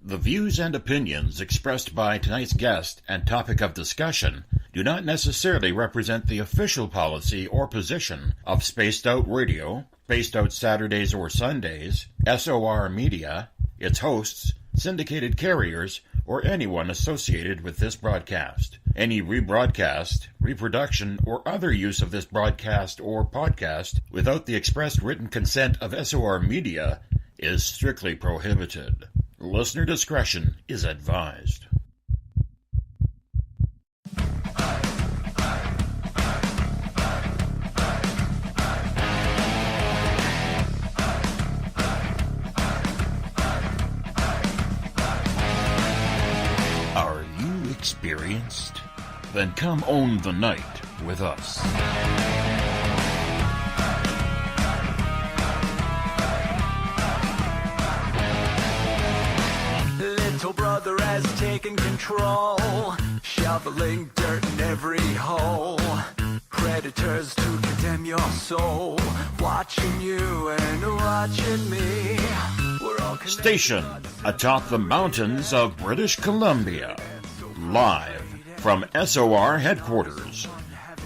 The views and opinions expressed by tonight's guest and topic of discussion do not necessarily represent the official policy or position of Spaced Out Radio, Spaced Out Saturdays or Sundays, SOR Media, its hosts, syndicated carriers, or anyone associated with this broadcast. Any rebroadcast, reproduction, or other use of this broadcast or podcast without the express written consent of SOR Media is strictly prohibited. Listener discretion is advised. Are you experienced? Then come own the night with us. Little brother has taken control, shoveling dirt in every hole. Predators to condemn your soul, watching you and watching me. We're all Stationed atop the mountains of British Columbia, live from SOR headquarters.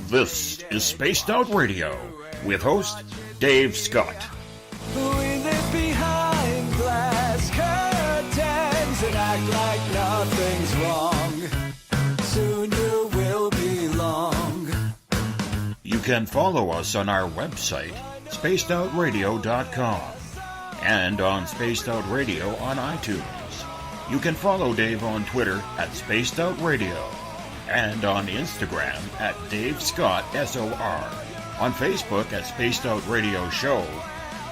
This is Spaced Out Radio with host Dave Scott. We live behind glass curtains and act like nothing's wrong. Soon you will belong. You can follow us on our website, spacedoutradio.com, and on Spaced Out Radio on iTunes. You can follow Dave on Twitter at Spaced Out Radio, and on Instagram at Dave Scott SOR, on Facebook at Spaced Out Radio Show,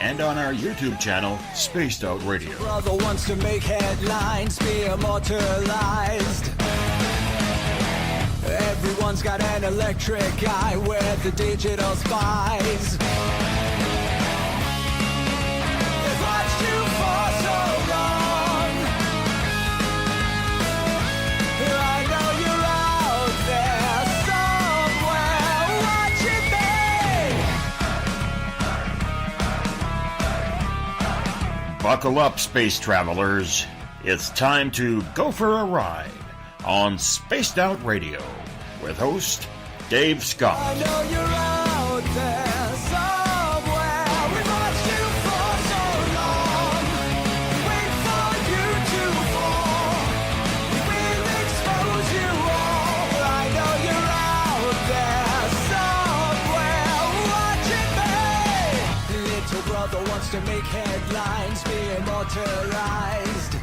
and on our YouTube channel, Spaced Out Radio. Brother wants to make headlines, be immortalized. Everyone's got an electric eye with the digital spies. They've watched you for so long. I know you're out there somewhere watching me. Buckle up, space travelers. It's time to go for a ride on Spaced Out Radio with host Dave Scott. I know you're out there somewhere. We've watched you for so long. Wait for you to fall. We will expose you all. I know you're out there somewhere watching me. Little brother wants to make headlines, be immortalized.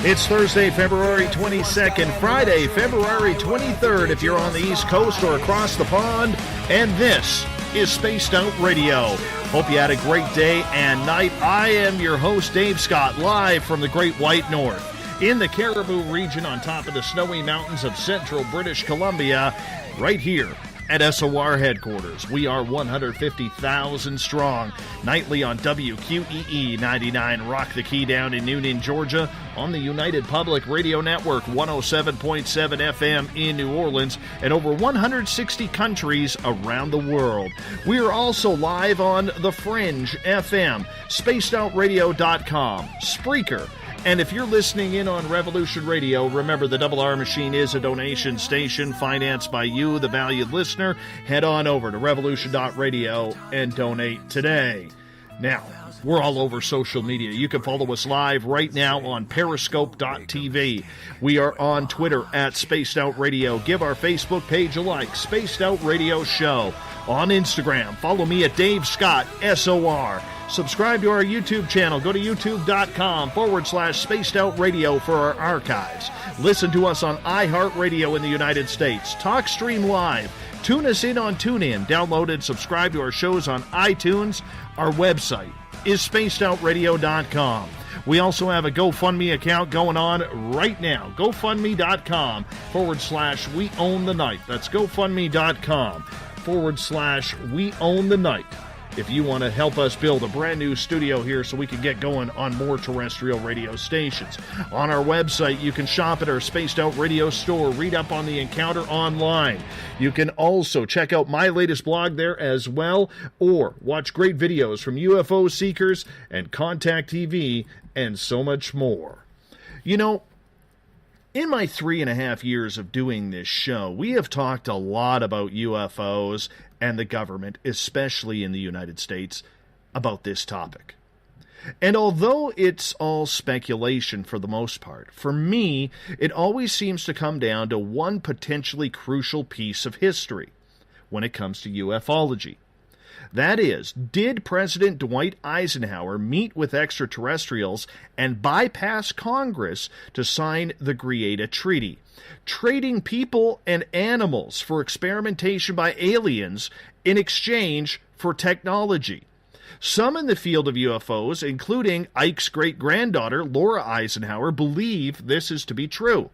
It's Thursday, February 22nd, Friday, February 23rd, if you're on the East Coast or across the pond, and this is Spaced Out Radio. Hope you had a great day and night. I am your host, Dave Scott, live from the Great White North, in the Caribou region on top of the snowy mountains of central British Columbia, right here at SOR headquarters. We are 150,000 strong, nightly on WQEE 99 Rock the Key down in Noonan, Georgia, on the United Public Radio Network 107.7 FM in New Orleans, and over 160 countries around the world. We are also live on The Fringe FM, spacedoutradio.com, Spreaker, and if you're listening in on Revolution Radio, remember the Double R Machine is a donation station financed by you, the valued listener. Head on over to revolution.radio and donate today. Now, we're all over social media. You can follow us live right now on periscope.tv. We are on Twitter at Spaced Out Radio. Give our Facebook page a like, Spaced Out Radio Show. On Instagram, follow me at Dave Scott SOR. Subscribe to our YouTube channel. Go to youtube.com/Spaced Out Radio for our archives. Listen to us on iHeartRadio in the United States. TalkStream Live. Tune us in on TuneIn. Download and subscribe to our shows on iTunes. Our website is spacedoutradio.com. We also have a GoFundMe account going on right now. GoFundMe.com/We Own the Night. That's GoFundMe.com/We Own the Night. If you want to help us build a brand new studio here so we can get going on more terrestrial radio stations. On our website, you can shop at our Spaced Out Radio store, read up on the encounter online. You can also check out my latest blog there as well, or watch great videos from UFO seekers and Contact TV and so much more. You know, in my 3.5 years of doing this show, we have talked a lot about UFOs and the government, especially in the United States, about this topic. And although it's all speculation for the most part, for me, it always seems to come down to one potentially crucial piece of history when it comes to ufology. That is, did President Dwight Eisenhower meet with extraterrestrials and bypass Congress to sign the Greada Treaty, trading people and animals for experimentation by aliens in exchange for technology? Some in the field of UFOs, including Ike's great-granddaughter, Laura Eisenhower, believe this is to be true.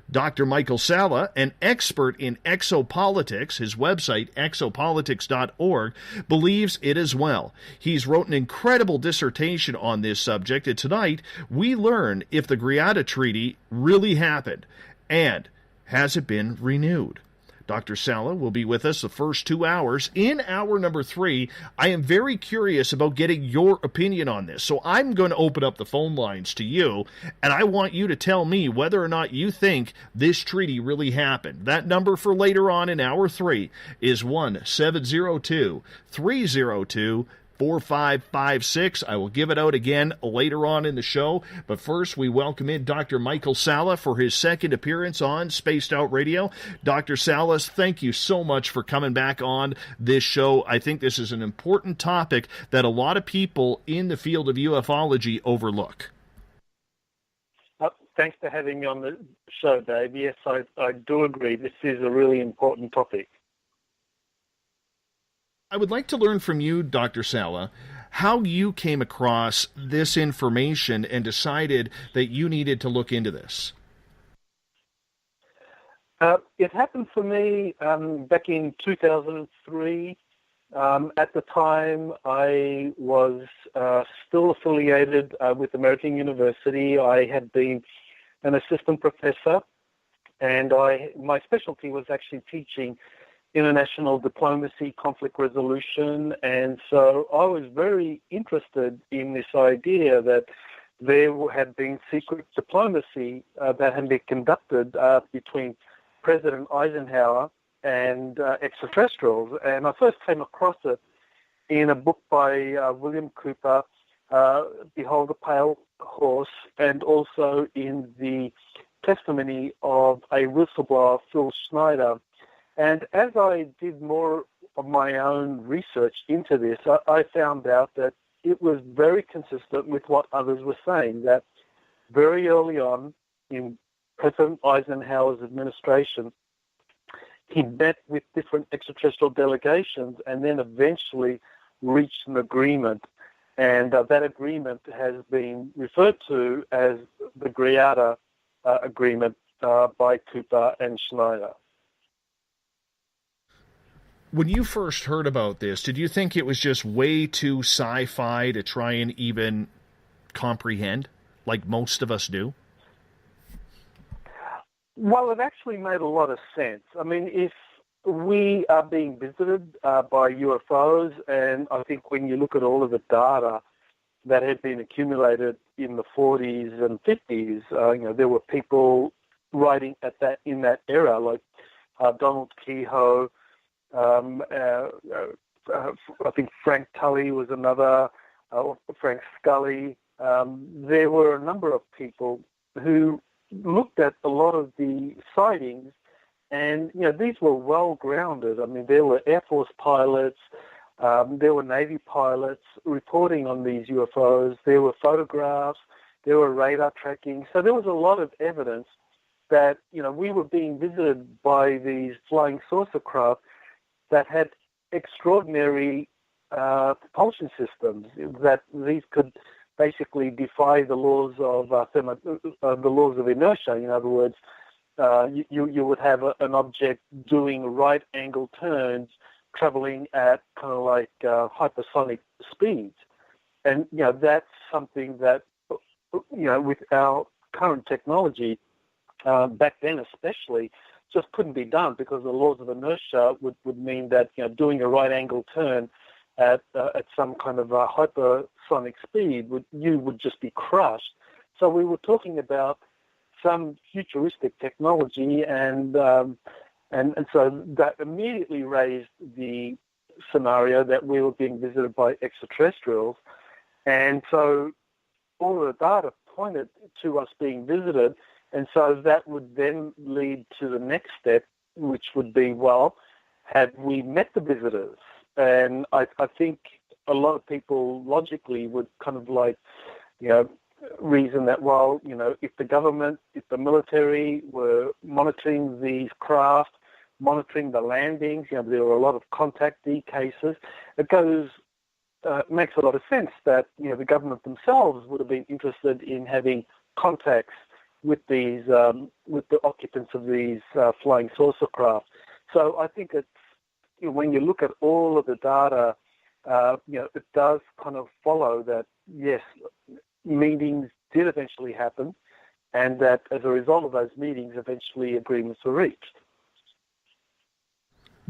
Dr. Michael Salla, an expert in exo-politics, his website, exo-politics.org, believes it as well. He's wrote an incredible dissertation on this subject, and tonight we learn if the Greada Treaty really happened, and has it been renewed. Dr. Salla will be with us the first 2 hours. In hour number 3, I am very curious about getting your opinion on this. So I'm going to open up the phone lines to you, and I want you to tell me whether or not you think this treaty really happened. That number for later on in hour 3 is 1-702-302-4556. I will give it out again later on in the show, but first we welcome in Dr. Michael Salla for his second appearance on Spaced Out Radio. Dr. Salla, thank you so much for coming back on this show. I think this is an important topic that a lot of people in the field of ufology overlook. Thanks for having me on the show, Dave. Yes, I do agree. This is a really important topic. I would like to learn from you, Dr. Salla, how you came across this information and decided that you needed to look into this. It happened for me back in 2003. At the time, I was still affiliated with American University. I had been an assistant professor, and my specialty was actually teaching international diplomacy, conflict resolution, and so I was very interested in this idea that there had been secret diplomacy that had been conducted between President Eisenhower and extraterrestrials. And I first came across it in a book by William Cooper, Behold the Pale Horse, and also in the testimony of a whistleblower, Phil Schneider. And as I did more of my own research into this, I found out that it was very consistent with what others were saying, that very early on in President Eisenhower's administration, he met with different extraterrestrial delegations and then eventually reached an agreement. And that agreement has been referred to as the Greada Agreement by Cooper and Schneider. When you first heard about this, did you think it was just way too sci-fi to try and even comprehend, like most of us do? Well, it actually made a lot of sense. I mean, if we are being visited by UFOs, and I think when you look at all of the data that had been accumulated in the 40s and 50s, there were people writing in that era, like Donald Kehoe. I think Frank Tully was another, Frank Scully. There were a number of people who looked at a lot of the sightings, and these were well grounded. I mean, there were Air Force pilots, there were Navy pilots reporting on these UFOs. There were photographs, there were radar tracking. So there was a lot of evidence that we were being visited by these flying saucer craft that had extraordinary propulsion systems, that these could basically defy the laws of inertia. In other words, you would have an object doing right angle turns, traveling at kind of like hypersonic speeds, and that's something that with our current technology back then especially just couldn't be done, because the laws of inertia would mean that doing a right angle turn at some kind of hypersonic speed you would just be crushed. So we were talking about some futuristic technology, and so that immediately raised the scenario that we were being visited by extraterrestrials. And so all of the data pointed to us being visited, and so that would then lead to the next step, which would be, well, had we met the visitors? And I think a lot of people logically would kind of like, reason that, well, if the government, if the military were monitoring these craft, monitoring the landings, there were a lot of contactee cases. It makes a lot of sense that, the government themselves would have been interested in having contacts with these, with the occupants of these flying saucer craft. So I think it's, when you look at all of the data, it does kind of follow that, yes, meetings did eventually happen, and that as a result of those meetings, eventually agreements were reached.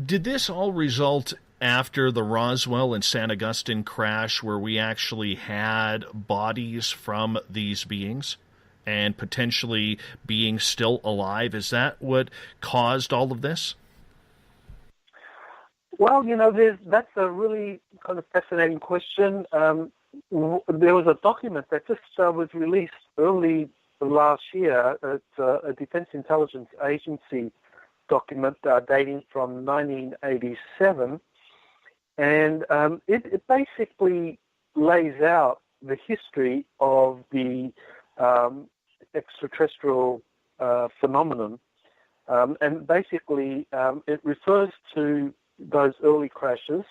Did this all result after the Roswell and San Augustine crash, where we actually had bodies from these beings and potentially beings still alive? Is that what caused all of this? Well, that's a really kind of fascinating question. There was a document that just was released early last year. It's a Defense Intelligence Agency document dating from 1987, and it basically lays out the history of the extraterrestrial phenomenon, and basically it refers to those early crashes,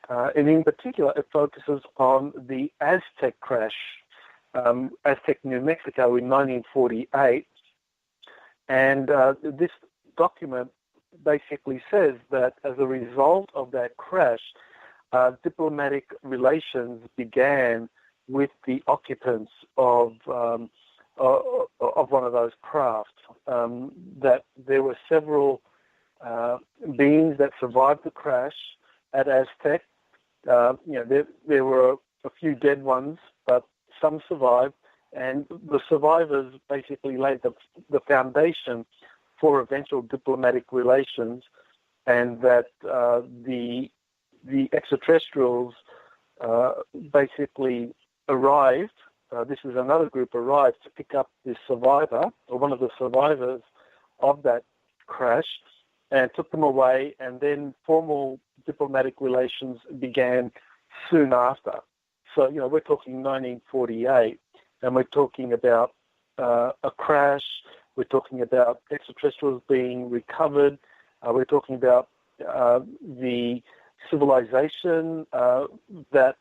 and in particular it focuses on the Aztec crash, Aztec, New Mexico in 1948, and this document basically says that as a result of that crash, diplomatic relations began with the occupants of one of those craft, that there were several beings that survived the crash at Aztec. There were a few dead ones, but some survived, and the survivors basically laid the foundation for eventual diplomatic relations, and that the extraterrestrials basically arrived. This is another group arrived to pick up this survivor, or one of the survivors of that crash, and took them away, and then formal diplomatic relations began soon after. So, we're talking 1948, and we're talking about a crash, we're talking about extraterrestrials being recovered, we're talking about the civilization that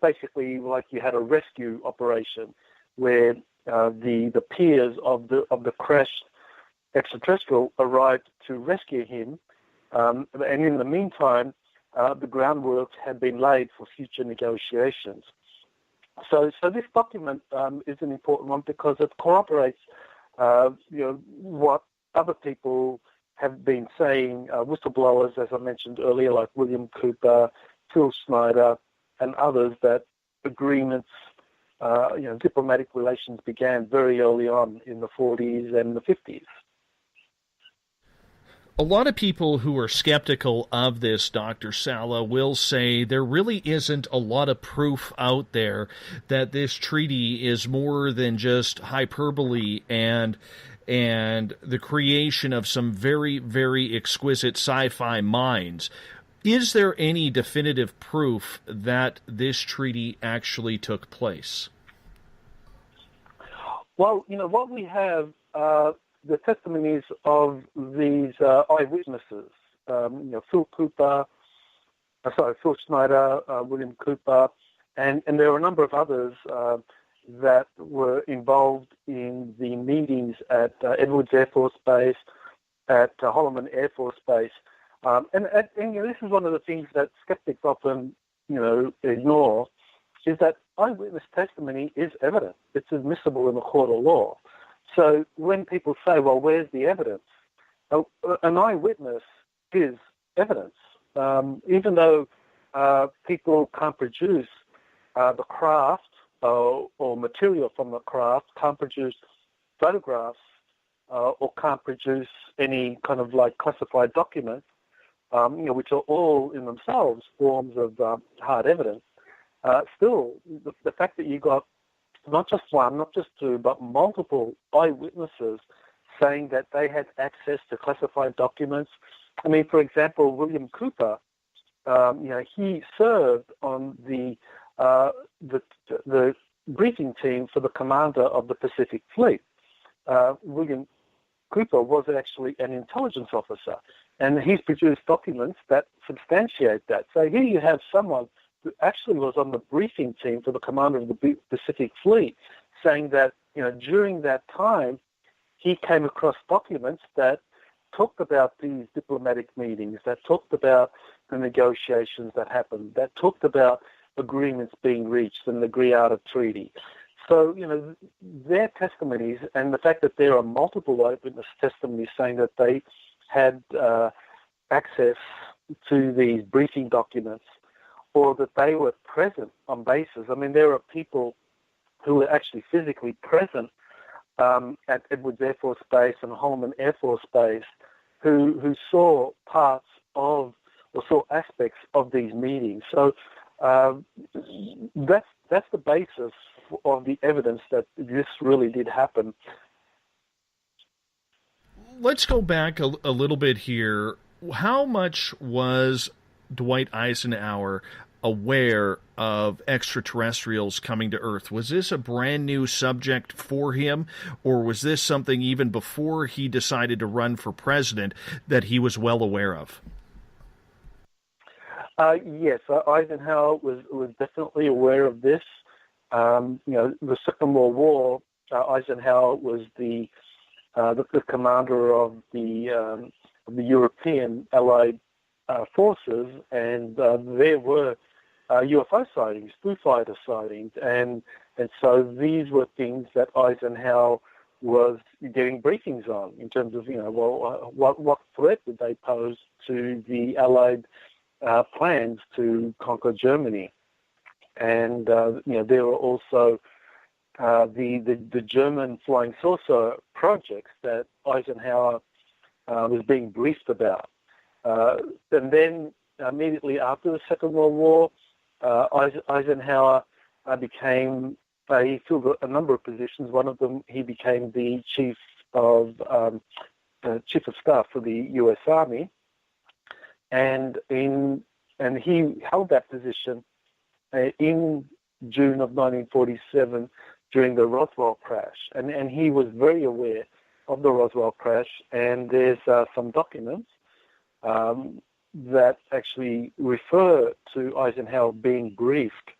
basically, like, you had a rescue operation where the peers of the crashed extraterrestrial arrived to rescue him, and in the meantime, the groundwork had been laid for future negotiations. So this document is an important one because it corroborates, what other people have been saying, whistleblowers, as I mentioned earlier, like William Cooper, Phil Schneider, and others, that agreements, diplomatic relations began very early on in the 40s and the 50s. A lot of people who are skeptical of this, Dr. Salla, will say there really isn't a lot of proof out there that this treaty is more than just hyperbole and the creation of some very, very exquisite sci-fi minds. Is there any definitive proof that this treaty actually took place? Well, what we have the testimonies of these eyewitnesses, Phil Schneider, William Cooper, and there were a number of others that were involved in the meetings at Edwards Air Force Base, at Holloman Air Force Base. And this is one of the things that skeptics often, ignore, is that eyewitness testimony is evidence. It's admissible in a court of law. So when people say, well, where's the evidence? An eyewitness is evidence. Even though people can't produce the craft or material from the craft, can't produce photographs, or can't produce any kind of like classified documents, which are all in themselves forms of hard evidence. Still, the fact that you got not just one, not just two, but multiple eyewitnesses saying that they had access to classified documents. I mean, for example, William Cooper, he served on the briefing team for the commander of the Pacific Fleet. William Cooper was actually an intelligence officer, and he's produced documents that substantiate that. So here you have someone who actually was on the briefing team for the commander of the Pacific Fleet saying that, during that time, he came across documents that talked about these diplomatic meetings, that talked about the negotiations that happened, that talked about agreements being reached in the Greada Treaty. So, their testimonies and the fact that there are multiple eyewitness testimonies saying that they had access to these briefing documents or that they were present on bases. I mean, there are people who were actually physically present at Edwards Air Force Base and Holloman Air Force Base who saw parts of or saw aspects of these meetings. So that's the basis of the evidence that this really did happen. Let's go back a little bit here. How much was Dwight Eisenhower aware of extraterrestrials coming to Earth? Was this a brand new subject for him, or was this something even before he decided to run for president that he was well aware of? Yes, Eisenhower was definitely aware of this. The Second World War, Eisenhower was the commander of the European Allied forces, and there were UFO sightings, Foo Fighter sightings, and so these were things that Eisenhower was getting briefings on in terms of what threat did they pose to the Allied plans to conquer Germany. And there were also the German flying saucer projects that Eisenhower was being briefed about. And then immediately after the Second World War, Eisenhower became, he filled a number of positions. One of them, he became the chief of staff for the U.S. Army, and he held that position in June of 1947 during the Roswell crash, and he was very aware of the Roswell crash. And there's some documents that actually refer to Eisenhower being briefed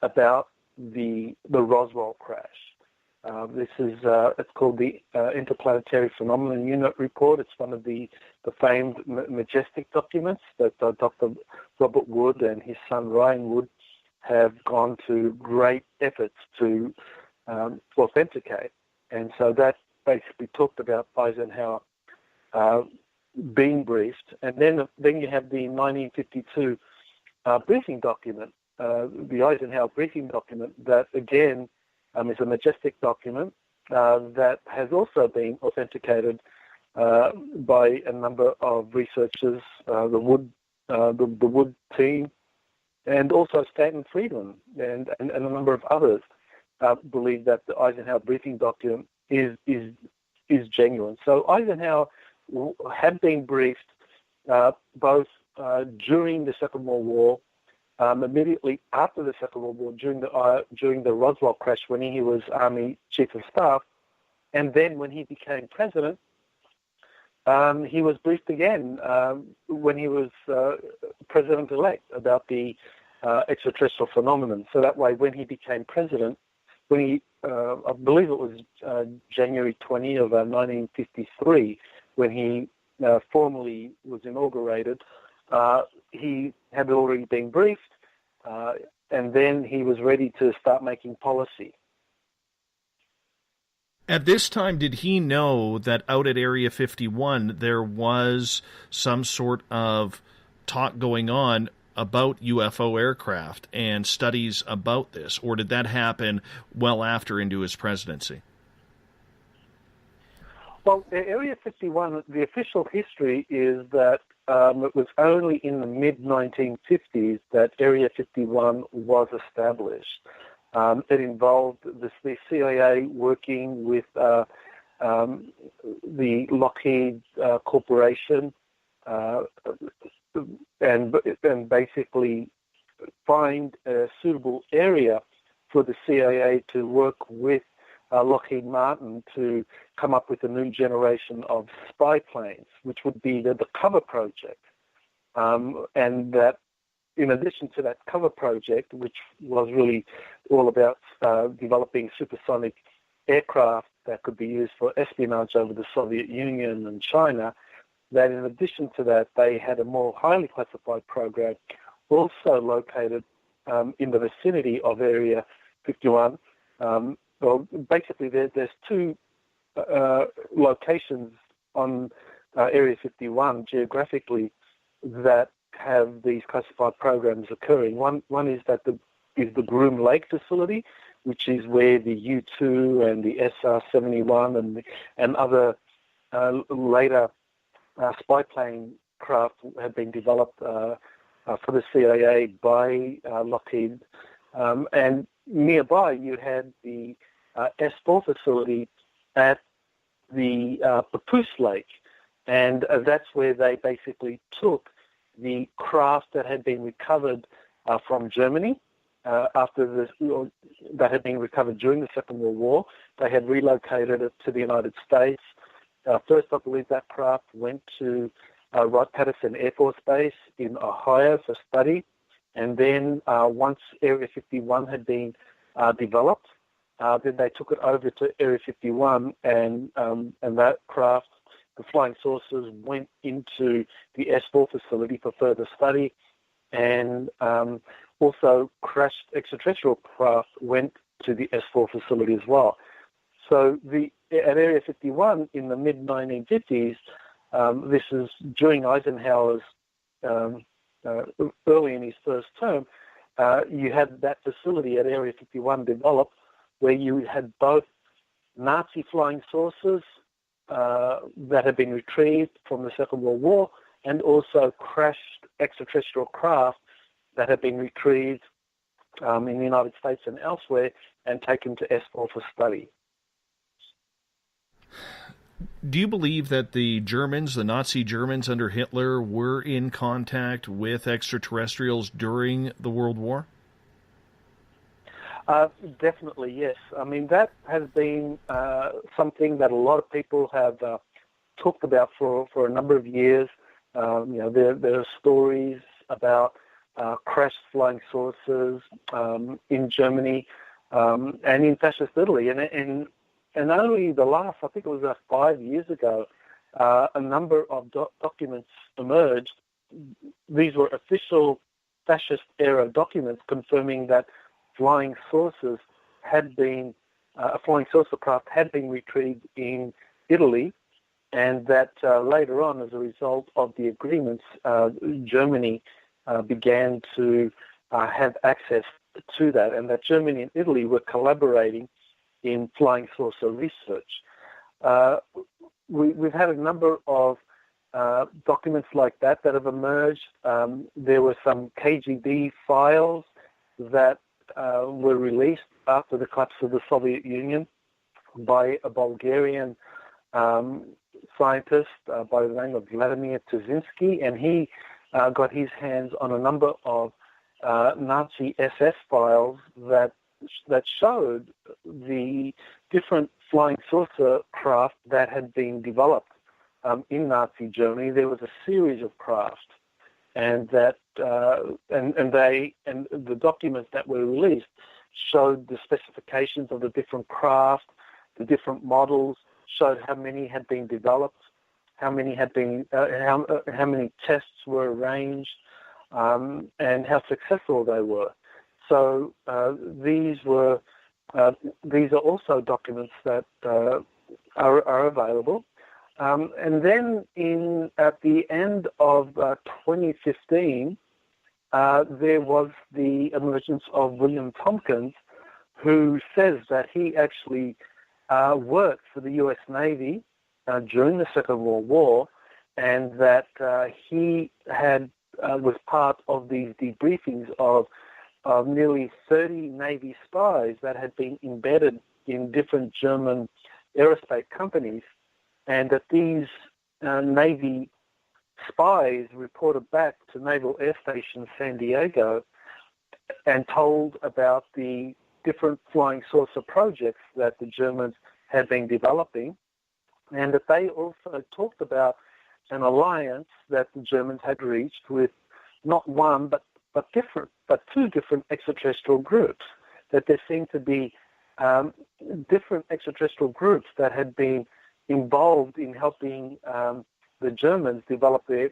about the Roswell crash. This is it's called the Interplanetary Phenomenon Unit Report. It's one of the famed majestic documents that Dr. Robert Wood and his son Ryan Wood have gone to great efforts to authenticate. And so that basically talked about Eisenhower being briefed. And then you have the 1952 briefing document, the Eisenhower briefing document, that again is a majestic document that has also been authenticated by a number of researchers, the Wood team, and also Stanton Friedman and a number of others believe that the Eisenhower briefing document is genuine. So Eisenhower had been briefed both during the Second World War, immediately after the Second World War, during the Roswell crash when he was Army Chief of Staff, and then when he became president, he was briefed again when he was president-elect about the extraterrestrial phenomenon. So that way, when he became president, I believe it was January 20 of 1953, when he formally was inaugurated, he had already been briefed, and then he was ready to start making policy. At this time, did he know that out at Area 51 there was some sort of talk going on, about UFO aircraft and studies about this, or did that happen well after into his presidency? Well, Area 51, the official history is that it was only in the mid-1950s that Area 51 was established. It involved the CIA working with the Lockheed Corporation and basically find a suitable area for the CIA to work with Lockheed Martin to come up with a new generation of spy planes, which would be the Cover Project. And that, in addition to that Cover Project, which was really all about developing supersonic aircraft that could be used for espionage over the Soviet Union and China, that in addition to that, they had a more highly classified program also located in the vicinity of Area 51. Well, basically, there's two locations on Area 51 geographically that have these classified programs occurring. One is the Groom Lake facility, which is where the U-2 and the SR-71 and other later spy plane craft have been developed for the CIA by Lockheed. And nearby, you had the S4 facility at the Papoose Lake, and that's where they basically took the craft that had been recovered from Germany that had been recovered during the Second World War. They had relocated it to the United States. First, I believe that craft went to Wright-Patterson Air Force Base in Ohio for study, and then once Area 51 had been developed, then they took it over to Area 51, and that craft, the flying saucers, went into the S4 facility for further study, and also crashed extraterrestrial craft went to the S4 facility as well. So at Area 51 in the mid-1950s, this is during Eisenhower's early in his first term, you had that facility at Area 51 developed, where you had both Nazi flying saucers that had been retrieved from the Second World War, and also crashed extraterrestrial craft that had been retrieved in the United States and elsewhere and taken to S4 for study. Do you believe that the Germans, the Nazi Germans under Hitler, were in contact with extraterrestrials during the World War? Definitely, yes. I mean, that has been something that a lot of people have talked about for a number of years. There are stories about crashed flying saucers in Germany and in fascist Italy. And only the last, I think it was 5 years ago, a number of documents emerged. These were official fascist-era documents confirming that flying saucers had been, a flying saucer craft had been retrieved in Italy, and that later on, as a result of the agreements, Germany began to have access to that, and that Germany and Italy were collaborating in flying saucer research. We've had a number of documents like that have emerged. There were some KGB files that were released after the collapse of the Soviet Union by a Bulgarian scientist by the name of Vladimir Tuzinski, and he got his hands on a number of Nazi SS files that showed the different flying saucer craft that had been developed in Nazi Germany. There was a series of craft, and that and the documents that were released showed the specifications of the different craft, the different models, showed how many had been developed, how many had been how many tests were arranged, and how successful they were. So these are also documents that are available. And then at the end of 2015, there was the emergence of William Tompkins, who says that he actually worked for the U.S. Navy during the Second World War, and that he was part of these debriefings of nearly 30 Navy spies that had been embedded in different German aerospace companies, and that these Navy spies reported back to Naval Air Station San Diego and told about the different flying saucer projects that the Germans had been developing, and that they also talked about an alliance that the Germans had reached with not one but two different extraterrestrial groups. That there seemed to be different extraterrestrial groups that had been involved in helping the Germans develop their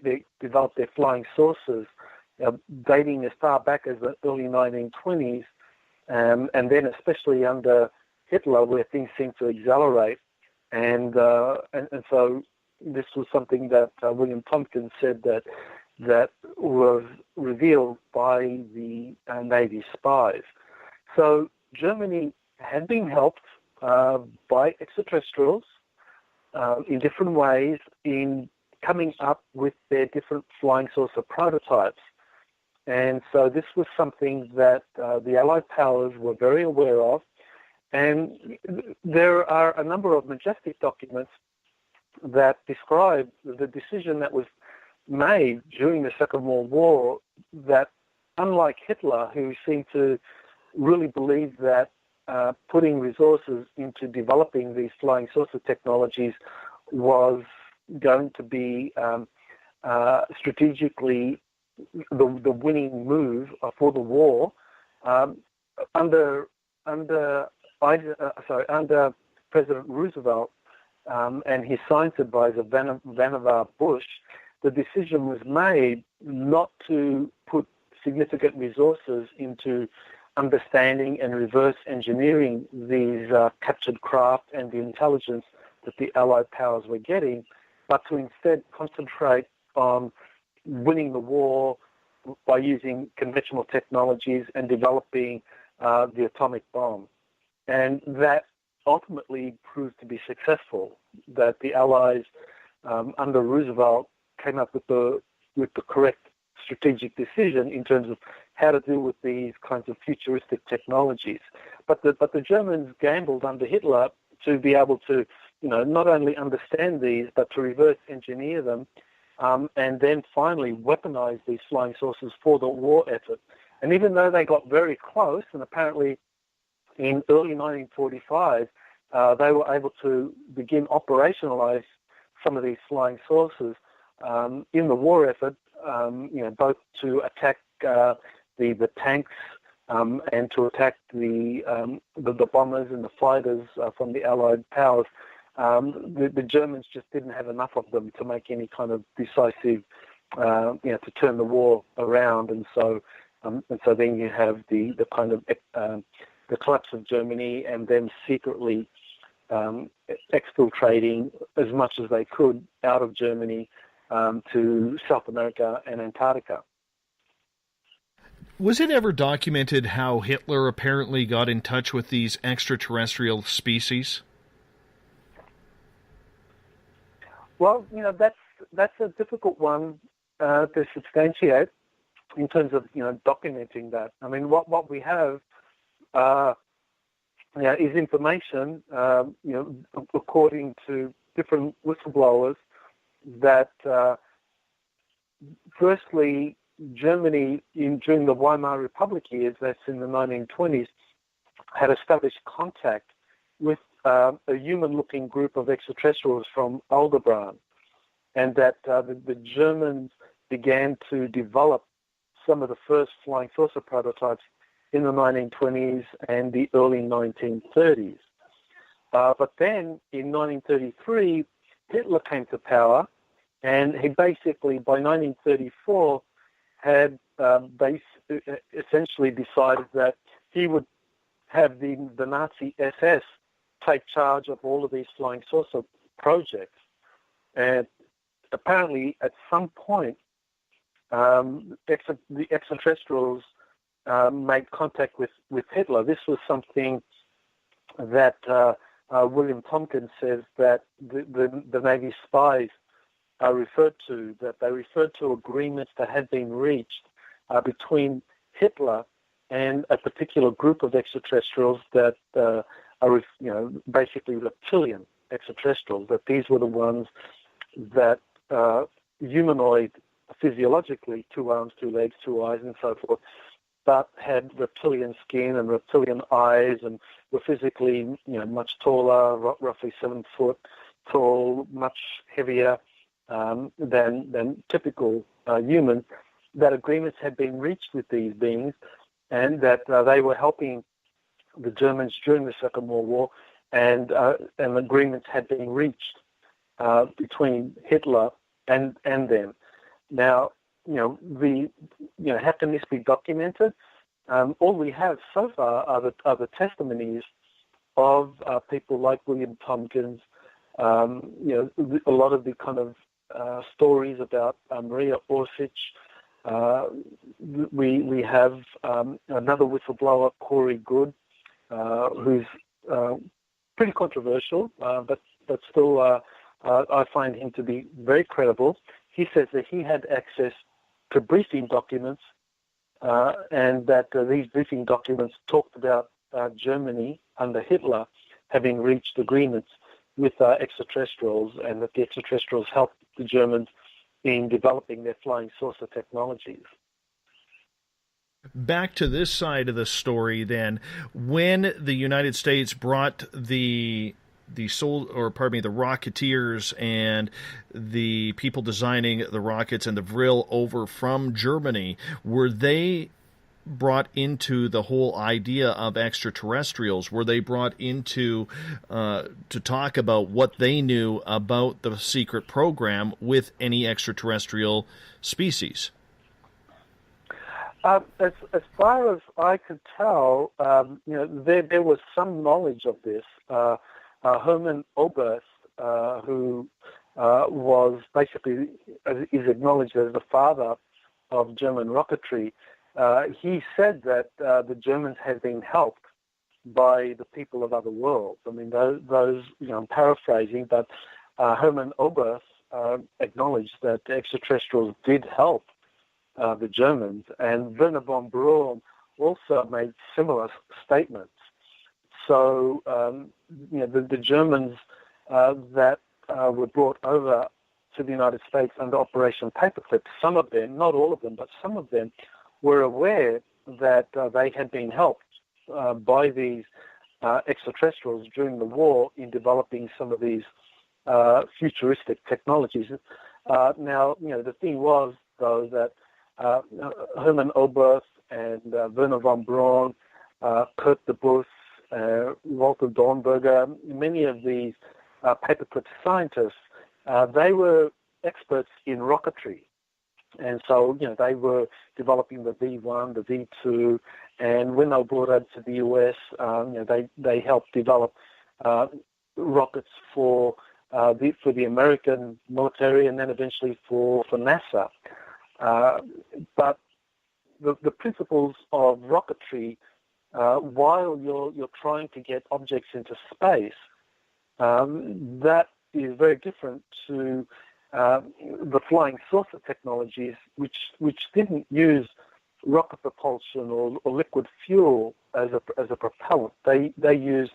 flying saucers, dating as far back as the early 1920s, and then especially under Hitler, where things seemed to accelerate. And so this was something that William Tompkins said that was revealed by the Navy spies. So Germany had been helped by extraterrestrials in different ways in coming up with their different flying saucer prototypes. And so this was something that the Allied powers were very aware of. And there are a number of majestic documents that describe the decision that was made during the Second World War, that unlike Hitler, who seemed to really believe that putting resources into developing these flying saucer technologies was going to be strategically the winning move for the war, under President Roosevelt and his science advisor Vannevar Bush, the decision was made not to put significant resources into understanding and reverse engineering these captured craft and the intelligence that the Allied powers were getting, but to instead concentrate on winning the war by using conventional technologies and developing the atomic bomb. And that ultimately proved to be successful, that the Allies under Roosevelt came up with the correct strategic decision in terms of how to deal with these kinds of futuristic technologies. But the Germans gambled under Hitler to be able to, not only understand these, but to reverse engineer them, and then finally weaponize these flying saucers for the war effort. And even though they got very close, and apparently in early 1945, they were able to begin operationalize some of these flying saucers in the war effort, both to attack the tanks and to attack the bombers and the fighters from the Allied powers. The Germans just didn't have enough of them to make any kind of decisive, to turn the war around, and so then you have the kind of the collapse of Germany, and them secretly exfiltrating as much as they could out of Germany to South America and Antarctica. Was it ever documented how Hitler apparently got in touch with these extraterrestrial species? Well, that's a difficult one to substantiate in terms of documenting that. I mean, what we have is information, according to different whistleblowers, that firstly, Germany during the Weimar Republic years, that's in the 1920s, had established contact with a human-looking group of extraterrestrials from Aldebaran, and that the Germans began to develop some of the first flying saucer prototypes in the 1920s and the early 1930s. But then in 1933, Hitler came to power, and he basically, by 1934, had essentially decided that he would have the Nazi SS take charge of all of these flying saucer projects. And apparently, at some point, the extraterrestrials made contact with Hitler. This was something that William Tompkins says that the Navy spies referred to, that they referred to agreements that had been reached between Hitler and a particular group of extraterrestrials that are, basically reptilian extraterrestrials, that these were the ones that humanoid physiologically, 2 arms, 2 legs, 2 eyes, and so forth, but had reptilian skin and reptilian eyes and were physically, much taller, roughly 7 foot tall, much heavier than typical humans, that agreements had been reached with these beings and that they were helping the Germans during the Second World War, and agreements had been reached between Hitler and them. Now, how can this be documented? All we have so far are the testimonies of people like William Tompkins. A lot of the kind of stories about Maria Orsic. We have another whistleblower, Corey Good, who's pretty controversial, but still I find him to be very credible. He says that he had access to briefing documents and that these briefing documents talked about Germany under Hitler having reached agreements with extraterrestrials, and that the extraterrestrials helped the Germans in developing their flying saucer technologies. Back to this side of the story then, when the United States brought the Rocketeers and the people designing the rockets and the Vril over from Germany, were they brought into the whole idea of extraterrestrials? Were they brought into to talk about what they knew about the secret program with any extraterrestrial species? As far as I could tell, there was some knowledge of this. Hermann Oberth, who was basically is acknowledged as the father of German rocketry, he said that the Germans had been helped by the people of other worlds. I mean, those I'm paraphrasing, but Hermann Oberth acknowledged that extraterrestrials did help the Germans, and Werner von Braun also made similar statements. So, the Germans that were brought over to the United States under Operation Paperclip, some of them, not all of them, but some of them, were aware that they had been helped by these extraterrestrials during the war in developing some of these futuristic technologies. Now, the thing was, though, that Hermann Oberth and Werner von Braun, Kurt de Buss, Walter Dornberger, many of these paperclip scientists, they were experts in rocketry. And so, they were developing the V1, the V2, and when they were brought over to the US, they helped develop rockets for the American military and then eventually for NASA. But the principles of rocketry, while you're trying to get objects into space, that is very different to the flying saucer technologies, which didn't use rocket propulsion or liquid fuel as a propellant. They used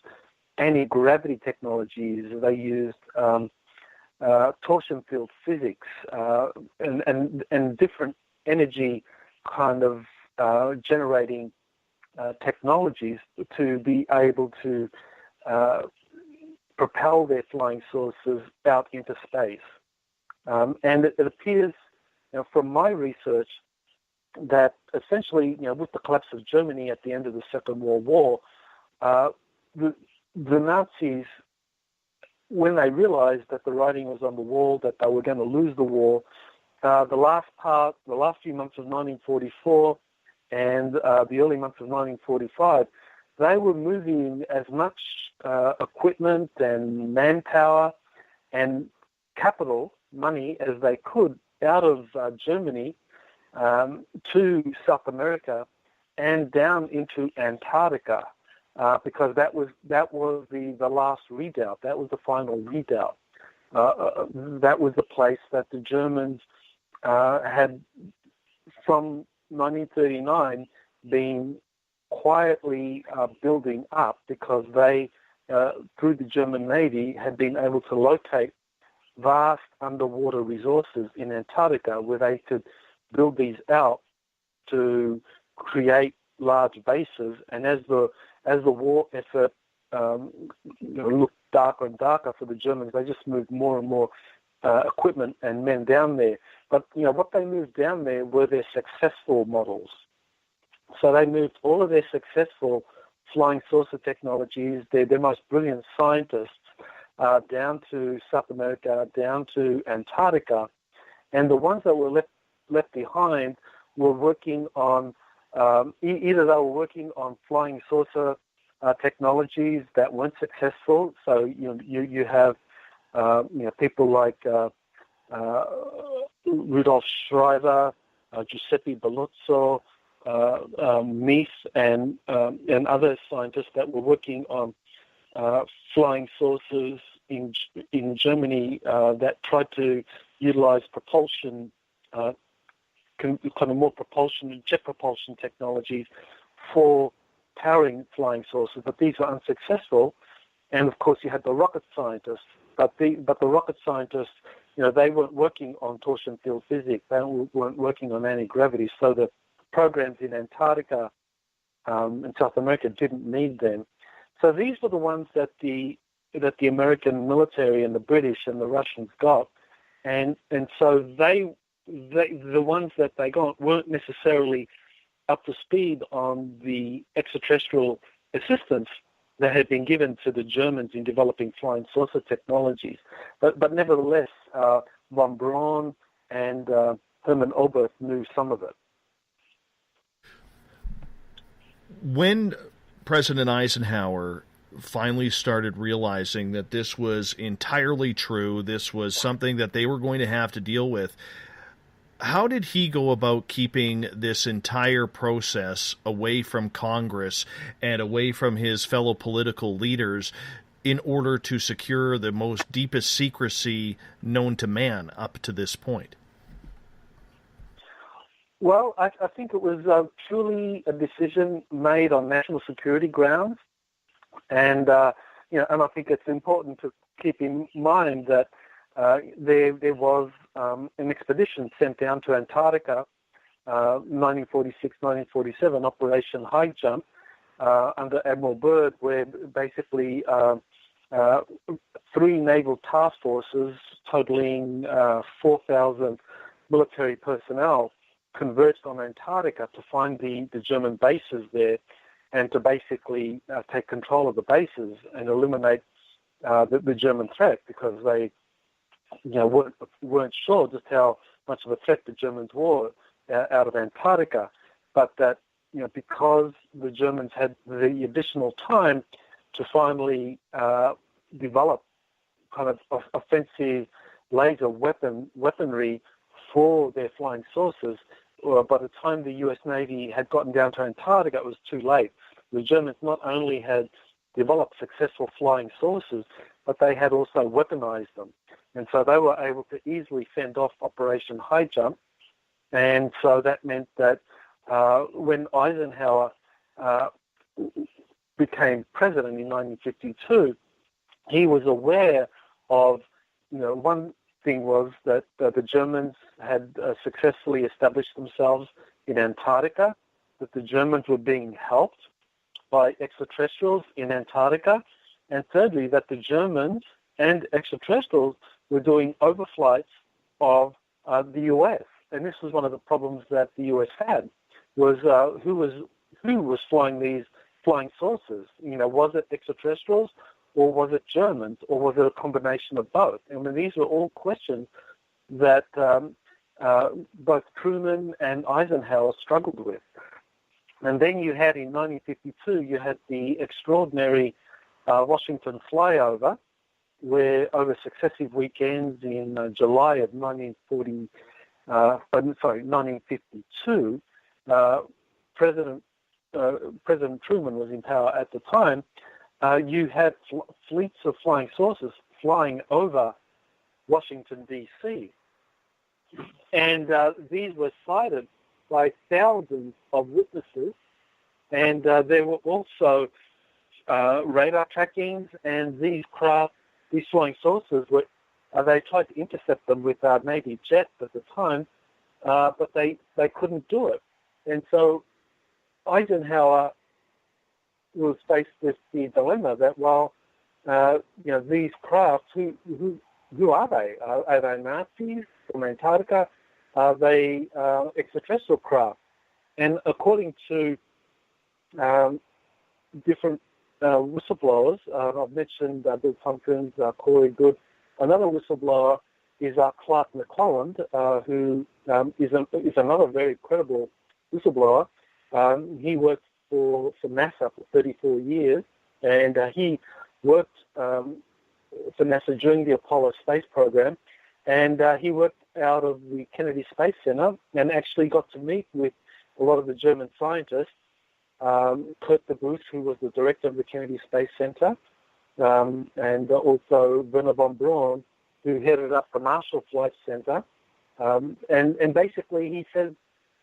anti-gravity technologies. They used torsion field physics and different energy kind of generating technologies to be able to propel their flying saucers out into space. And it appears, from my research, that essentially, with the collapse of Germany at the end of the Second World War, the Nazis, when they realized that the writing was on the wall, that they were going to lose the war, the last few months of 1944 and the early months of 1945, they were moving as much equipment and manpower and capital money as they could out of Germany to South America and down into Antarctica, because that was the last redoubt. That was the final redoubt. That was the place that the Germans had, from 1939, been quietly building up, because they, through the German Navy, had been able to locate vast underwater resources in Antarctica where they could build these out to create large bases. And as the war effort looked darker and darker for the Germans, they just moved more and more equipment and men down there. But what they moved down there were their successful models. So they moved all of their successful flying saucer technologies, their most brilliant scientists, down to South America, down to Antarctica, and the ones that were left behind were working on either they were working on flying saucer technologies that weren't successful. So you have people like Rudolf Schreiber, Giuseppe Belluzzo, Mies, and other scientists that were working on flying saucers in Germany that tried to utilize propulsion, kind of more propulsion, jet propulsion technologies for powering flying saucers, but these were unsuccessful. And of course, you had the rocket scientists, but the rocket scientists, they weren't working on torsion field physics. They weren't working on anti-gravity. So the programs in Antarctica and South America didn't need them. So these were the ones that the American military and the British and the Russians got, and so the ones that they got weren't necessarily up to speed on the extraterrestrial assistance that had been given to the Germans in developing flying saucer technologies. But nevertheless, von Braun and Hermann Oberth knew some of it. When President Eisenhower finally started realizing that this was entirely true, this was something that they were going to have to deal with, how did he go about keeping this entire process away from Congress and away from his fellow political leaders in order to secure the most deepest secrecy known to man up to this point? Well, I think it was truly a decision made on national security grounds, and and I think it's important to keep in mind that there was an expedition sent down to Antarctica, 1946, 1947, Operation Highjump, under Admiral Byrd, where basically 3 naval task forces totaling 4,000 military personnel converged on Antarctica to find the German bases there and to basically take control of the bases and eliminate the German threat, because they weren't sure just how much of a threat the Germans were out of Antarctica. But that, because the Germans had the additional time to finally develop kind of offensive laser weaponry for their flying saucers, by the time the U.S. Navy had gotten down to Antarctica, it was too late. The Germans not only had developed successful flying saucers, but they had also weaponized them. And so they were able to easily fend off Operation Highjump. And so that meant that when Eisenhower became president in 1952, he was aware of, one thing was that the Germans had successfully established themselves in Antarctica, that the Germans were being helped by extraterrestrials in Antarctica, and thirdly, that the Germans and extraterrestrials were doing overflights of the U.S. And this was one of the problems that the U.S. had, was who was flying these flying saucers? Was it extraterrestrials, or was it Germans, or was it a combination of both? And these were all questions that both Truman and Eisenhower struggled with. And then you had, in 1952, you had the extraordinary Washington flyover, where over successive weekends in July of 1940, 1952, President Truman was in power at the time. You had fleets of flying saucers flying over Washington, D.C. And these were cited by thousands of witnesses. And there were also radar trackings, and these flying saucers, they tried to intercept them with Navy jets at the time, but they couldn't do it. And so Eisenhower was faced with the dilemma that, these crafts, who are they? Are they Nazis from Antarctica? Are they extraterrestrial craft? And according to different whistleblowers, I've mentioned Bill Tompkins, Corey Good. Another whistleblower is Clark McClelland, who is another very credible whistleblower. He worked for NASA for 34 years, and he worked for NASA during the Apollo space program, and he worked out of the Kennedy Space Center and actually got to meet with a lot of the German scientists, Kurt de Bruce, who was the director of the Kennedy Space Center, and also Werner von Braun, who headed up the Marshall Flight Center. And basically he says,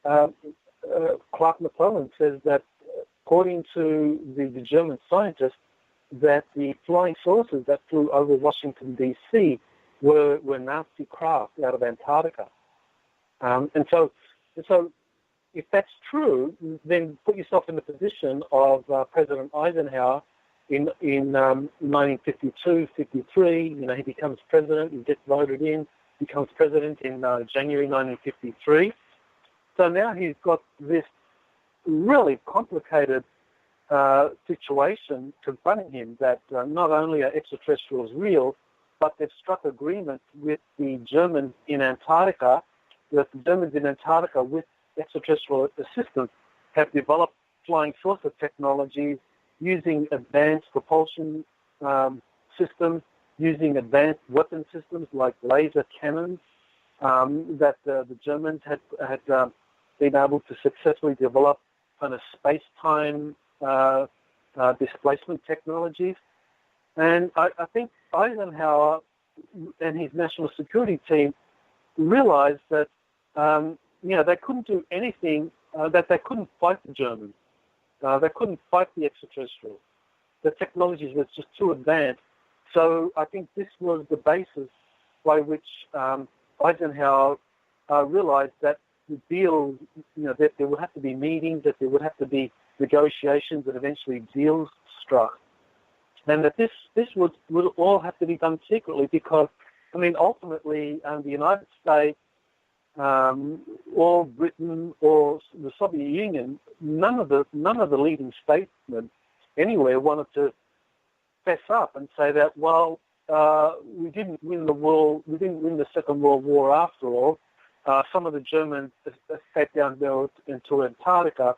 Clark McClelland says that according to the German scientists, that the flying saucers that flew over Washington, D.C. were Nazi craft out of Antarctica. And so if that's true, then put yourself in the position of President Eisenhower in 1952, 53. He becomes president, he gets voted in, becomes president in January 1953. So now he's got this really complicated situation confronting him, that not only are extraterrestrials real, but they've struck agreements with the Germans in Antarctica, that the Germans in Antarctica, with extraterrestrial assistance, have developed flying saucer technologies using advanced propulsion systems, using advanced weapon systems like laser cannons, that the Germans had been able to successfully develop kind of space-time displacement technologies. And I think Eisenhower and his national security team realized that, they couldn't do anything, that they couldn't fight the Germans. They couldn't fight the extraterrestrials. The technologies were just too advanced. So I think this was the basis by which Eisenhower realized that the deal, that there would have to be meetings, that there would have to be negotiations, and eventually deals struck. And that this would all have to be done secretly because, ultimately the United States, or Britain, or the Soviet Union, none of the leading statesmen anywhere wanted to fess up and say that, we didn't win the Second World War after all. Some of the Germans sat down there into Antarctica,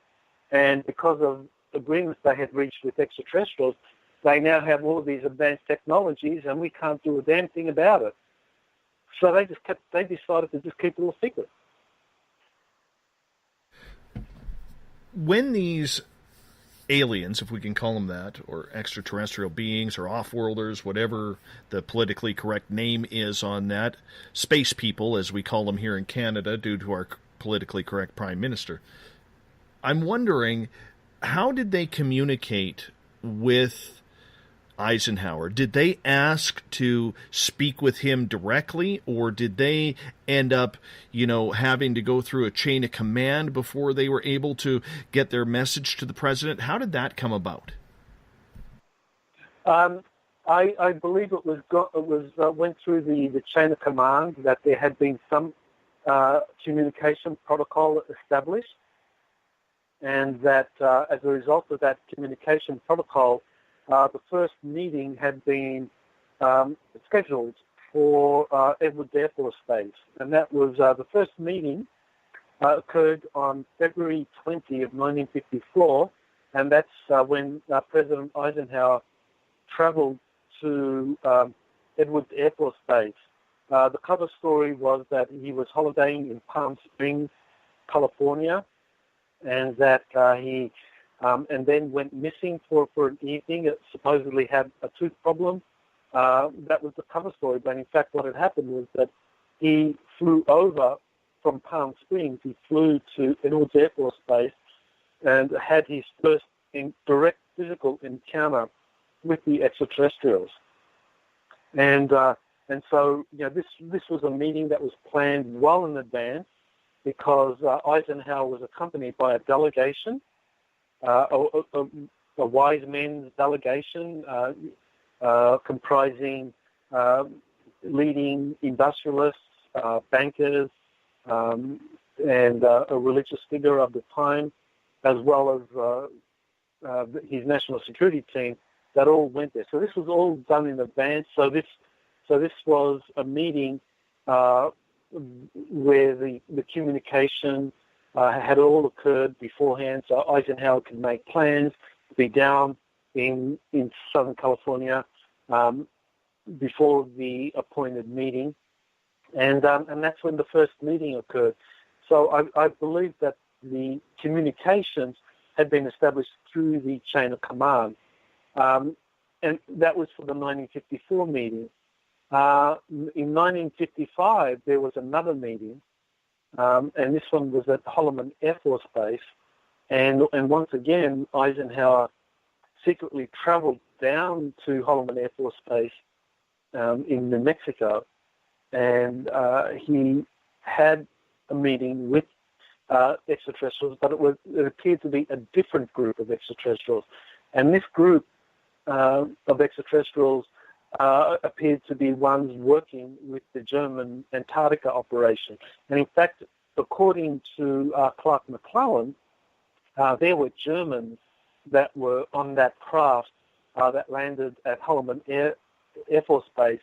and because of agreements they had reached with extraterrestrials, they now have all of these advanced technologies, and we can't do a damn thing about it. So they decided to just keep it all secret. When these aliens, if we can call them that, or extraterrestrial beings, or off-worlders, whatever the politically correct name is on that, space people, as we call them here in Canada, due to our politically correct Prime Minister, I'm wondering, how did they communicate with Eisenhower? Did they ask to speak with him directly, or did they end up, having to go through a chain of command before they were able to get their message to the president? How did that come about? I believe it went through the chain of command, that there had been some communication protocol established, and that as a result of that communication protocol, the first meeting had been scheduled for Edwards Air Force Base, and that was the first meeting occurred on February 20 of 1954, and that's when President Eisenhower traveled to Edwards Air Force Base. The cover story was that he was holidaying in Palm Springs, California, and that he and then went missing for an evening. It supposedly had a tooth problem. That was the cover story, but in fact what had happened was that he flew over from Palm Springs. He flew to Edwards Air Force Base and had his first direct physical encounter with the extraterrestrials. And so, this was a meeting that was planned well in advance because Eisenhower was accompanied by a delegation, a wise men's delegation comprising leading industrialists, bankers, and a religious figure of the time, as well as his national security team, that all went there. So this was all done in advance. So this was a meeting where the communication had all occurred beforehand, so Eisenhower could make plans to be down in Southern California before the appointed meeting, and that's when the first meeting occurred. So I believe that the communications had been established through the chain of command, and that was for the 1954 meeting. In 1955, there was another meeting, and this one was at Holloman Air Force Base, and once again, Eisenhower secretly traveled down to Holloman Air Force Base in New Mexico, and he had a meeting with extraterrestrials, but it appeared to be a different group of extraterrestrials, and this group of extraterrestrials appeared to be ones working with the German Antarctica operation. And in fact, according to Clark McClellan, there were Germans that were on that craft that landed at Holloman Air Force Base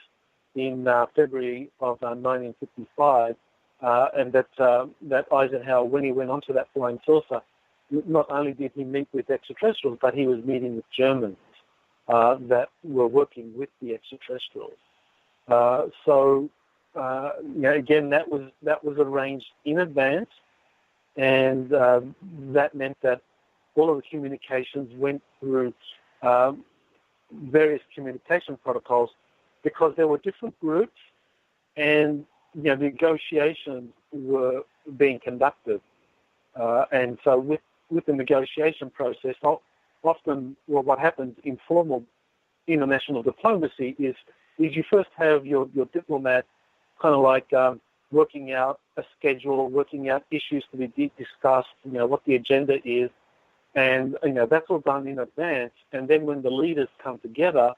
in February of 1955, and that Eisenhower, when he went onto that flying saucer, not only did he meet with extraterrestrials, but he was meeting with Germans that were working with the extraterrestrials. Again, that was arranged in advance, and that meant that all of the communications went through various communication protocols because there were different groups, and negotiations were being conducted, and so with the negotiation process, often, what happens in formal international diplomacy is you first have your diplomat kind of like working out a schedule, working out issues to be discussed, what the agenda is, and that's all done in advance. And then when the leaders come together,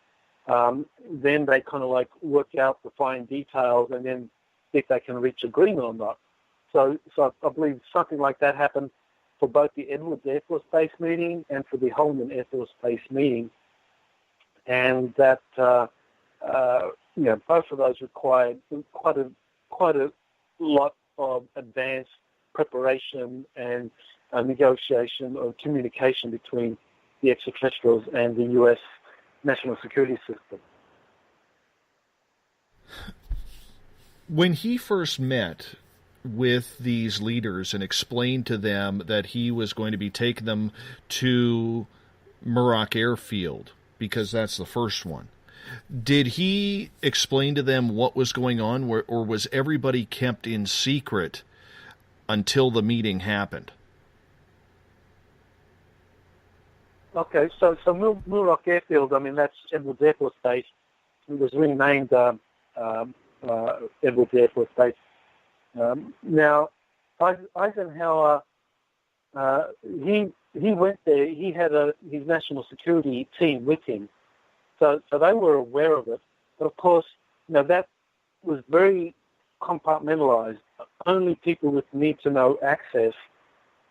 then they kind of like work out the fine details and then see if they can reach agreement or not. So I believe something like that happened for both the Edwards Air Force Base meeting and for the Holloman Air Force Base meeting, and that both of those required quite a lot of advanced preparation and negotiation or communication between the extraterrestrials and the U.S. national security system. When he first met with these leaders and explained to them that he was going to be taking them to Muroc Airfield, because that's the first one, did he explain to them what was going on, or was everybody kept in secret until the meeting happened? Okay, so Muroc Airfield, that's Edwards Air Force Base. It was renamed Edwards Air Force Base. Now, Eisenhower, he went there. He had his national security team with him, so they were aware of it. But of course, that was very compartmentalized. Only people with need-to-know access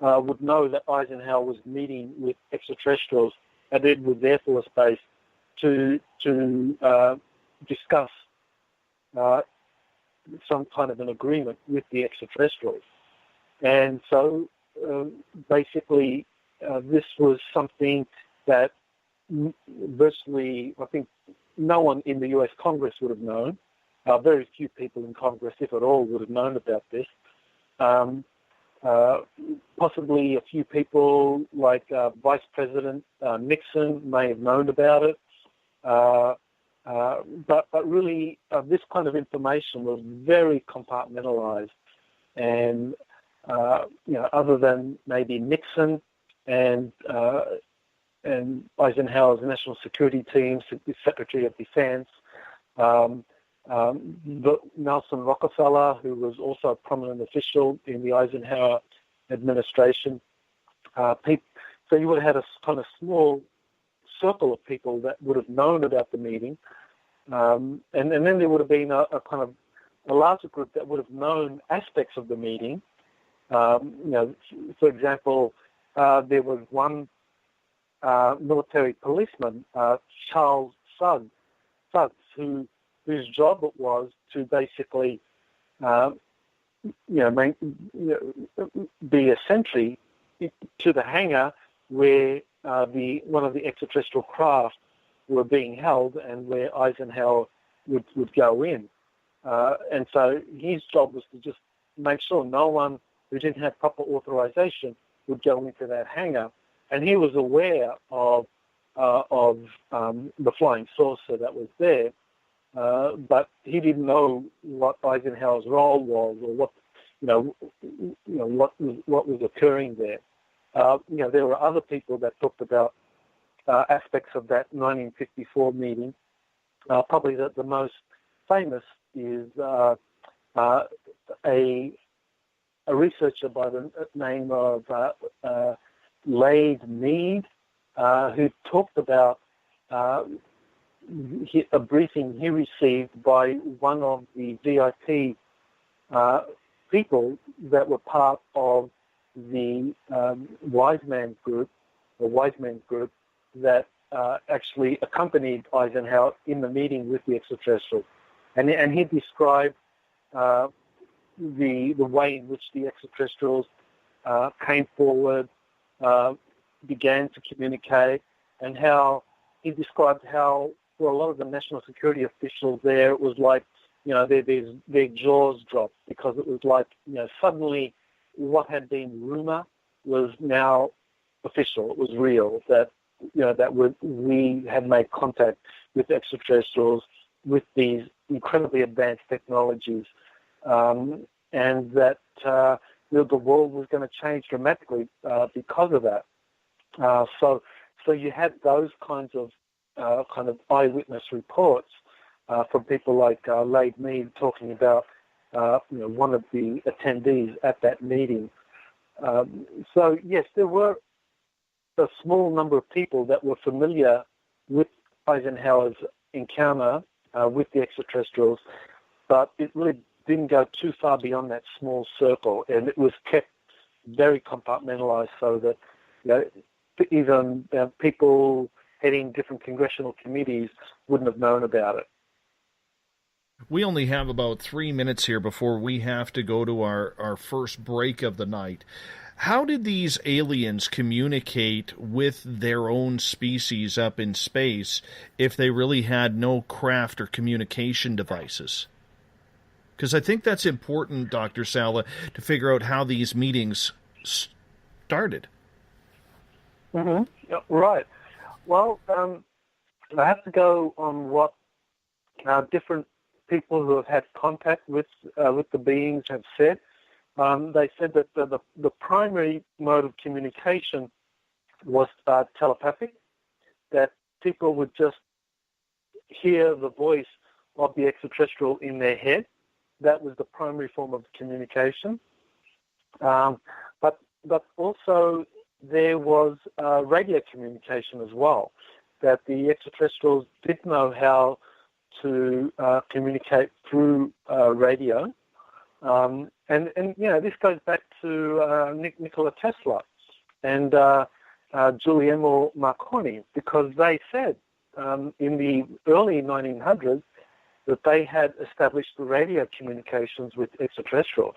would know that Eisenhower was meeting with extraterrestrials at Edwards Air Force Base to discuss some kind of an agreement with the extraterrestrials. And so basically this was something that virtually, I think, no one in the U.S. Congress would have known. Very few people in Congress, if at all, would have known about this. Possibly a few people like Vice President Nixon may have known about it. But really, this kind of information was very compartmentalized. And, other than maybe Nixon and Eisenhower's national security team, the Secretary of Defense, Nelson Rockefeller, who was also a prominent official in the Eisenhower administration. So you would have had a kind of small circle of people that would have known about the meeting. And then there would have been a kind of a larger group that would have known aspects of the meeting. For example, there was one military policeman, Charles Suggs, whose job it was to basically, be a sentry to the hangar where one of the extraterrestrial craft were being held and where Eisenhower would go in. And so his job was to just make sure no one who didn't have proper authorization would go into that hangar. And he was aware of the flying saucer that was there, but he didn't know what Eisenhower's role was or what was occurring there. There were other people that talked about aspects of that 1954 meeting. Probably the most famous is a researcher by the name of Laid Mead, who talked about a briefing he received by one of the VIP people that were part of the Wise Man group that actually accompanied Eisenhower in the meeting with the extraterrestrials. And he described the way in which the extraterrestrials came forward, began to communicate, and how he described how for a lot of the national security officials there, it was like, their jaws dropped, because it was like, suddenly what had been rumor was now official. It was real that, we had made contact with extraterrestrials with these incredibly advanced technologies, and that the world was going to change dramatically because of that. So you had those kinds of eyewitness reports from people like Laid Mead talking about one of the attendees at that meeting. So yes, there were a small number of people that were familiar with Eisenhower's encounter with the extraterrestrials, but it really didn't go too far beyond that small circle, and it was kept very compartmentalized so that even people heading different congressional committees wouldn't have known about it. We only have about 3 minutes here before we have to go to our first break of the night. How did these aliens communicate with their own species up in space if they really had no craft or communication devices? Because I think that's important, Dr. Salla, to figure out how these meetings started. Mm-hmm. Yeah, right. Well, I have to go on what different people who have had contact with the beings have said. They said that the primary mode of communication was telepathic, that people would just hear the voice of the extraterrestrial in their head. That was the primary form of communication. But also there was radio communication as well, that the extraterrestrials did know how to communicate through radio. And this goes back to Nikola Tesla and Guglielmo Marconi, because they said in the early 1900s that they had established radio communications with extraterrestrials.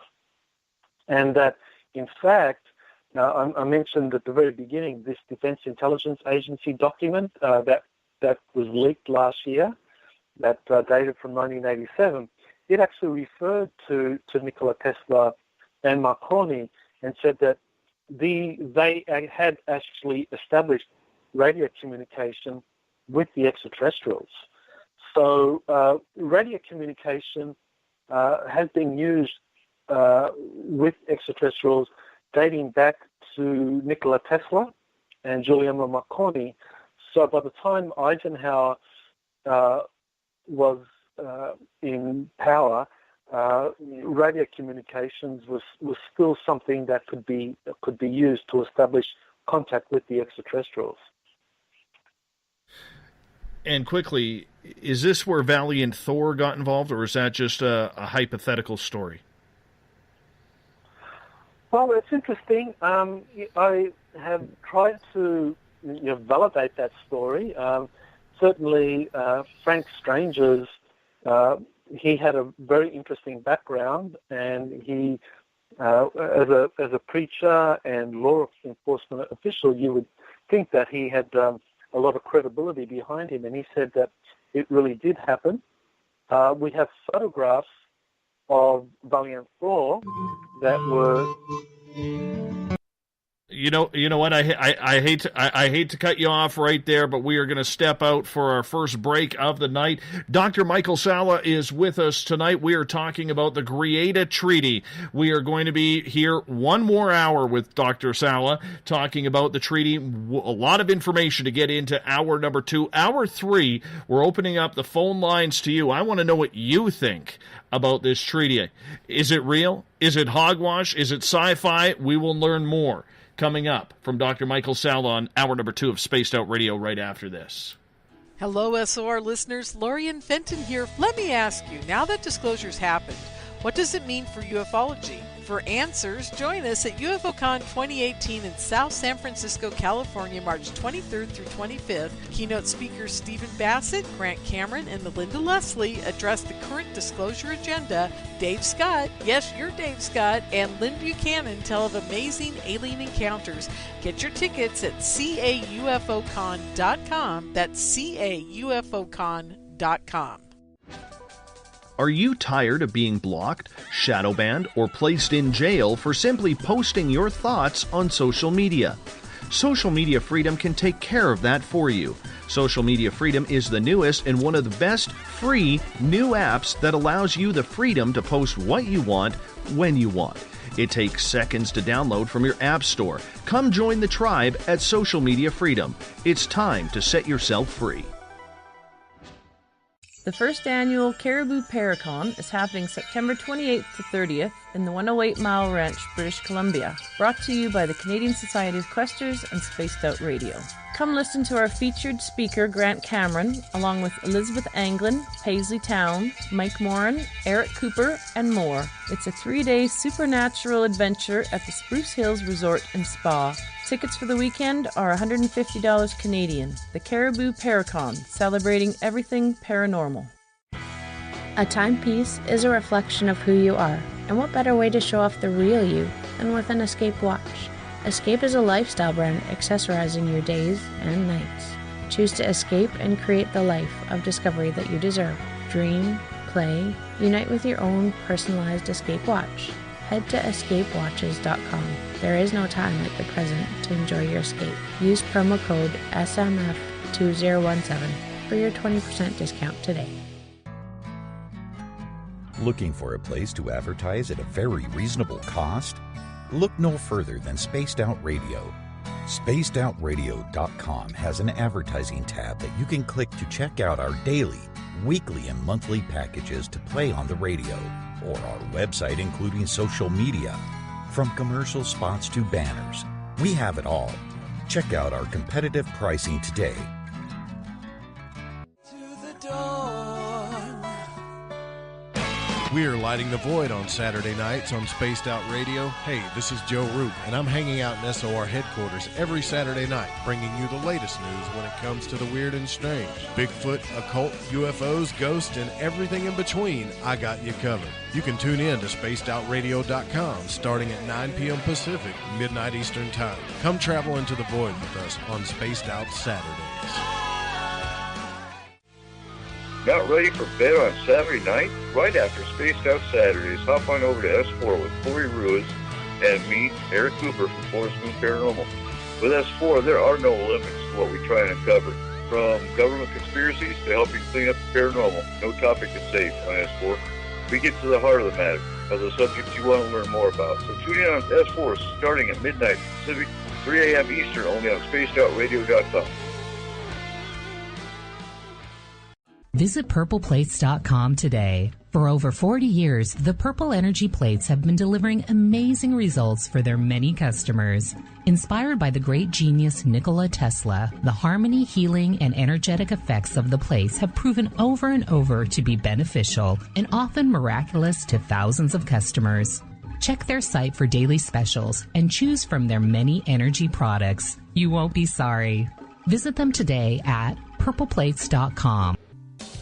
And that, in fact, I mentioned at the very beginning this Defense Intelligence Agency document that was leaked last year, that dated from 1987. it actually referred to Nikola Tesla and Marconi and said that they had actually established radio communication with the extraterrestrials. So radio communication has been used with extraterrestrials dating back to Nikola Tesla and Giuliano Marconi. So by the time Eisenhower was in power, radio communications was still something that could be used to establish contact with the extraterrestrials. And quickly, is this where Valiant Thor got involved, or is that just a hypothetical story? Well, it's interesting. I have tried to validate that story. Certainly, Frank Stranger's, he had a very interesting background, and he, as a preacher and law enforcement official, you would think that he had a lot of credibility behind him, and he said that it really did happen. We have photographs of Valiant Thor that were... You know what? I hate to cut you off right there, but we are going to step out for our first break of the night. Dr. Michael Salla is with us tonight. We are talking about the Greada Treaty. We are going to be here one more hour with Dr. Salla talking about the treaty. A lot of information to get into hour number 2. Hour 3, we're opening up the phone lines to you. I want to know what you think about this treaty. Is it real? Is it hogwash? Is it sci-fi? We will learn more coming up from Dr. Michael Salla on hour number 2 of Spaced Out Radio right after this. Hello, SOR listeners. Lorian Fenton here. Let me ask you, now that disclosure's happened, what does it mean for ufology? For answers, join us at UFOCon 2018 in South San Francisco, California, March 23rd through 25th. Keynote speakers Stephen Bassett, Grant Cameron, and Melinda Leslie address the current disclosure agenda. Dave Scott, yes, you're Dave Scott, and Lynn Buchanan tell of amazing alien encounters. Get your tickets at caufocon.com. That's caufocon.com. Are you tired of being blocked, shadow banned, or placed in jail for simply posting your thoughts on social media? Social Media Freedom can take care of that for you. Social Media Freedom is the newest and one of the best free new apps that allows you the freedom to post what you want, when you want. It takes seconds to download from your app store. Come join the tribe at Social Media Freedom. It's time to set yourself free. The first annual Caribou Paracon is happening September 28th to 30th in the 108 Mile Ranch, British Columbia, brought to you by the Canadian Society of Questers and Spaced Out Radio. Come listen to our featured speaker, Grant Cameron, along with Elizabeth Anglin, Paisley Town, Mike Moran, Eric Cooper, and more. It's a 3-day supernatural adventure at the Spruce Hills Resort and Spa. Tickets for the weekend are $150 Canadian. The Caribou Paracon, celebrating everything paranormal. A timepiece is a reflection of who you are, and what better way to show off the real you than with an Escape watch? Escape is a lifestyle brand accessorizing your days and nights. Choose to escape and create the life of discovery that you deserve. Dream, play, unite with your own personalized Escape watch. Head to escapewatches.com. There is no time like the present to enjoy your escape. Use promo code SMF2017 for your 20% discount today. Looking for a place to advertise at a very reasonable cost? Look no further than Spaced Out Radio. SpacedOutRadio.com has an advertising tab that you can click to check out our daily, weekly, and monthly packages to play on the radio, or our website including social media. From commercial spots to banners, we have it all. Check out our competitive pricing today. To the dawn. We are lighting the void on Saturday nights on Spaced Out Radio. Hey, this is Joe Roop, and I'm hanging out in SOR headquarters every Saturday night, bringing you the latest news when it comes to the weird and strange. Bigfoot, occult, UFOs, ghosts, and everything in between, I got you covered. You can tune in to SpacedOutRadio.com starting at 9 p.m. Pacific, midnight Eastern Time. Come travel into the void with us on Spaced Out Saturdays. Not ready for bed on Saturday night? Right after Spaced Out Saturdays, hop on over to S4 with Corey Ruiz and me, Eric Cooper from Forest Moon Paranormal. With S4, there are no limits to what we try and uncover. From government conspiracies to helping clean up the paranormal, no topic is safe on S4. We get to the heart of the matter, of the subjects you want to learn more about. So tune in on S4 starting at midnight Pacific, 3 a.m. Eastern, only on spacedoutradio.com. Visit purpleplates.com today. For over 40 years, the Purple Energy Plates have been delivering amazing results for their many customers. Inspired by the great genius Nikola Tesla, the harmony, healing, and energetic effects of the plates have proven over and over to be beneficial and often miraculous to thousands of customers. Check their site for daily specials and choose from their many energy products. You won't be sorry. Visit them today at purpleplates.com.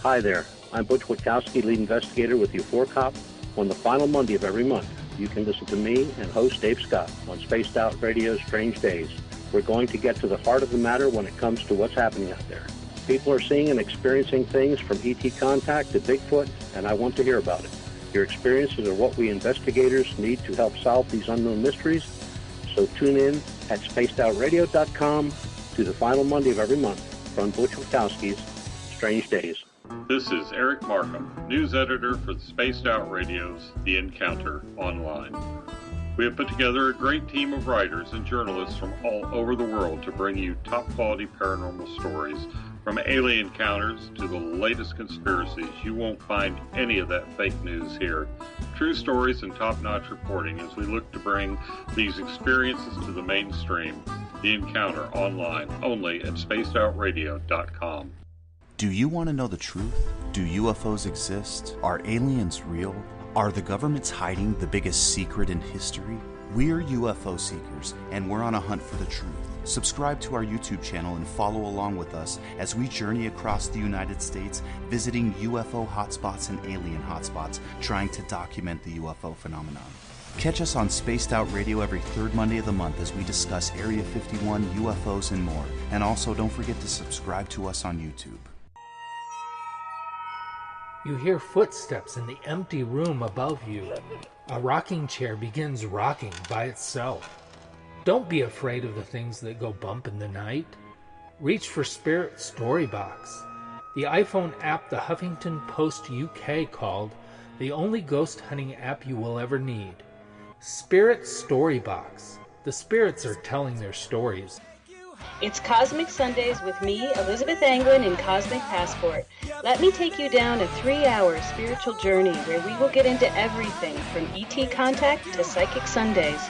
Hi there, I'm Butch Witkowski, lead investigator with U4 Cop. On the final Monday of every month, you can listen to me and host Dave Scott on Spaced Out Radio's Strange Days. We're going to get to the heart of the matter when it comes to what's happening out there. People are seeing and experiencing things from ET contact to Bigfoot, and I want to hear about it. Your experiences are what we investigators need to help solve these unknown mysteries. So tune in at spacedoutradio.com to the final Monday of every month from Butch Witkowski's Strange Days. This is Eric Markham, news editor for the Spaced Out Radio's The Encounter Online. We have put together a great team of writers and journalists from all over the world to bring you top-quality paranormal stories. From alien encounters to the latest conspiracies, you won't find any of that fake news here. True stories and top-notch reporting as we look to bring these experiences to the mainstream. The Encounter Online, only at spacedoutradio.com. Do you want to know the truth? Do UFOs exist? Are aliens real? Are the governments hiding the biggest secret in history? We're UFO seekers, and we're on a hunt for the truth. Subscribe to our YouTube channel and follow along with us as we journey across the United States, visiting UFO hotspots and alien hotspots, trying to document the UFO phenomenon. Catch us on Spaced Out Radio every third Monday of the month as we discuss Area 51, UFOs, and more. And also, don't forget to subscribe to us on YouTube. You hear footsteps in the empty room above you. A rocking chair begins rocking by itself. Don't be afraid of the things that go bump in the night. Reach for Spirit Storybox, the iPhone app the Huffington Post UK called the only ghost hunting app you will ever need. Spirit Storybox. The spirits are telling their stories. It's Cosmic Sundays with me, Elizabeth Anglin, in Cosmic Passport. Let me take you down a 3-hour spiritual journey where we will get into everything from ET contact to Psychic Sundays.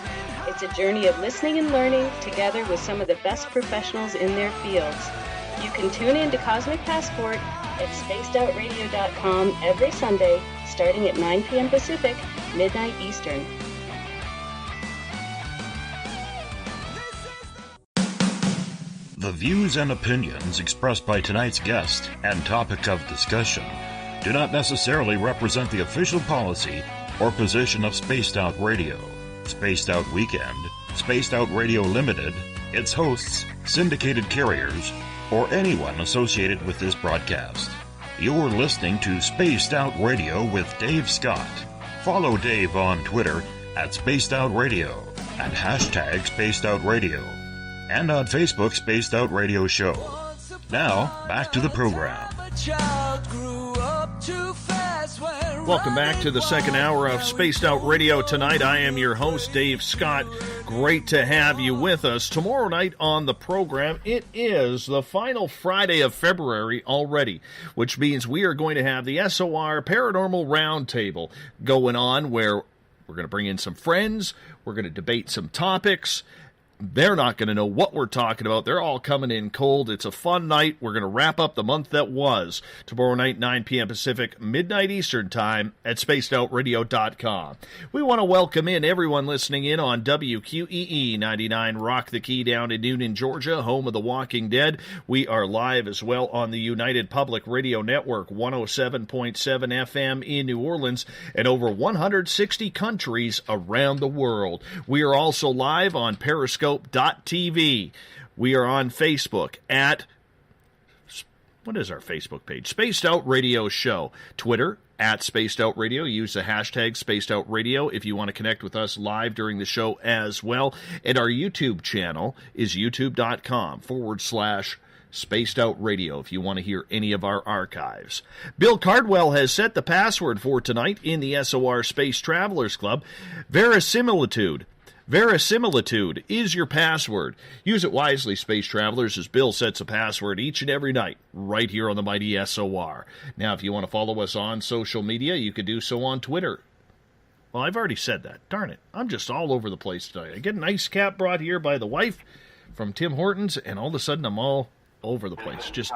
It's a journey of listening and learning together with some of the best professionals in their fields. You can tune in to Cosmic Passport at spacedoutradio.com every Sunday starting at 9 p.m. Pacific, midnight Eastern. The views and opinions expressed by tonight's guest and topic of discussion do not necessarily represent the official policy or position of Spaced Out Radio, Spaced Out Weekend, Spaced Out Radio Limited, its hosts, syndicated carriers, or anyone associated with this broadcast. You're listening to Spaced Out Radio with Dave Scott. Follow Dave on Twitter at Spaced Out Radio and hashtag Spaced Out Radio, and on Facebook, Spaced Out Radio Show. Now, back to the program. Welcome back to the second hour of Spaced Out Radio tonight. I am your host, Dave Scott. Great to have you with us. Tomorrow night on the program, it is the final Friday of February already, which means we are going to have the SOR Paranormal Roundtable going on, where we're going to bring in some friends, we're going to debate some topics. They're not going to know what we're talking about. They're all coming in cold. It's a fun night. We're going to wrap up the month that was. Tomorrow night, 9 p.m. Pacific, midnight Eastern time at spacedoutradio.com. We want to welcome in everyone listening in on WQEE 99 Rock the Key down in Newnan, Georgia, home of The Walking Dead. We are live as well on the United Public Radio Network, 107.7 FM in New Orleans, and over 160 countries around the world. We are also live on Periscope.tv. We are on Facebook at what is our Facebook page? Spaced Out Radio Show. Twitter, at Spaced Out Radio. Use the hashtag Spaced Out Radio if you want to connect with us live during the show as well. And our YouTube channel is youtube.com/Spaced Out Radio if you want to hear any of our archives. Bill Cardwell has set the password for tonight in the SOR Space Travelers Club. Verisimilitude. Verisimilitude is your password. Use it wisely, Space Travelers, as Bill sets a password each and every night right here on the mighty SOR. Now, if you want to follow us on social media, you can do so on Twitter. Well, I've already said that. Darn it. I'm just all over the place tonight. I get an ice cap brought here by the wife from Tim Hortons, and all of a sudden I'm all over the place, just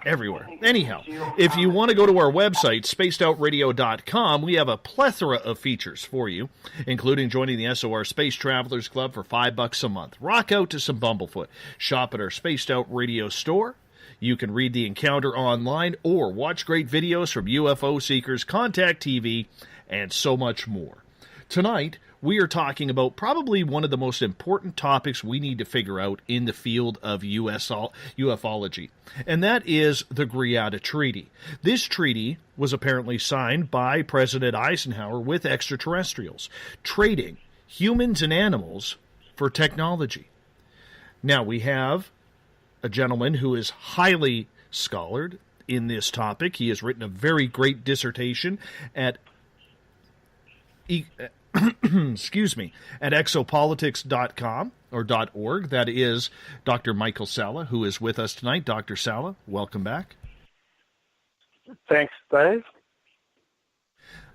everywhere. Anyhow, if you want to go to our website, spacedoutradio.com, we have a plethora of features for you, including joining the SOR Space Travelers Club for $5 a month. Rock out to some Bumblefoot. Shop at our Spaced Out Radio store. You can read The Encounter online or watch great videos from UFO seekers, Contact TV, and so much more. Tonight, we are talking about probably one of the most important topics we need to figure out in the field of ufology, and that is the Greada Treaty. This treaty was apparently signed by President Eisenhower with extraterrestrials, trading humans and animals for technology. Now, we have a gentleman who is highly scholared in this topic. He has written a very great dissertation at excuse me, at exo-politics.com or .org. That is Dr. Michael Salla, who is with us tonight. Dr. Salla, welcome back. Thanks, Dave.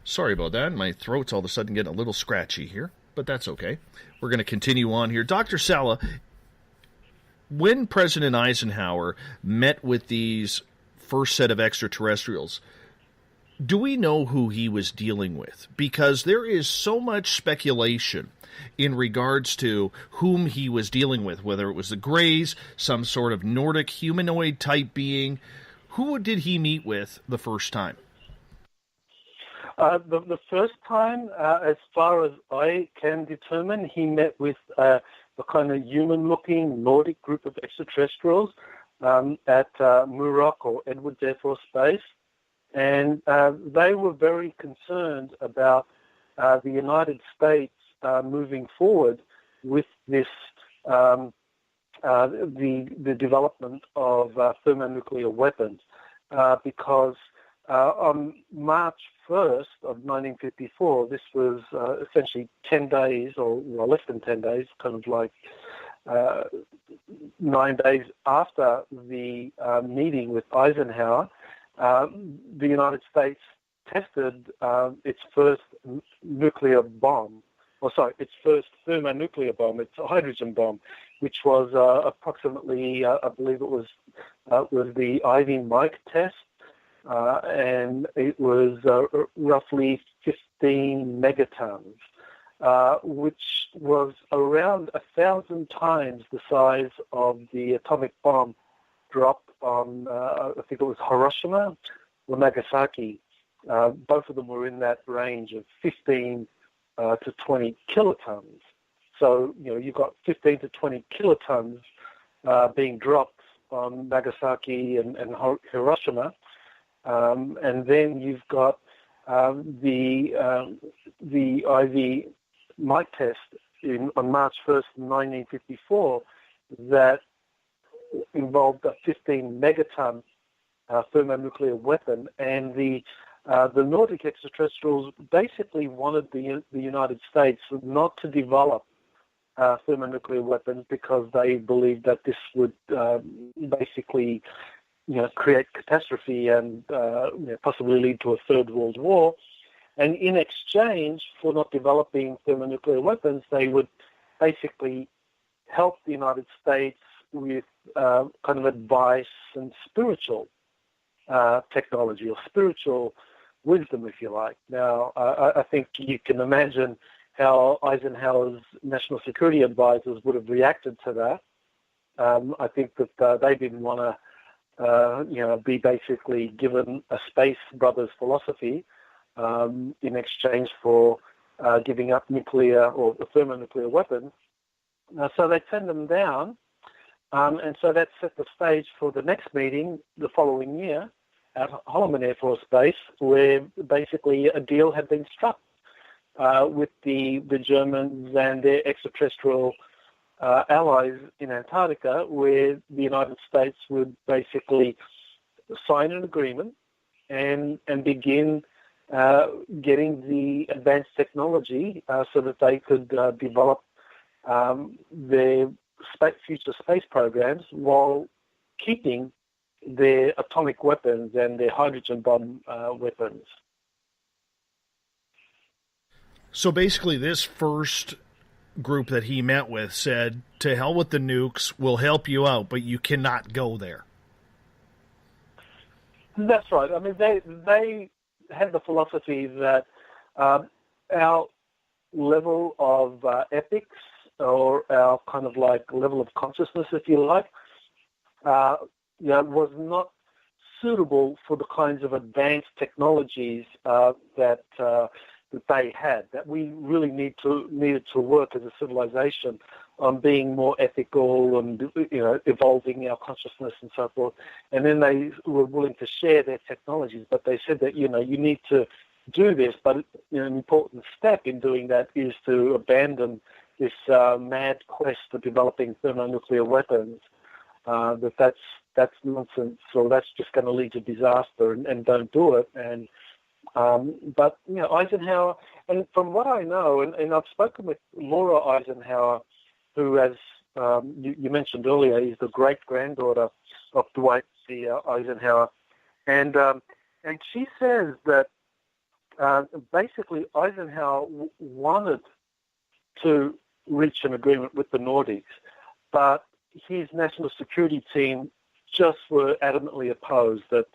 Sorry about that. My throat's all of a sudden getting a little scratchy here, but that's okay. We're going to continue on here. Dr. Salla, when President Eisenhower met with these first set of extraterrestrials, do we know who he was dealing with? Because there is so much speculation in regards to whom he was dealing with, whether it was the Greys, some sort of Nordic humanoid type being. Who did he meet with the first time? The first time, as far as I can determine, he met with a kind of human-looking Nordic group of extraterrestrials at Muroc or Edwards Air Force Base. And they were very concerned about the United States moving forward with this, the development of thermonuclear weapons, because on March 1st of 1954, this was essentially 10 days, or less than 10 days, kind of like 9 days after the meeting with Eisenhower. The United States tested its first nuclear bomb, its first thermonuclear bomb, its hydrogen bomb, which was approximately, I believe it was the Ivy Mike test, and it was roughly 15 megatons, which was around 1,000 times the size of the atomic bomb dropped on, I think it was Hiroshima or Nagasaki. Both of them were in that range of 15 to 20 kilotons. So, you've got 15 to 20 kilotons being dropped on Nagasaki and Hiroshima. And then you've got the Ivy Mike test on March 1st, 1954, that involved a 15 megaton thermonuclear weapon, and the Nordic extraterrestrials basically wanted the United States not to develop thermonuclear weapons because they believed that this would basically, create catastrophe and possibly lead to a third world war. And in exchange for not developing thermonuclear weapons, they would basically help the United States with kind of advice and spiritual technology or spiritual wisdom, if you like. Now, I think you can imagine how Eisenhower's national security advisors would have reacted to that. I think that they didn't want to, be basically given a Space Brothers philosophy in exchange for giving up nuclear or thermonuclear weapons. So they send them down. And so that set the stage for the next meeting the following year at Holloman Air Force Base, where basically a deal had been struck with the Germans and their extraterrestrial allies in Antarctica, where the United States would basically sign an agreement and begin getting the advanced technology so that they could develop their future space programs while keeping their atomic weapons and their hydrogen bomb weapons. So basically this first group that he met with said, to hell with the nukes, we'll help you out, but you cannot go there. That's right. I mean, they had the philosophy that our level of ethics, or our kind of like level of consciousness, if you like, was not suitable for the kinds of advanced technologies that they had. That we really needed to work as a civilization on being more ethical and evolving our consciousness and so forth. And then they were willing to share their technologies, but they said that you need to do this, but an important step in doing that is to abandon this mad quest for developing thermonuclear weapons. That's nonsense, or that's just going to lead to disaster, and don't do it. And but Eisenhower, and from what I know, and I've spoken with Laura Eisenhower, who, as you mentioned earlier, is the great-granddaughter of Dwight D. Eisenhower, and she says that basically Eisenhower wanted to reach an agreement with the Nordics, but his national security team just were adamantly opposed. That,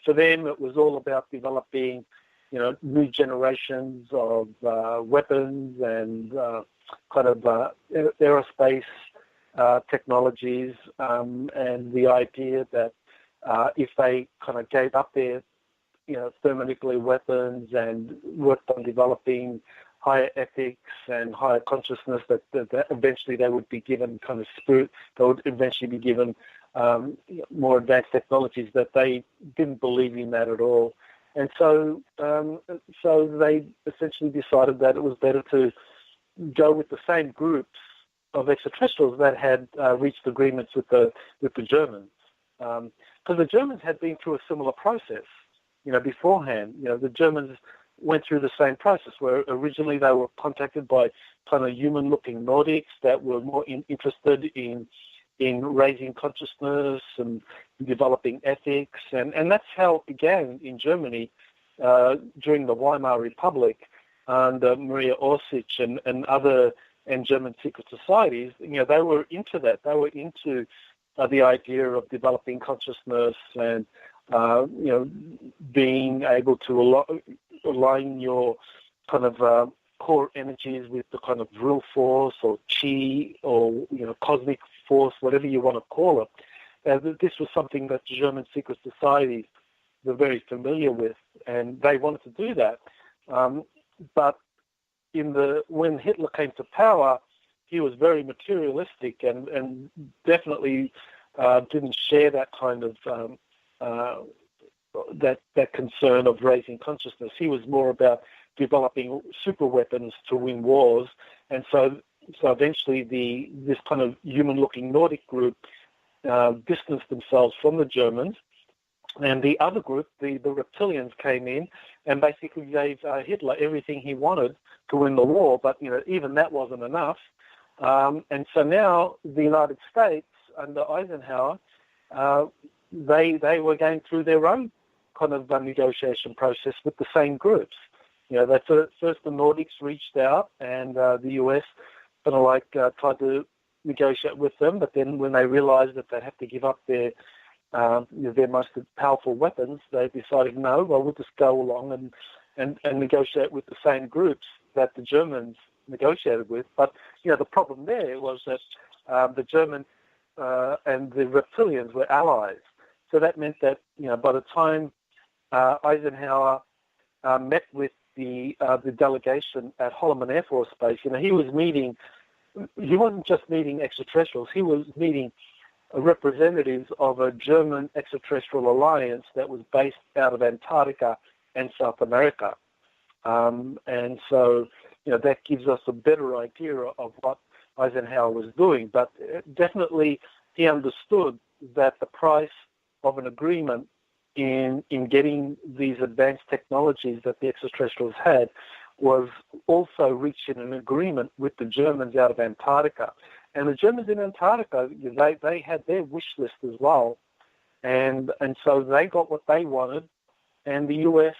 for them it was all about developing, new generations of weapons and kind of aerospace technologies, and the idea that if they kind of gave up their, thermonuclear weapons and worked on developing higher ethics and higher consciousness, that eventually they would be given kind of spirit, they would eventually be given more advanced technologies, that they didn't believe in that at all. And so they essentially decided that it was better to go with the same groups of extraterrestrials that had reached agreements with the Germans. Because the Germans had been through a similar process, beforehand. The Germans went through the same process, where originally they were contacted by kind of human-looking Nordics that were more interested in raising consciousness and developing ethics, and that's how it began in Germany during the Weimar Republic under Maria Orsic and other German secret societies. They were into that. They were into the idea of developing consciousness and being able to align your kind of core energies with the kind of real force or chi or cosmic force, whatever you want to call it. This was something that German secret societies were very familiar with, and they wanted to do that. But when Hitler came to power, he was very materialistic and definitely didn't share that kind of that concern of raising consciousness. He was more about developing super weapons to win wars, and so eventually this kind of human-looking Nordic group distanced themselves from the Germans, and the other group, the reptilians, came in and basically gave Hitler everything he wanted to win the war. But even that wasn't enough, and so now the United States under Eisenhower, they were going through their own kind of negotiation process with the same groups. First the Nordics reached out, and the US kind of tried to negotiate with them, but then when they realized that they had to give up their most powerful weapons, they decided, no, well, we'll just go along and negotiate with the same groups that the Germans negotiated with. But the problem there was that the Germans and the reptilians were allies. So that meant that by the time Eisenhower met with the delegation at Holloman Air Force Base, he was meeting he wasn't just meeting extraterrestrials. He was meeting representatives of a German extraterrestrial alliance that was based out of Antarctica and South America. And so, that gives us a better idea of what Eisenhower was doing. But definitely he understood that the price of an agreement in getting these advanced technologies that the extraterrestrials had was also reaching an agreement with the Germans out of Antarctica. And the Germans in Antarctica, they had their wish list as well. And so they got what they wanted, and the US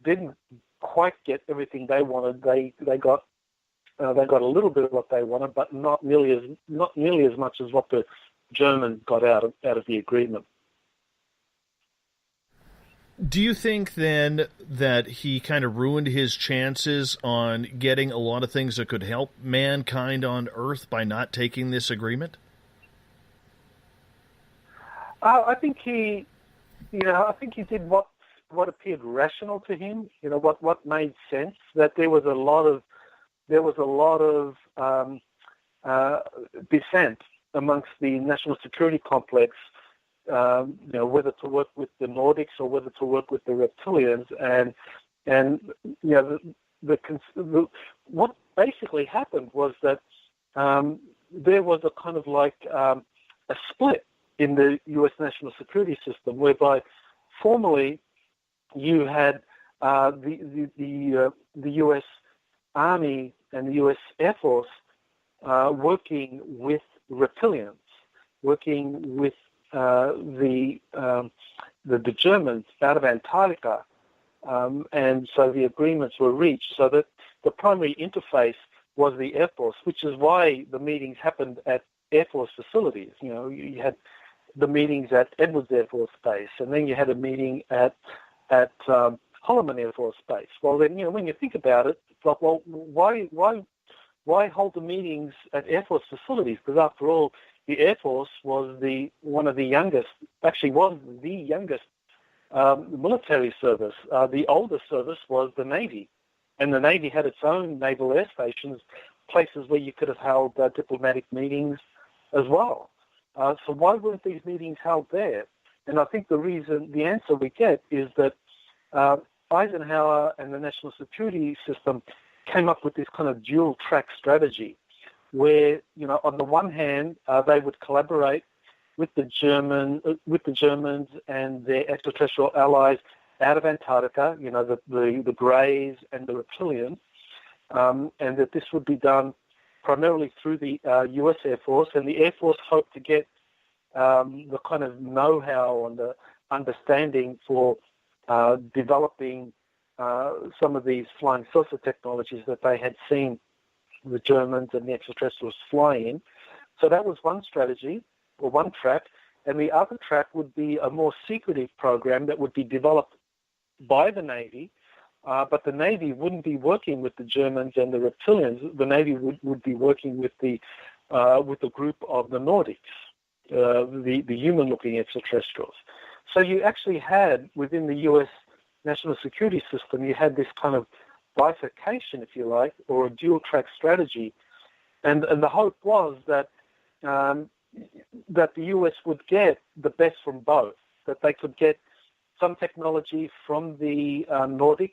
didn't quite get everything they wanted. They got a little bit of what they wanted, but not nearly as much as what the Germans got out of the agreement. Do you think then that he kind of ruined his chances on getting a lot of things that could help mankind on Earth by not taking this agreement? I think he did what appeared rational to him. What made sense. That there was a lot of dissent amongst the national security complex. Whether to work with the Nordics or whether to work with the reptilians, and what basically happened was that there was a kind of like a split in the U.S. national security system, whereby formerly you had the U.S. Army and the U.S. Air Force working with reptilians, working with the Germans out of Antarctica, and so the agreements were reached so that the primary interface was the Air Force, which is why the meetings happened at Air Force facilities. You had the meetings at Edwards Air Force Base, and then you had a meeting at Holloman Air Force Base. Well, then, when you think about it, it's like, well, why hold the meetings at Air Force facilities? Because after all, the Air Force was the youngest military service. The older service was the Navy, and the Navy had its own naval air stations, places where you could have held diplomatic meetings as well. So why weren't these meetings held there? And I think the answer we get is that Eisenhower and the national security system came up with this kind of dual-track strategy, where on the one hand they would collaborate with the Germans and their extraterrestrial allies out of Antarctica, the Greys and the reptilians, and that this would be done primarily through the U.S. Air Force, and the Air Force hoped to get the kind of know-how and the understanding for developing some of these flying saucer technologies that they had seen the Germans and the extraterrestrials fly in. So that was one strategy, or one track, and the other track would be a more secretive program that would be developed by the Navy, but the Navy wouldn't be working with the Germans and the reptilians. The Navy would be working with the group of the Nordics, the human-looking extraterrestrials. So you actually had, within the U.S. national security system, you had this kind of bifurcation, if you like, or a dual-track strategy, and the hope was that the U.S. would get the best from both, that they could get some technology from the Nordics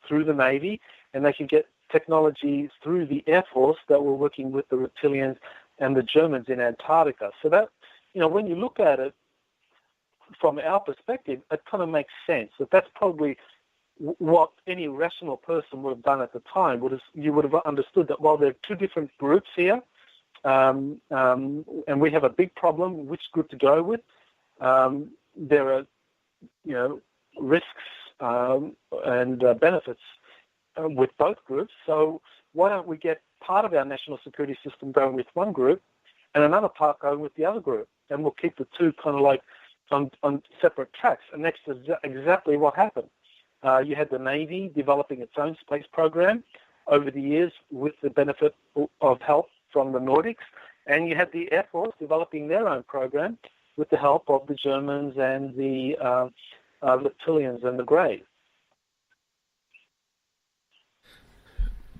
through the Navy, and they could get technologies through the Air Force that were working with the reptilians and the Germans in Antarctica. So that, when you look at it from our perspective, it kind of makes sense. That's probably what any rational person would have done at the time. You would have understood that while there are two different groups here, and we have a big problem which group to go with, there are risks and benefits with both groups. So why don't we get part of our national security system going with one group and another part going with the other group, and we'll keep the two kind of like on separate tracks. And that's exactly what happened. You had the Navy developing its own space program over the years with the benefit of help from the Nordics, and you had the Air Force developing their own program with the help of the Germans and the reptilians and the Greys.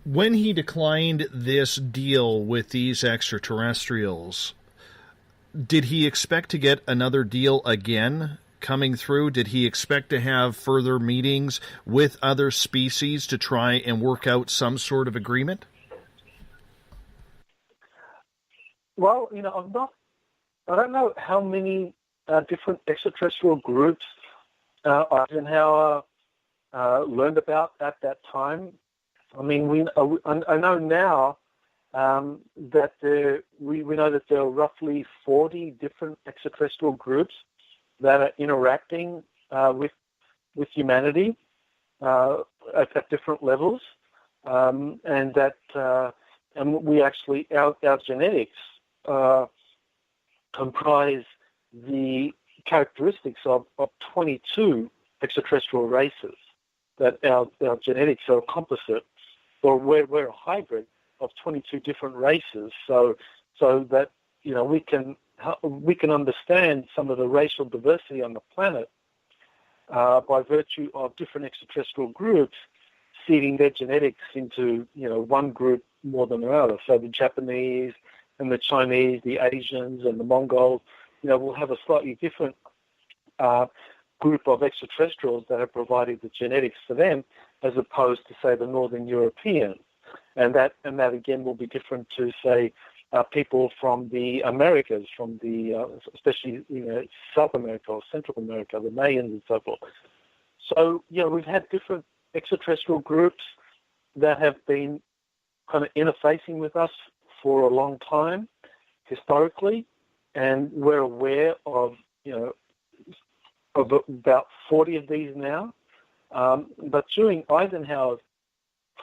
When he declined this deal with these extraterrestrials, did he expect to get another deal again coming through? Did he expect to have further meetings with other species to try and work out some sort of agreement? Well, I don't know how many different extraterrestrial groups Eisenhower learned about at that time. I mean, I know now that we know that there are roughly 40 different extraterrestrial groups that are interacting with humanity at different levels, and that and we actually our genetics comprise the characteristics of 22 extraterrestrial races. That our genetics are a composite, or we're a hybrid of 22 different races. So that we can understand some of the racial diversity on the planet by virtue of different extraterrestrial groups seeding their genetics into one group more than another. So the Japanese and the Chinese, the Asians and the Mongols, will have a slightly different group of extraterrestrials that have provided the genetics for them, as opposed to, say, the Northern Europeans. And that again will be different to, say, people from the Americas, from the especially South America or Central America, the Mayans and so forth. So we've had different extraterrestrial groups that have been kind of interfacing with us for a long time historically, and we're aware of about 40 of these now. But during Eisenhower's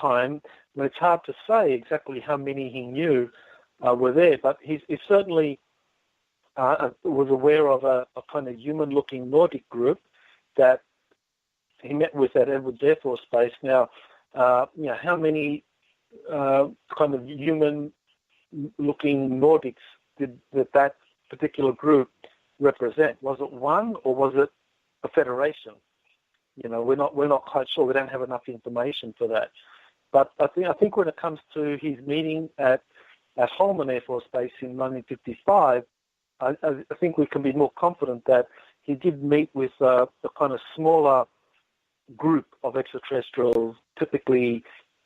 time, it's hard to say exactly how many he knew were there, but he certainly was aware of a kind of human-looking Nordic group that he met with at Edwards Air Force Base. Now, how many kind of human-looking Nordics did that particular group represent? Was it one, or was it a federation? We're not quite sure. We don't have enough information for that. But I think when it comes to his meeting at Holman Air Force Base in 1955, I think we can be more confident that he did meet with a kind of smaller group of extraterrestrials, typically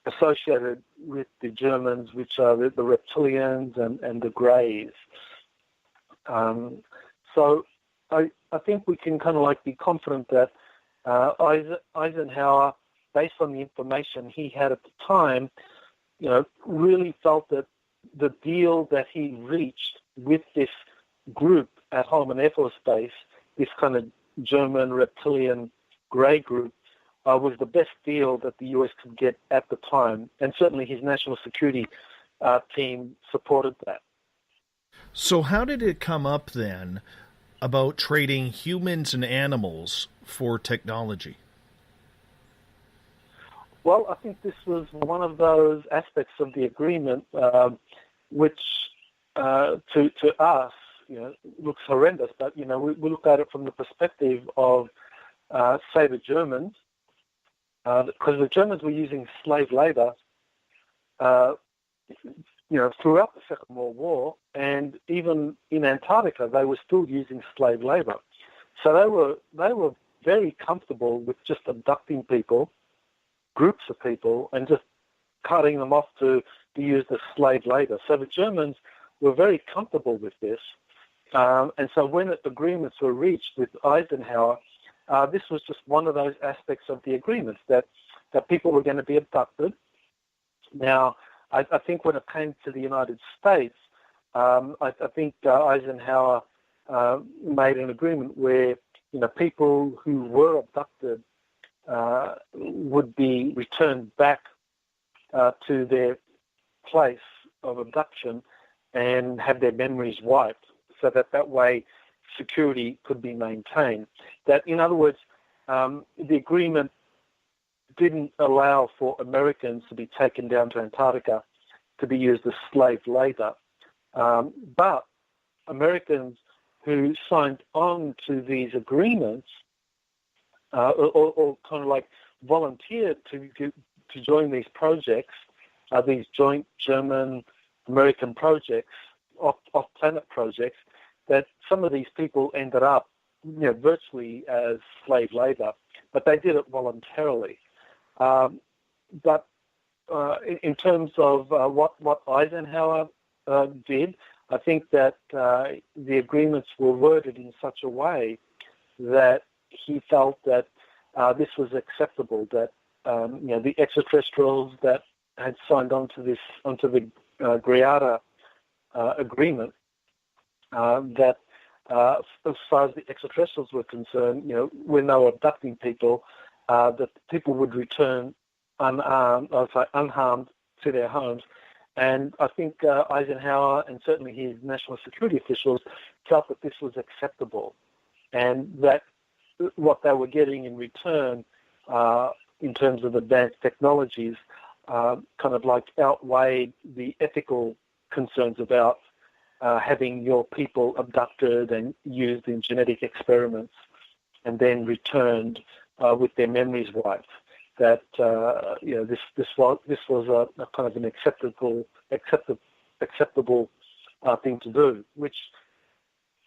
associated with the Germans, which are the reptilians and the Greys. So I think we can kind of be confident that Eisenhower, based on the information he had at the time, really felt that the deal that he reached with this group at Holman Air Force Base, this kind of German reptilian grey group, was the best deal that the US could get at the time. And certainly his national security team supported that. So how did it come up then about trading humans and animals for technology? Well, I think this was one of those aspects of the agreement which to us, looks horrendous. But, we look at it from the perspective of, say, the Germans, because the Germans were using slave labor, throughout the Second World War, and even in Antarctica, they were still using slave labor. So they were very comfortable with just abducting people, groups of people, and just cutting them off to be used as slave labor. So the Germans were very comfortable with this. And so when agreements were reached with Eisenhower, this was just one of those aspects of the agreements, that people were going to be abducted. Now, I think when it came to the United States, I think Eisenhower made an agreement where people who were abducted would be returned back to their place of abduction and have their memories wiped, so that way security could be maintained. That, in other words, the agreement didn't allow for Americans to be taken down to Antarctica to be used as slave labor. But Americans who signed on to these agreements or kind of volunteered to join these projects these joint German-American projects, off-planet projects, that some of these people ended up, virtually as slave labor, but they did it voluntarily. But in terms of what Eisenhower did, I think that the agreements were worded in such a way that he felt that this was acceptable, that the extraterrestrials that had signed onto the Greada agreement, that as far as the extraterrestrials were concerned, when they were abducting people, that people would return unharmed to their homes. And I think Eisenhower and certainly his national security officials felt that this was acceptable, and that what they were getting in return in terms of advanced technologies kind of like outweighed the ethical concerns about having your people abducted and used in genetic experiments and then returned with their memories wiped. That this was a kind of an acceptable thing to do, which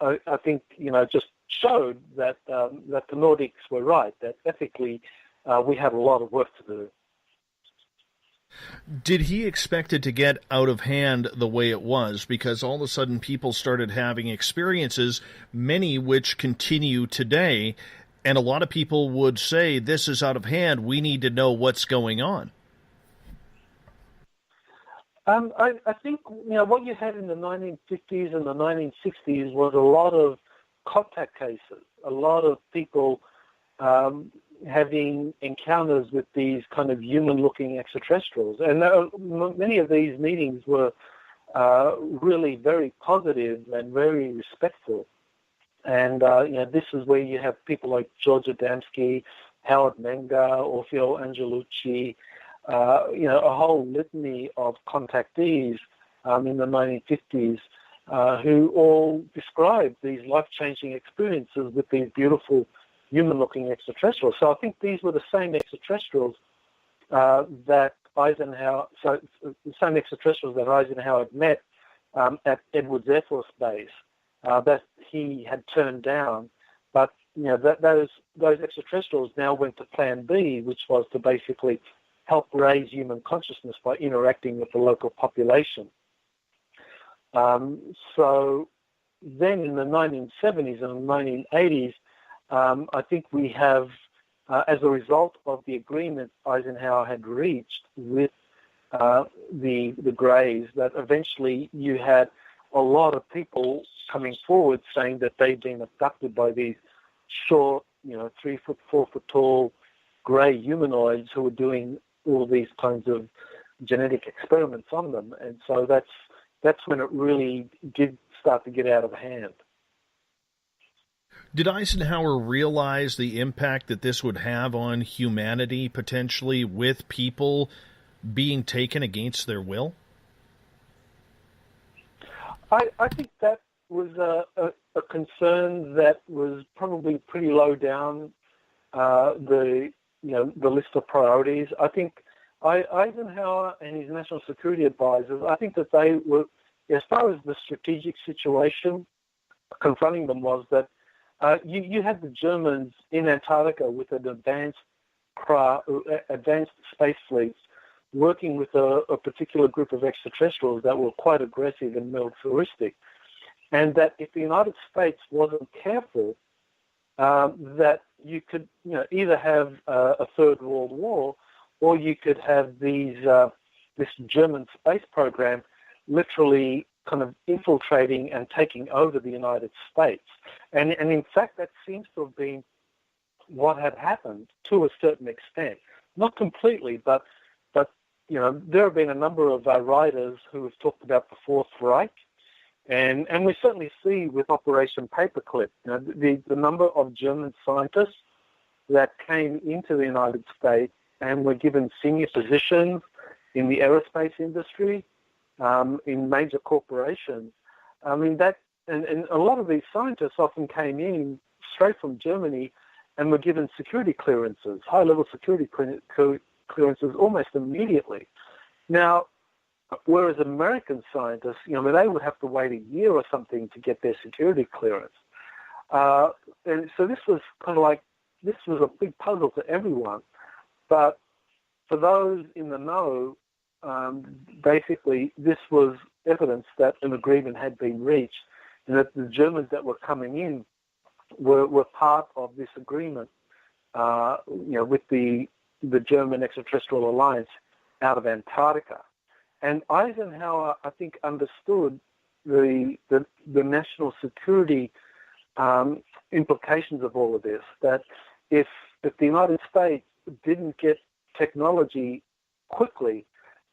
I think just showed that that the Nordics were right, that ethically we had a lot of work to do. Did he expect it to get out of hand the way it was? Because all of a sudden people started having experiences, many which continue today, and a lot of people would say, this is out of hand, we need to know what's going on. I think what you had in the 1950s and the 1960s was a lot of contact cases, a lot of people having encounters with these kind of human-looking extraterrestrials. And many of these meetings were really very positive and very respectful. And, this is where you have people like George Adamski, Howard Menger, Orfeo Angelucci, a whole litany of contactees in the 1950s who all described these life-changing experiences with these beautiful human-looking extraterrestrials. So I think these were the same extraterrestrials that Eisenhower had met at Edwards Air Force Base that he had turned down. But those extraterrestrials now went to Plan B, which was to basically help raise human consciousness by interacting with the local population. So then in the 1970s and 1980s, I think we have, as a result of the agreement Eisenhower had reached with the Greys, that eventually you had a lot of people coming forward saying that they'd been abducted by these short, 3 foot, 4 foot tall Grey humanoids who were doing all these kinds of genetic experiments on them. And so that's when it really did start to get out of hand. Did Eisenhower realize the impact that this would have on humanity, potentially, with people being taken against their will? I think that was a concern that was probably pretty low down the list of priorities. I think Eisenhower and his national security advisors, I think that they were, as far as the strategic situation confronting them was that you had the Germans in Antarctica with an advanced space fleets working with a particular group of extraterrestrials that were quite aggressive and militaristic. And that if the United States wasn't careful, that you could either have a third world war, or you could have this German space program literally kind of infiltrating and taking over the United States. And in fact, that seems to have been what had happened to a certain extent. Not completely, but there have been a number of writers who have talked about the Fourth Reich, and we certainly see with Operation Paperclip, the number of German scientists that came into the United States and were given senior positions in the aerospace industry, in major corporations. I mean, and a lot of these scientists often came in straight from Germany and were given security clearances, high-level security clearances almost immediately. Now, Whereas American scientists, they would have to wait a year or something to get their security clearance. And so this was this was a big puzzle to everyone. But for those in the know, basically this was evidence that an agreement had been reached and that the Germans that were coming in were part of this agreement, with the German Extraterrestrial Alliance out of Antarctica. And Eisenhower, I think, understood the national security implications of all of this, that if the United States didn't get technology quickly,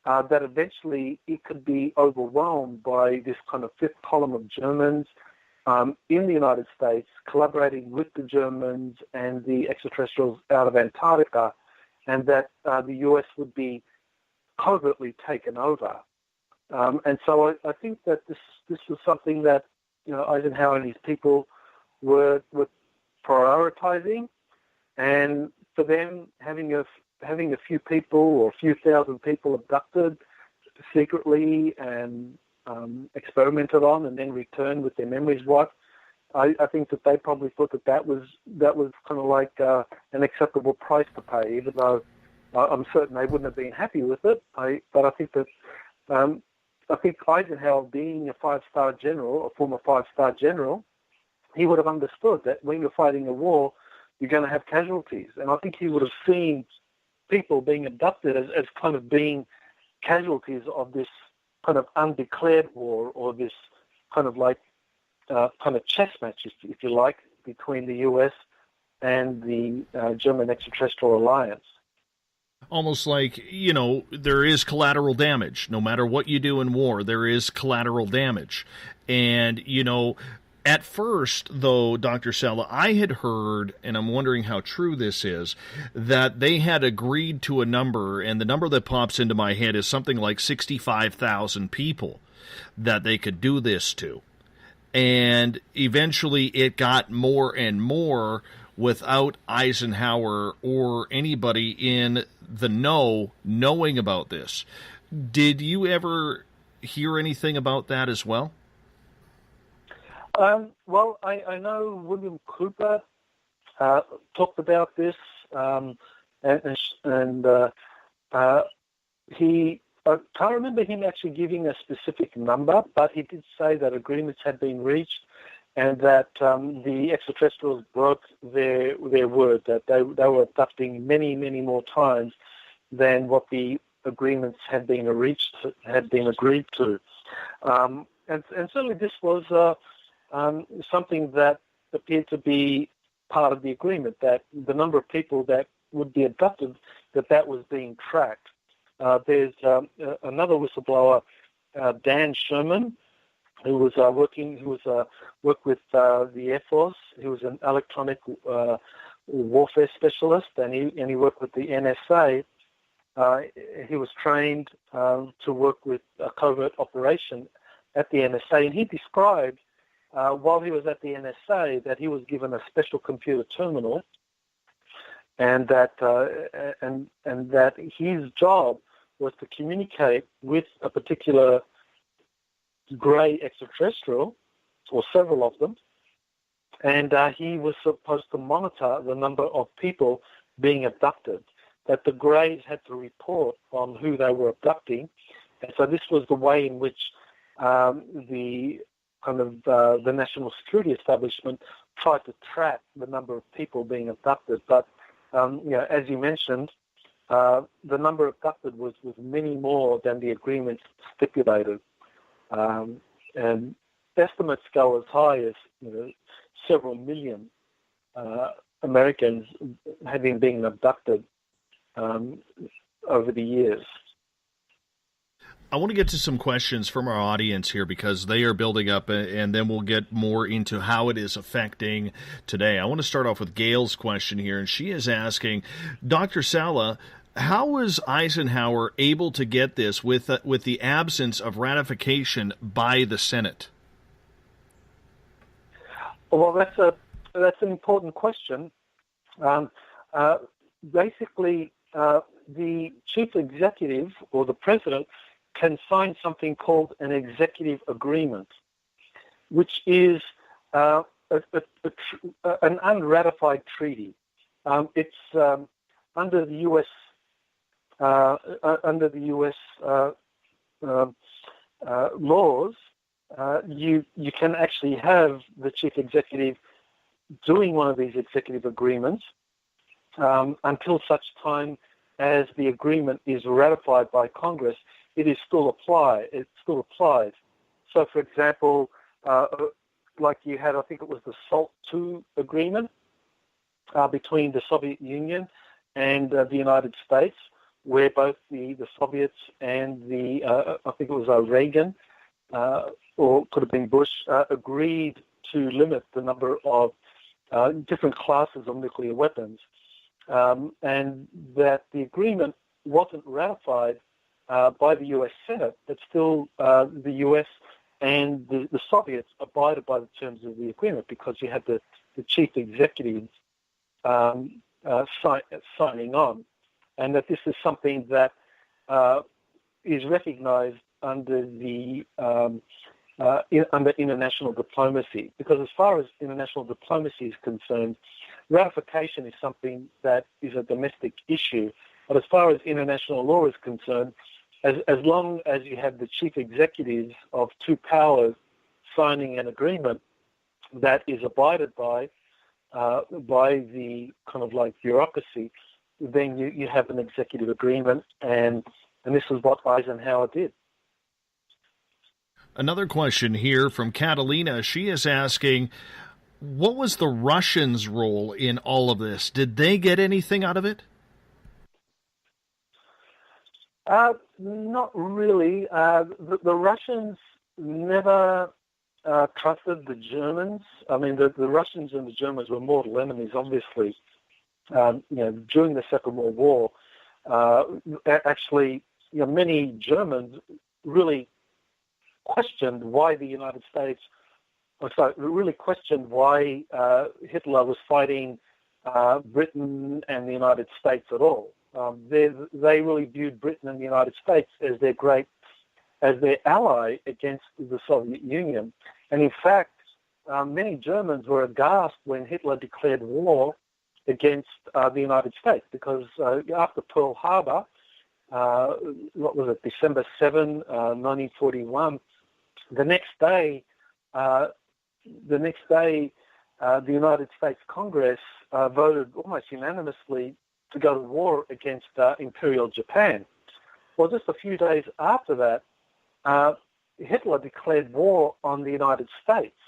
that eventually it could be overwhelmed by this kind of fifth column of Germans in the United States collaborating with the Germans and the extraterrestrials out of Antarctica, and that the US would be covertly taken over. And so I think that this was something that Eisenhower and his people were prioritizing, and for them having a few people or a few thousand people abducted secretly and experimented on and then returned with their memories wiped, I think that they probably thought that was kind of like an acceptable price to pay, even though I'm certain they wouldn't have been happy with it. But I think that I think Eisenhower, being a five-star general, a former five-star general, he would have understood that when you're fighting a war, you're going to have casualties. And I think he would have seen people being abducted as kind of being casualties of this kind of undeclared war, or this kind of like kind of chess match, if you like, between the US and the German Extraterrestrial Alliance. Almost like, there is collateral damage. No matter what you do in war, there is collateral damage. And, at first, though, Dr. Salla, I had heard, and I'm wondering how true this is, that they had agreed to a number, and the number that pops into my head is something like 65,000 people that they could do this to. And eventually it got more and more without Eisenhower or anybody in the know knowing about this. Did you ever hear anything about that as well? Well, I know William Cooper talked about this, and he, I can't remember him actually giving a specific number, but he did say that agreements had been reached and that the extraterrestrials broke their word, that they were abducting many, many more times than what the agreements had been agreed to. And certainly this was something that appeared to be part of the agreement, that the number of people that would be abducted, that was being tracked. There's another whistleblower, Dan Sherman, who was worked with the Air Force. He was an electronic warfare specialist, and he worked with the NSA. He was trained to work with a covert operation at the NSA, and he described while he was at the NSA that he was given a special computer terminal, and that his job was to communicate with a particular grey extraterrestrial, or several of them, and he was supposed to monitor the number of people being abducted, that the greys had to report on who they were abducting. And so this was the way in which the national security establishment tried to track the number of people being abducted. But as you mentioned, the number abducted was many more than the agreement stipulated, and estimates go as high as several million Americans having been abducted over the years. I want to get to some questions from our audience here because they are building up, and then we'll get more into how it is affecting today. I want to start off with Gail's question here, and she is asking, Dr. Salla, how was Eisenhower able to get this with the absence of ratification by the Senate? Well, that's an important question. Basically, the chief executive or the president can sign something called an executive agreement, which is an unratified treaty. It's under the U.S. Laws. You can actually have the chief executive doing one of these executive agreements until such time as the agreement is ratified by Congress. It is still applied. It's still applied. So, for example, like you had, I think it was the SALT II agreement between the Soviet Union and the United States, where both the Soviets and I think it was Reagan, or could have been Bush, agreed to limit the number of different classes of nuclear weapons, and that the agreement wasn't ratified by the U.S. Senate, but still the U.S. and the Soviets abided by the terms of the agreement, because you had the chief executives signing on, and that this is something that is recognized under the under international diplomacy. Because as far as international diplomacy is concerned, ratification is something that is a domestic issue. But as far as international law is concerned, as long as you have the chief executives of two powers signing an agreement that is abided by the kind of like bureaucracy, then you have an executive agreement, and this is what Eisenhower did. Another question here from Catalina. She is asking, what was the Russians' role in all of this? Did they get anything out of it? Not really. The Russians never trusted the Germans. I mean, the Russians and the Germans were mortal enemies, obviously. During the Second World War, actually, many Germans really questioned why the United States, really questioned why Hitler was fighting Britain and the United States at all. They really viewed Britain and the United States as their ally against the Soviet Union. And in fact, many Germans were aghast when Hitler declared war against the United States, because after Pearl Harbor, December 7, 1941, the next day, the United States Congress voted almost unanimously to go to war against Imperial Japan. Well, just a few days after that, Hitler declared war on the United States.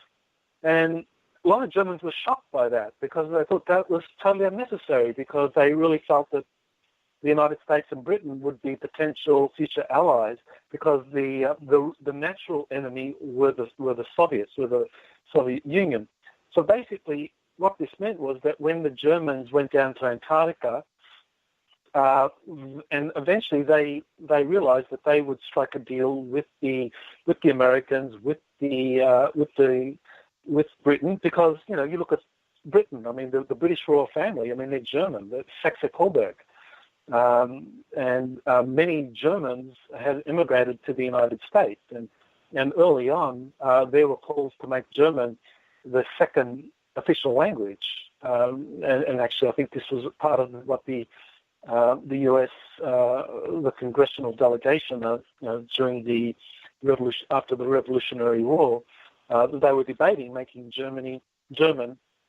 And a lot of Germans were shocked by that, because they thought that was totally unnecessary, because they really felt that the United States and Britain would be potential future allies, because the natural enemy were the Soviets, were the Soviet Union. So basically, what this meant was that when the Germans went down to Antarctica, and eventually they realized that they would strike a deal with the Americans, with Britain, because you look at Britain. I mean, the British royal family. I mean, they're German. They're Saxe-Coburg. And many Germans had immigrated to the United States, and early on there were calls to make German the second official language, and actually I think this was part of what the U.S. The congressional delegation during the revolution, after the Revolutionary War, they were debating making German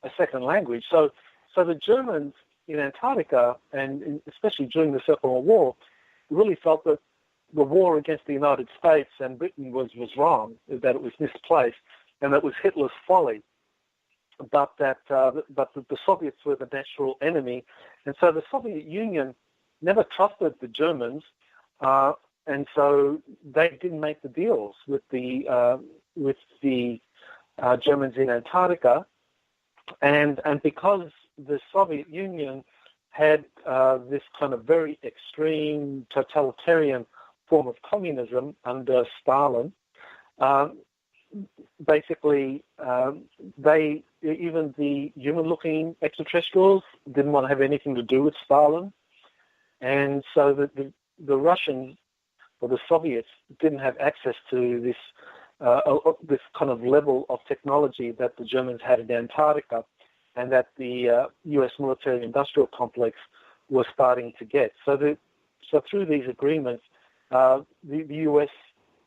a second language. So the Germans in Antarctica, and especially during the Second World War, really felt that the war against the United States and Britain was wrong, that it was misplaced, and that it was Hitler's folly. But the Soviets were the natural enemy, and so the Soviet Union never trusted the Germans, and so they didn't make the deals with the Germans in Antarctica, and because the Soviet Union had this kind of very extreme totalitarian form of communism under Stalin. Basically, even the human-looking extraterrestrials didn't want to have anything to do with Stalin, and so the Russians or the Soviets didn't have access to this kind of level of technology that the Germans had in Antarctica, and that the U.S. military-industrial complex was starting to get. So through these agreements, the U.S.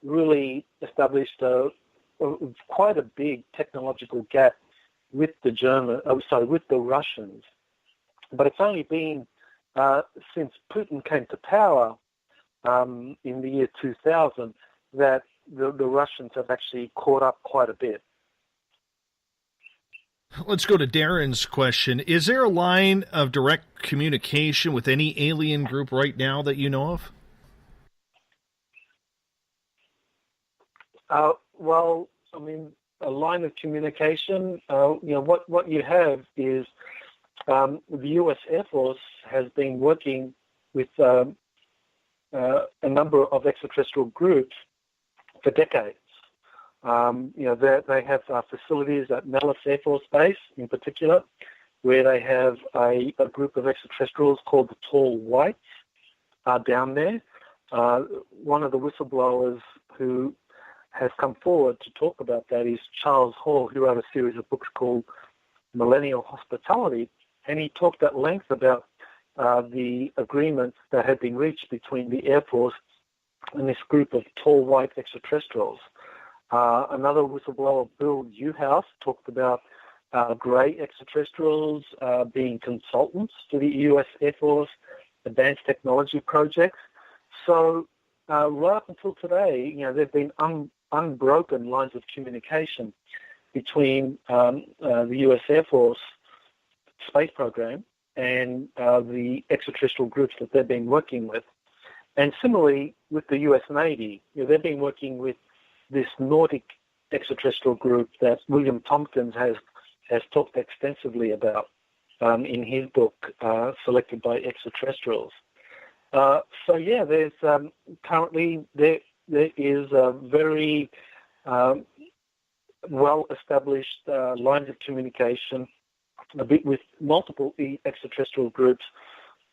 really established quite a big technological gap with the Russians. But it's only been since Putin came to power in the year 2000 that the Russians have actually caught up quite a bit. Let's go to Darren's question. Is there a line of direct communication with any alien group right now that you know of? Well, I mean, a line of communication, what you have is the U.S. Air Force has been working with a number of extraterrestrial groups for decades. They have facilities at Nellis Air Force Base in particular, where they have a group of extraterrestrials called the Tall Whites down there. One of the whistleblowers who has come forward to talk about that is Charles Hall, who wrote a series of books called Millennial Hospitality, and he talked at length about the agreements that had been reached between the Air Force and this group of tall white extraterrestrials. Another whistleblower, Bill Newhouse, talked about grey extraterrestrials being consultants to the U.S. Air Force advanced technology projects. So right up until today, there have been unbroken lines of communication between the U.S. Air Force space program and the extraterrestrial groups that they've been working with. And similarly with the U.S. Navy, they've been working with this Nordic extraterrestrial group that William Tompkins has talked extensively about in his book, Selected by Extraterrestrials. There's currently there is a very well-established lines of communication with multiple extraterrestrial groups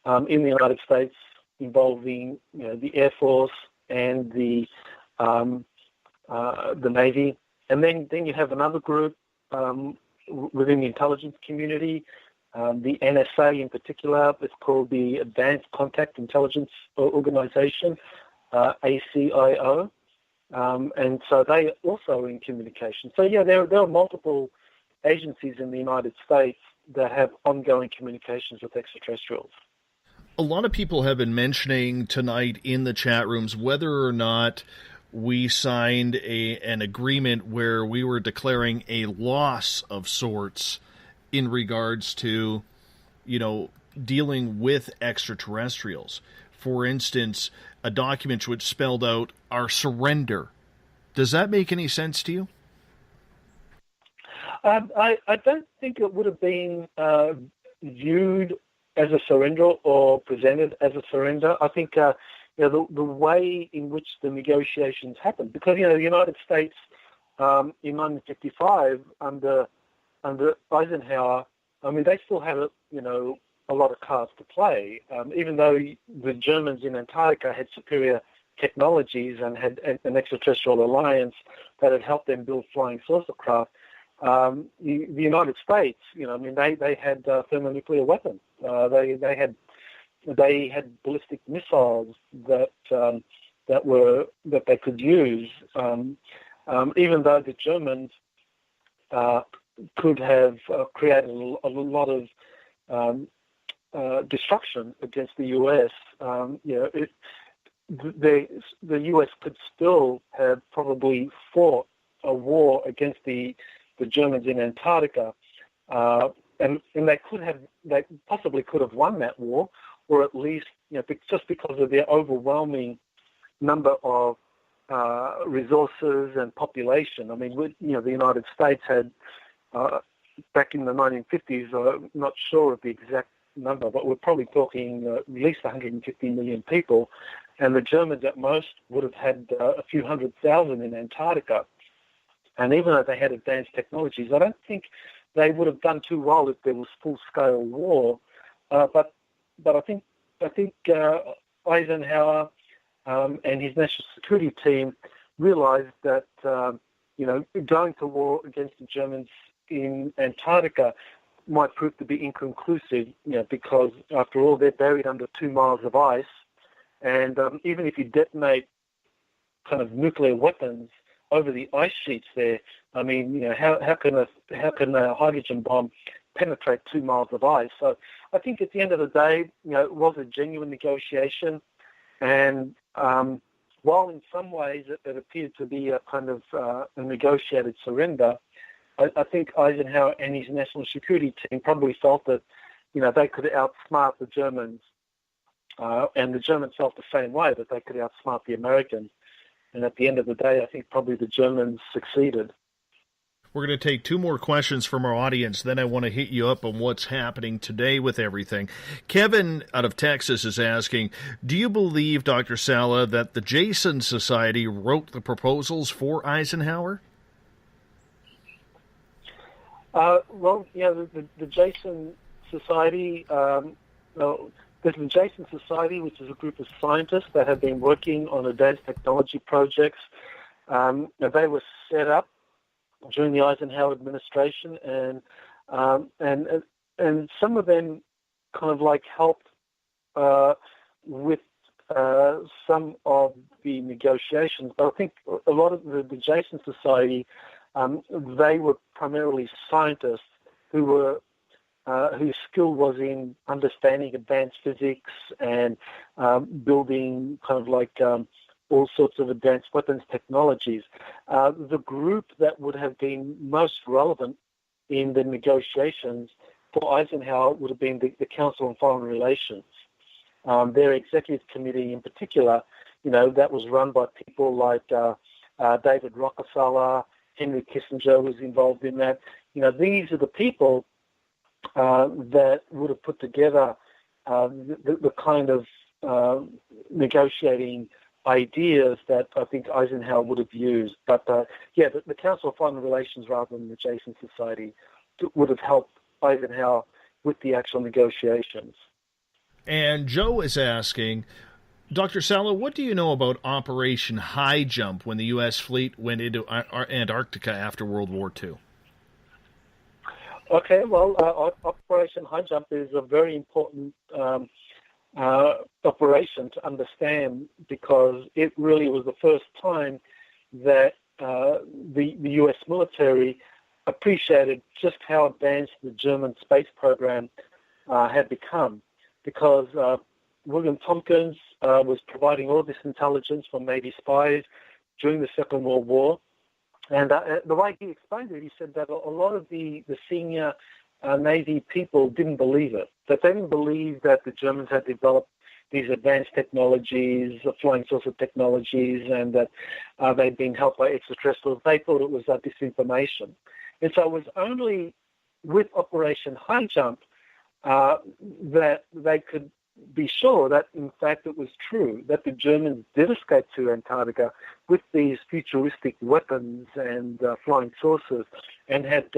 in the United States, involving the Air Force and the Navy, and then you have another group within the intelligence community, the NSA in particular. It's called the Advanced Contact Intelligence Organization, ACIO, and so they also are in communication. So there are multiple agencies in the United States that have ongoing communications with extraterrestrials. A lot of people have been mentioning tonight in the chat rooms whether or not we signed an agreement where we were declaring a loss of sorts in regards to, dealing with extraterrestrials. For instance, a document which spelled out our surrender. Does that make any sense to you? I don't think it would have been viewed as a surrender or presented as a surrender. I think the way in which the negotiations happened, because the United States in 1955 under Eisenhower, I mean, they still had a lot of cards to play. Even though the Germans in Antarctica had superior technologies and had an extraterrestrial alliance that had helped them build flying saucer craft, the United States, they had thermonuclear weapons. They had ballistic missiles that they could use. Even though the Germans could have created a lot of destruction against the U.S., the U.S. could still have probably fought a war against the Germans in Antarctica, and they possibly could have won that war, or at least just because of their overwhelming number of resources and population. I mean, the United States had back in the 1950s, not sure of the exact number, but we're probably talking at least 150 million people, and the Germans at most would have had a few 100,000 in Antarctica. And even though they had advanced technologies, I don't think they would have done too well if there was full-scale war. But I think Eisenhower and his national security team realized that, going to war against the Germans in Antarctica might prove to be inconclusive, because after all, they're buried under 2 miles of ice. And even if you detonate kind of nuclear weapons over the ice sheets there, I mean, how can a hydrogen bomb penetrate 2 miles of ice? So I think at the end of the day, it was a genuine negotiation. And while in some ways it appeared to be a kind of a negotiated surrender, I think Eisenhower and his national security team probably felt that, they could outsmart the Germans. And the Germans felt the same way, that they could outsmart the Americans. And at the end of the day, I think probably the Germans succeeded. We're going to take 2 more questions from our audience. Then I want to hit you up on what's happening today with everything. Kevin out of Texas is asking, do you believe, Dr. Salla, that the Jason Society wrote the proposals for Eisenhower? The Jason Society, there's the Jason Society, which is a group of scientists that have been working on advanced technology projects. They were set up during the Eisenhower administration, and some of them kind of like helped with some of the negotiations. But I think a lot of the Jason Society, they were primarily scientists who were whose skill was in understanding advanced physics and building kind of like all sorts of advanced weapons technologies. The group that would have been most relevant in the negotiations for Eisenhower would have been the Council on Foreign Relations. Their executive committee in particular, that was run by people like David Rockefeller, Henry Kissinger was involved in that. These are the people that would have put together the kind of negotiating ideas that I think Eisenhower would have used. But, the Council of Foreign Relations rather than the Jason Society would have helped Eisenhower with the actual negotiations. And Joe is asking, Dr. Salla, what do you know about Operation Highjump when the U.S. fleet went into Antarctica after World War II? Okay, well, Operation Highjump is a very important operation to understand, because it really was the first time that the U.S. military appreciated just how advanced the German space program had become, because William Tompkins was providing all this intelligence from Navy spies during the Second World War. And the way he explained it, he said that a lot of the senior Navy people didn't believe it, that they didn't believe that the Germans had developed these advanced technologies, flying saucer technologies, and that they'd been helped by extraterrestrials. They thought it was disinformation. And so it was only with Operation Highjump that they could be sure that, in fact, it was true, that the Germans did escape to Antarctica with these futuristic weapons and flying saucers, and had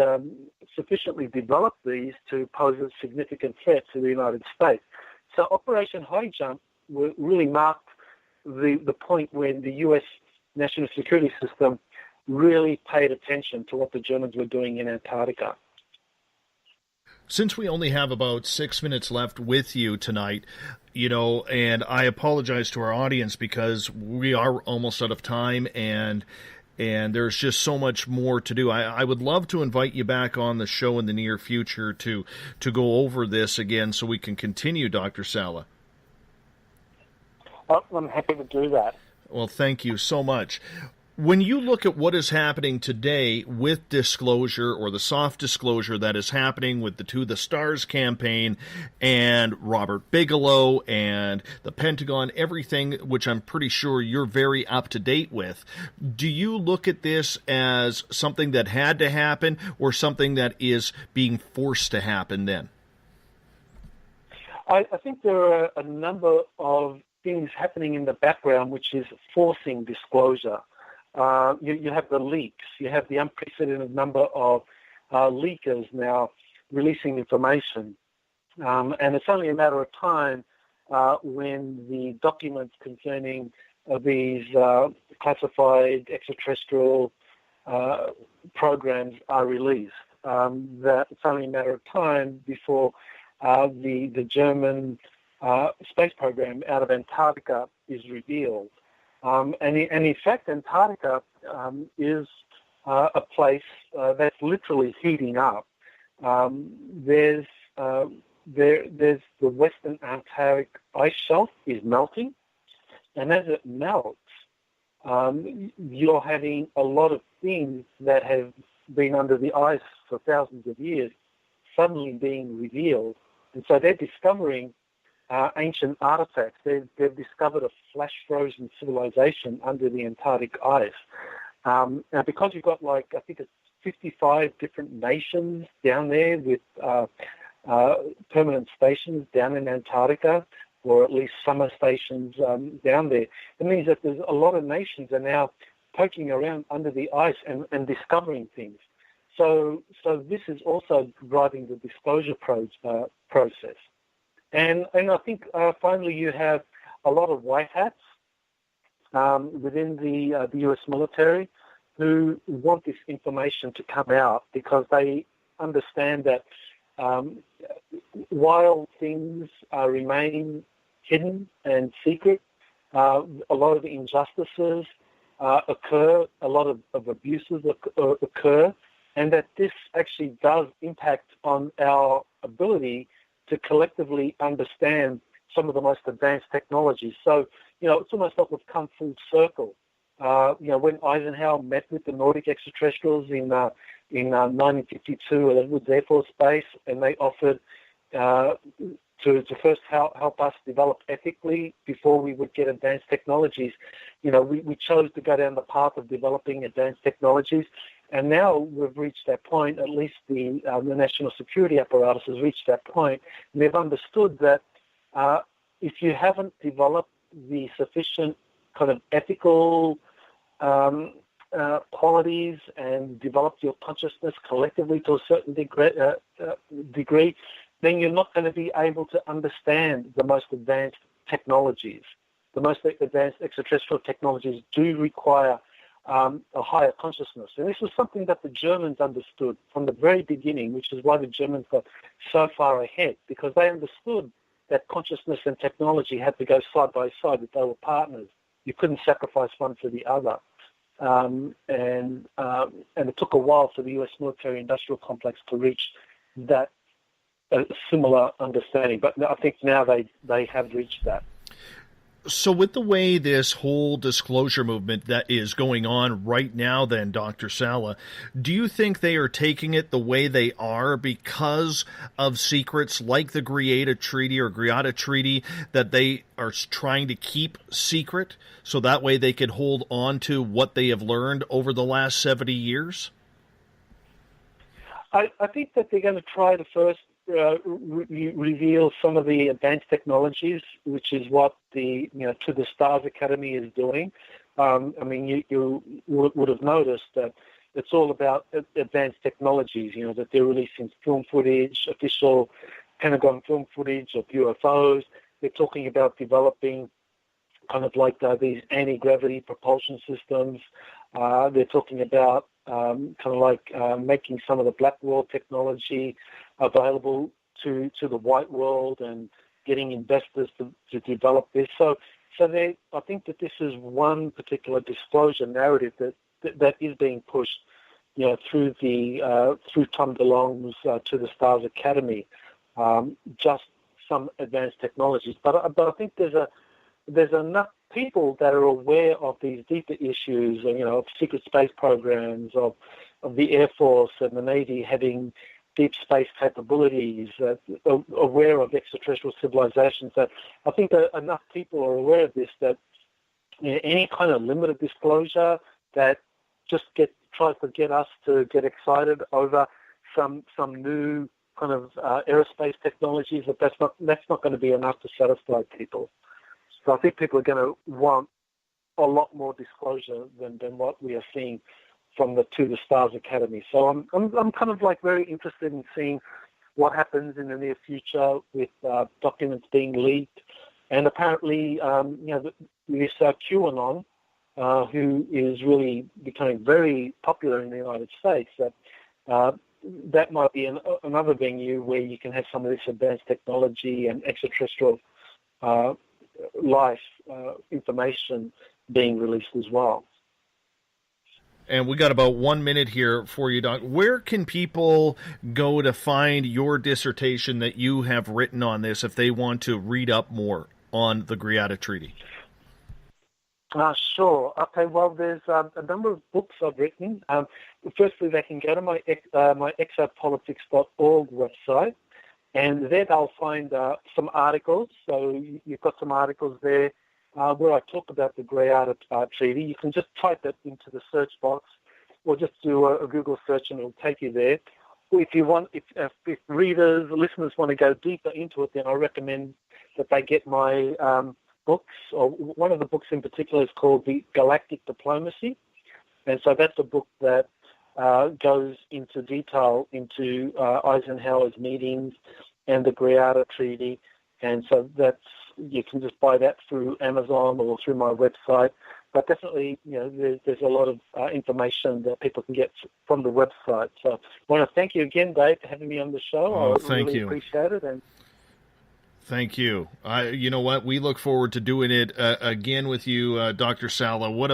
sufficiently developed these to pose a significant threat to the United States. So Operation Highjump really marked the point when the U.S. national security system really paid attention to what the Germans were doing in Antarctica. Since we only have about 6 minutes left with you tonight, and I apologize to our audience because we are almost out of time, and there's just so much more to do. I would love to invite you back on the show in the near future to go over this again so we can continue, Dr. Salla. I'm happy to do that. Well, thank you so much. When you look at what is happening today with disclosure, or the soft disclosure that is happening with the To the Stars campaign and Robert Bigelow and the Pentagon, everything which I'm pretty sure you're very up to date with, do you look at this as something that had to happen or something that is being forced to happen then? I think there are a number of things happening in the background which is forcing disclosure. You have the leaks. You have the unprecedented number of leakers now releasing information. And it's only a matter of time when the documents concerning these classified extraterrestrial programs are released. That it's only a matter of time before the German space program out of Antarctica is revealed. And in fact, Antarctica is a place that's literally heating up. There's the Western Antarctic ice shelf is melting, and as it melts, you're having a lot of things that have been under the ice for thousands of years suddenly being revealed. And so they're discovering ancient artifacts. They've discovered a flash-frozen civilization under the Antarctic ice. And because you've got, I think it's 55 different nations down there with permanent stations down in Antarctica, or at least summer stations down there, it means that there's a lot of nations are now poking around under the ice and discovering things. So this is also driving the disclosure process. And I think finally you have a lot of white hats within the U.S. military who want this information to come out because they understand that while things remain hidden and secret, a lot of injustices occur, a lot of abuses occur, and that this actually does impact on our ability to collectively understand some of the most advanced technologies. So, it's almost like we've come full circle. When Eisenhower met with the Nordic extraterrestrials in 1952 at Edwards Air Force Base, and they offered to first help us develop ethically before we would get advanced technologies. We chose to go down the path of developing advanced technologies, and now we've reached that point. At least the national security apparatus has reached that point, and they've understood that if you haven't developed the sufficient kind of ethical qualities and developed your consciousness collectively to a certain degree, then you're not going to be able to understand the most advanced technologies. The most advanced extraterrestrial technologies do require a higher consciousness. And this was something that the Germans understood from the very beginning, which is why the Germans got so far ahead, because they understood that consciousness and technology had to go side by side, that they were partners. You couldn't sacrifice one for the other. And it took a while for the U.S. military-industrial complex to reach that similar understanding. But I think now they have reached that. So with the way this whole disclosure movement that is going on right now then, Dr. Salla, do you think they are taking it the way they are because of secrets like the Greada Treaty that they are trying to keep secret so that way they can hold on to what they have learned over the last 70 years? I think that they're going to try to first reveal some of the advanced technologies, which is what the To the Stars Academy is doing. You would have noticed that it's all about advanced technologies. That they're releasing film footage, official Pentagon film footage of UFOs. They're talking about developing kind of like these anti-gravity propulsion systems. They're talking about making some of the black world technology available to the white world and getting investors to develop this. So I think that this is one particular disclosure narrative that is being pushed, through Tom DeLonge's To the Stars Academy, just some advanced technologies. But I think there's enough people that are aware of these deeper issues, of secret space programs, of the Air Force and the Navy having deep space capabilities, aware of extraterrestrial civilizations, that I think that enough people are aware of this, that any kind of limited disclosure that just tries to get us to get excited over some new kind of aerospace technologies, that's not going to be enough to satisfy people. So I think people are going to want a lot more disclosure than what we are seeing from the To the Stars Academy. So I'm kind of very interested in seeing what happens in the near future with documents being leaked, and apparently this QAnon, who is really becoming very popular in the United States, that might be another venue where you can have some of this advanced technology and extraterrestrial life information being released as well. And we got about 1 minute here for you, Doc. Where can people go to find your dissertation that you have written on this if they want to read up more on the Greada Treaty? Sure. Okay, well, there's a number of books I've written. Firstly, they can go to my exo-politics.org website, and there they'll find some articles. So you've got some articles there where I talk about the Greada Treaty. You can just type it into the search box or just do a Google search and it'll take you there. If you want, if readers, listeners want to go deeper into it, then I recommend that they get my books, or one of the books in particular is called The Galactic Diplomacy. And so that's a book that goes into detail into Eisenhower's meetings and the Greada Treaty. And so you can just buy that through Amazon or through my website. But definitely, there's a lot of information that people can get from the website. So I want to thank you again, Dave, for having me on the show. I really appreciate it. And thank you. You know what? We look forward to doing it again with you, Dr. Salla. What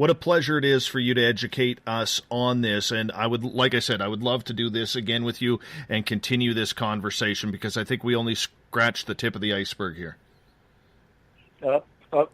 a pleasure it is for you to educate us on this. And like I said, I would love to do this again with you and continue this conversation because I think we only scratched the tip of the iceberg here.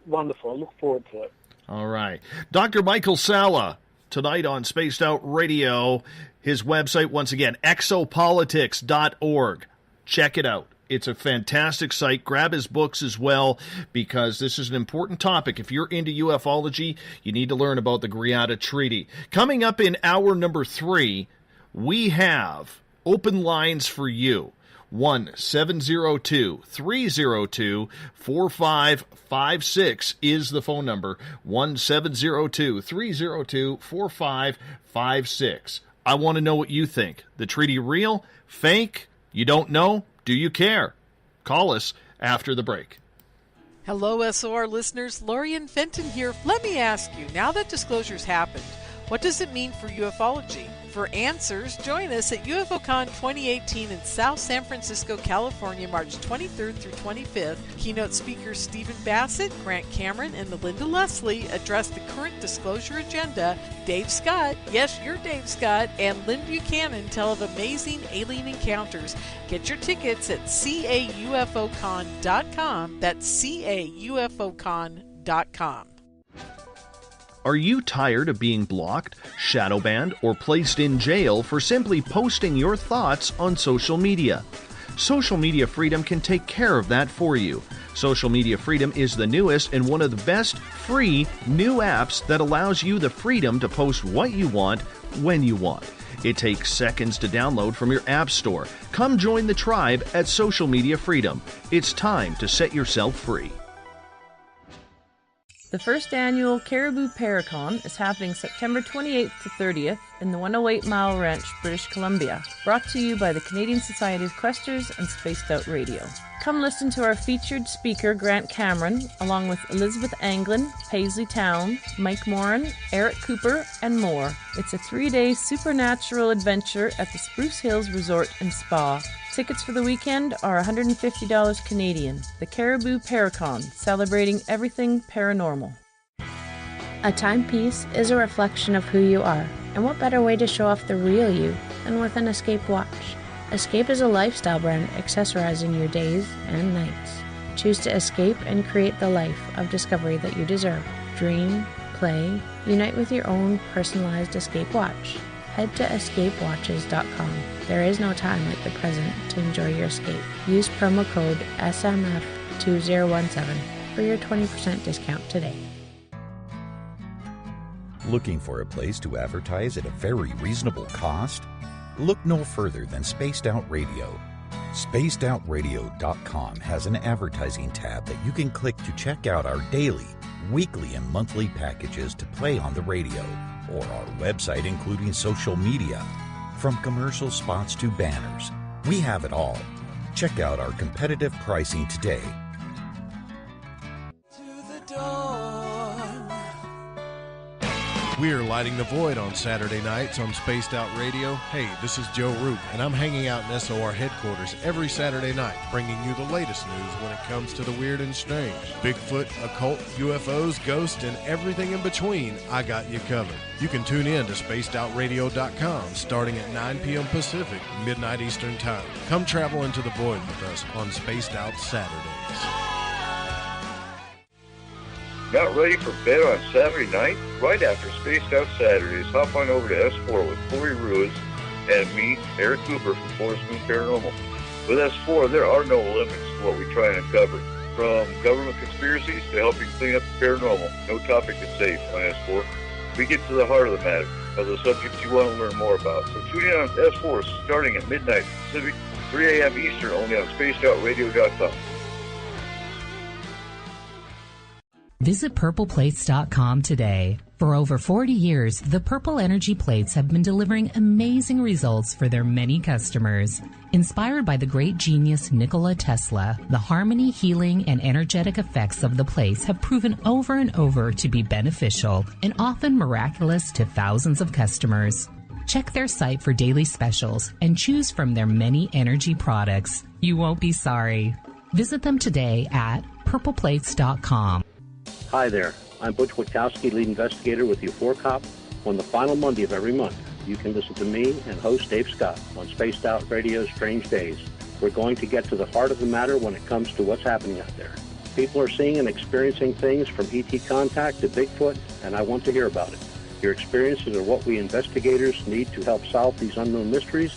Wonderful. I look forward to it. All right. Dr. Michael Salla, tonight on Spaced Out Radio. His website, once again, exo-politics.org. Check it out. It's a fantastic site. Grab his books as well, because this is an important topic. If you're into ufology, you need to learn about the Greada Treaty. Coming up in hour number 3, we have open lines for you. 1-702-302-4556 is the phone number. 1-702-302-4556. I want to know what you think. The treaty real? Fake? You don't know? Do you care? Call us after the break. Hello, SOR listeners. Lorian Fenton here. Let me ask you, now that disclosure's happened, what does it mean for ufology? For answers, join us at UFOCon 2018 in South San Francisco, California, March 23rd through 25th. Keynote speakers Stephen Bassett, Grant Cameron, and Melinda Leslie address the current disclosure agenda. Dave Scott, yes, you're Dave Scott, and Lynn Buchanan tell of amazing alien encounters. Get your tickets at caufocon.com. That's caufocon.com. Are you tired of being blocked, shadow banned, or placed in jail for simply posting your thoughts on social media? Social Media Freedom can take care of that for you. Social Media Freedom is the newest and one of the best free new apps that allows you the freedom to post what you want, when you want. It takes seconds to download from your app store. Come join the tribe at Social Media Freedom. It's time to set yourself free. The first annual Caribou Paracon is happening September 28th to 30th in the 108 Mile Ranch, British Columbia. Brought to you by the Canadian Society of Questers and Spaced Out Radio. Come listen to our featured speaker, Grant Cameron, along with Elizabeth Anglin, Paisley Town, Mike Moran, Eric Cooper, and more. It's a 3-day supernatural adventure at the Spruce Hills Resort and Spa. Tickets for the weekend are $150 Canadian. The Caribou Paracon, celebrating everything paranormal. A timepiece is a reflection of who you are, and what better way to show off the real you than with an Escape watch? Escape is a lifestyle brand accessorizing your days and nights. Choose to escape and create the life of discovery that you deserve. Dream, play, unite with your own personalized Escape watch. Head to escapewatches.com. There is no time like the present to enjoy your escape. Use promo code SMF2017 for your 20% discount today. Looking for a place to advertise at a very reasonable cost? Look no further than Spaced Out Radio. SpacedOutRadio.com has an advertising tab that you can click to check out our daily, weekly, and monthly packages to play on the radio, or our website including social media. From commercial spots to banners, we have it all. Check out our competitive pricing today. To the door. We're lighting the void on Saturday nights on Spaced Out Radio. Hey, this is Joe Roop, and I'm hanging out in SOR headquarters every Saturday night, bringing you the latest news when it comes to the weird and strange. Bigfoot, occult, UFOs, ghosts, and everything in between, I got you covered. You can tune in to spacedoutradio.com starting at 9 p.m. Pacific, midnight Eastern Time. Come travel into the void with us on Spaced Out Saturdays. Not ready for bed on Saturday night? Right after Spaced Out Saturdays, hop on over to S4 with Corey Ruiz and me, Eric Cooper from Forest Moon Paranormal. With S4, there are no limits to what we try and uncover. From government conspiracies to helping clean up the paranormal, no topic is safe on S4. We get to the heart of the matter, of the subjects you want to learn more about. So tune in on S4 starting at midnight Pacific, 3 a.m. Eastern, only on spacedoutradio.com. Visit purpleplates.com today. For over 40 years, the Purple Energy Plates have been delivering amazing results for their many customers. Inspired by the great genius Nikola Tesla, the harmony, healing, and energetic effects of the plates have proven over and over to be beneficial and often miraculous to thousands of customers. Check their site for daily specials and choose from their many energy products. You won't be sorry. Visit them today at purpleplates.com. Hi there, I'm Butch Witkowski, lead investigator with UFO Cop. On the final Monday of every month, you can listen to me and host Dave Scott on Spaced Out Radio's Strange Days. We're going to get to the heart of the matter when it comes to what's happening out there. People are seeing and experiencing things from ET contact to Bigfoot, and I want to hear about it. Your experiences are what we investigators need to help solve these unknown mysteries.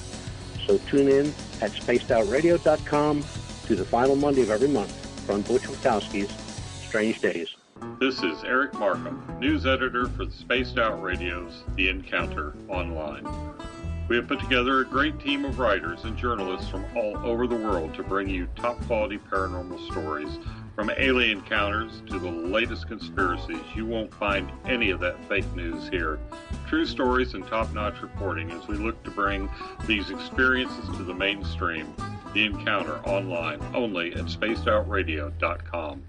So tune in at spacedoutradio.com to the final Monday of every month from Butch Witkowski's Strange Days. This is Eric Markham, news editor for the Spaced Out Radio's The Encounter Online. We have put together a great team of writers and journalists from all over the world to bring you top-quality paranormal stories, from alien encounters to the latest conspiracies. You won't find any of that fake news here. True stories and top-notch reporting as we look to bring these experiences to the mainstream. The Encounter Online, only at spacedoutradio.com.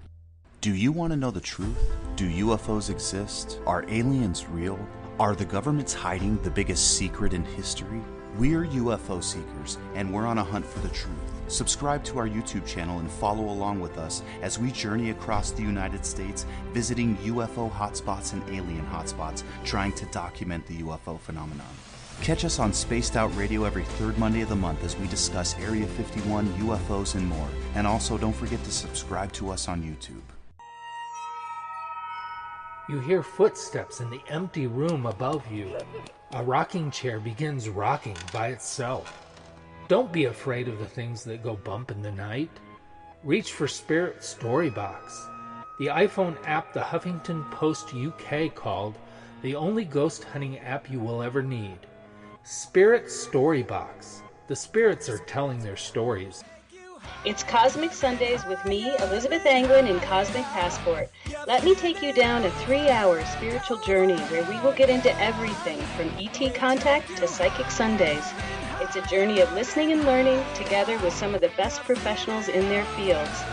Do you want to know the truth? Do UFOs exist? Are aliens real? Are the governments hiding the biggest secret in history? We're UFO seekers, and we're on a hunt for the truth. Subscribe to our YouTube channel and follow along with us as we journey across the United States, visiting UFO hotspots and alien hotspots, trying to document the UFO phenomenon. Catch us on Spaced Out Radio every third Monday of the month as we discuss Area 51, UFOs, and more. And also, don't forget to subscribe to us on YouTube. You hear footsteps in the empty room above you. A rocking chair begins rocking by itself. Don't be afraid of the things that go bump in the night. Reach for Spirit Storybox, the iPhone app the Huffington Post UK called the only ghost hunting app you will ever need. Spirit Storybox. The spirits are telling their stories. It's Cosmic Sundays with me, Elizabeth Anglin, in Cosmic Passport. Let me take you down a 3-hour spiritual journey where we will get into everything from ET contact to Psychic Sundays. It's a journey of listening and learning together with some of the best professionals in their fields.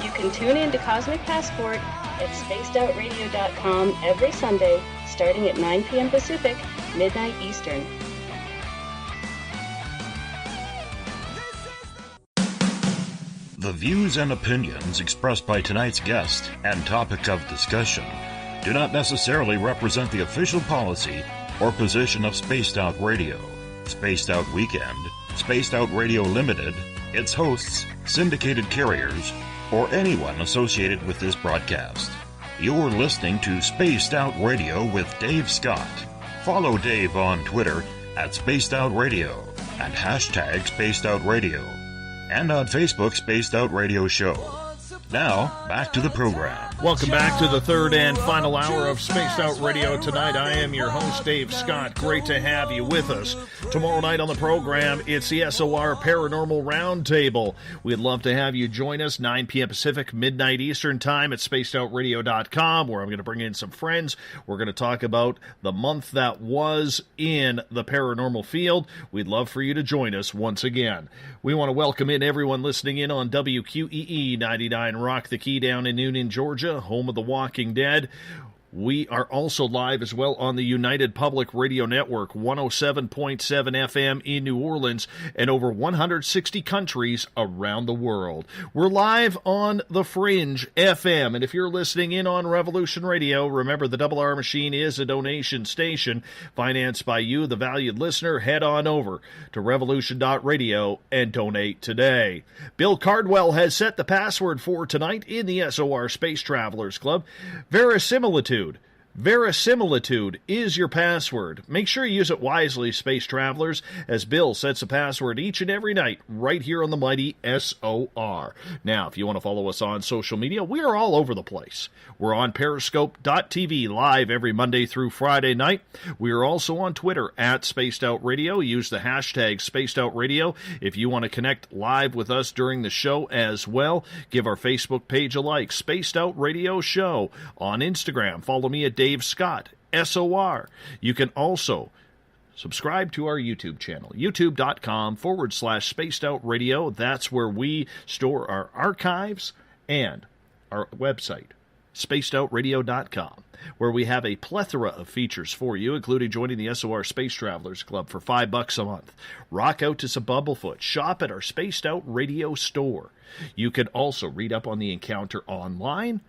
You can tune in to Cosmic Passport at spacedoutradio.com every Sunday, starting at 9 p.m. Pacific, midnight Eastern. The views and opinions expressed by tonight's guest and topic of discussion do not necessarily represent the official policy or position of Spaced Out Radio, Spaced Out Weekend, Spaced Out Radio Limited, its hosts, syndicated carriers, or anyone associated with this broadcast. You're listening to Spaced Out Radio with Dave Scott. Follow Dave on Twitter at Spaced Out Radio and hashtag Spaced Out Radio, and on Facebook, Spaced Out Radio Show. Now, back to the program. Welcome back to the third and final hour of Spaced Out Radio tonight. I am your host, Dave Scott. Great to have you with us. Tomorrow night on the program, it's the SOR Paranormal Roundtable. We'd love to have you join us, 9 p.m. Pacific, midnight Eastern Time at spacedoutradio.com, where I'm going to bring in some friends. We're going to talk about the month that was in the paranormal field. We'd love for you to join us once again. We want to welcome in everyone listening in on WQEE 99 Rock the Key down in Noonan, Georgia, home of The Walking Dead. We are also live as well on the United Public Radio Network, 107.7 FM in New Orleans, and over 160 countries around the world. We're live on The Fringe FM, and if you're listening in on Revolution Radio, remember the Double R Machine is a donation station financed by you, the valued listener. Head on over to revolution.radio and donate today. Bill Cardwell has set the password for tonight in the SOR Space Travelers Club. Verisimilitude. Verisimilitude is your password. Make sure you use it wisely, space travelers, as Bill sets a password each and every night right here on the mighty SOR. Now, if you want to follow us on social media, we are all over the place. We're on Periscope.tv live every Monday through Friday night. We are also on Twitter at Spaced Out Radio. Use the hashtag Spaced Out Radio if you want to connect live with us during the show as well. Give our Facebook page a like, Spaced Out Radio Show. On Instagram, follow me at Dave Scott, SOR. You can also subscribe to our YouTube channel, youtube.com/Spaced Out Radio. That's where we store our archives, and our website, spacedoutradio.com, where we have a plethora of features for you, including joining the SOR Space Travelers Club for $5 a month. Rock out to some Bumblefoot. Shop at our Spaced Out Radio store. You can also read up on the encounter online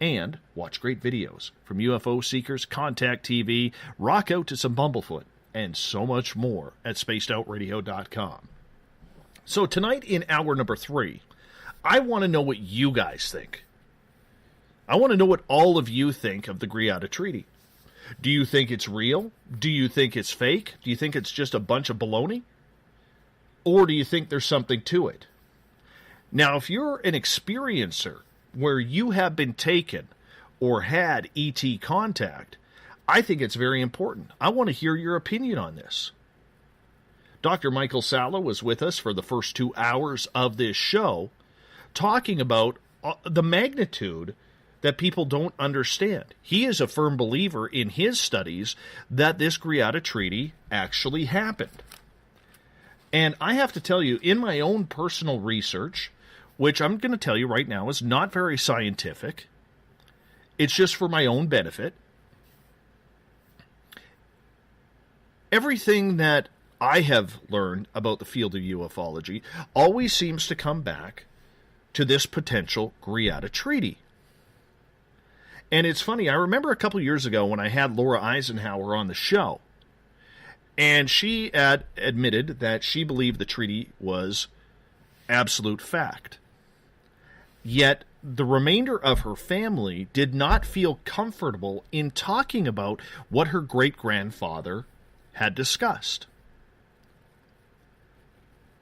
and watch great videos from UFO Seekers, Contact TV, rock out to some Bumblefoot, and so much more at spacedoutradio.com. So tonight in hour number 3, I want to know what you guys think. I want to know what all of you think of the Greada Treaty. Do you think it's real? Do you think it's fake? Do you think it's just a bunch of baloney? Or do you think there's something to it? Now, if you're an experiencer where you have been taken or had ET contact, I think it's very important. I want to hear your opinion on this. Dr. Michael Salla was with us for the first 2 hours of this show, talking about the magnitude that people don't understand. He is a firm believer in his studies that this Greada Treaty actually happened. And I have to tell you, in my own personal research, which I'm going to tell you right now is not very scientific, it's just for my own benefit, everything that I have learned about the field of ufology always seems to come back to this potential Greada Treaty. And it's funny, I remember a couple years ago when I had Laura Eisenhower on the show, and she had admitted that she believed the treaty was absolute fact. Yet the remainder of her family did not feel comfortable in talking about what her great-grandfather had discussed.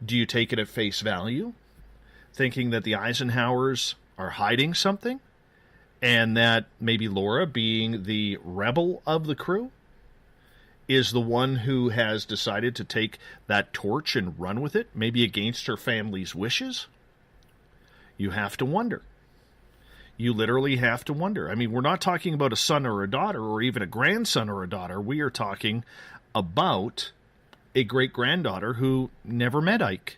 Do you take it at face value, thinking that the Eisenhowers are hiding something, and that maybe Laura, being the rebel of the crew, is the one who has decided to take that torch and run with it, maybe against her family's wishes? You have to wonder. You literally have to wonder. I mean, we're not talking about a son or a daughter or even a grandson or a daughter. We are talking about a great-granddaughter who never met Ike.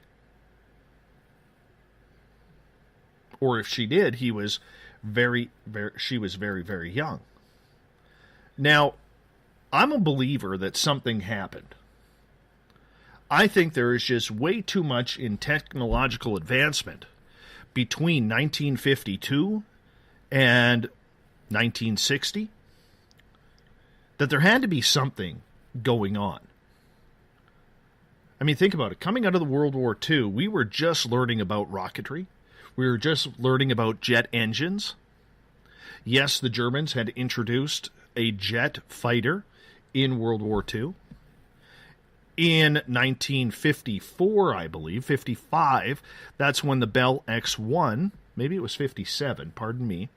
Or if she did, she was very, very young. Now, I'm a believer that something happened. I think there is just way too much in technological advancement between 1952 and 1960 that there had to be something going on. I mean, think about it. Coming out of the World War II, we were just learning about rocketry. We were just learning about jet engines. Yes, the Germans had introduced a jet fighter in World War II. In 1954, I believe, 55, that's when the Bell X-1, maybe it was 57, pardon me,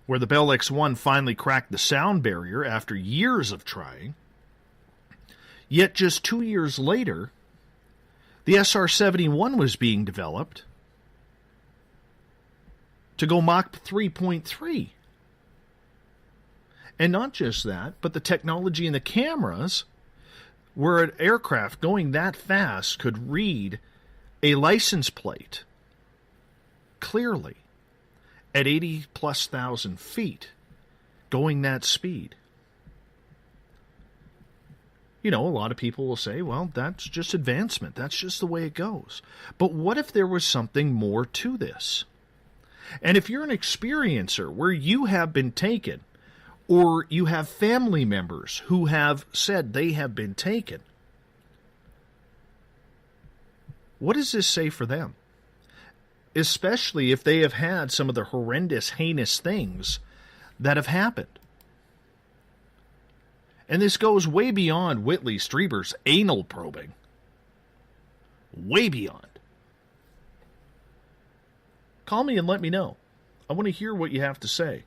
where the Bell X-1 finally cracked the sound barrier after years of trying. Yet just 2 years later, the SR-71 was being developed to go Mach 3.3. And not just that, but the technology in the cameras where an aircraft going that fast could read a license plate clearly at 80,000+ feet going that speed. You know, a lot of people will say, well, that's just advancement. That's just the way it goes. But what if there was something more to this? And if you're an experiencer where you have been taken, or you have family members who have said they have been taken, what does this say for them? Especially if they have had some of the horrendous, heinous things that have happened. And this goes way beyond Whitley Strieber's anal probing. Way beyond. Call me and let me know. I want to hear what you have to say.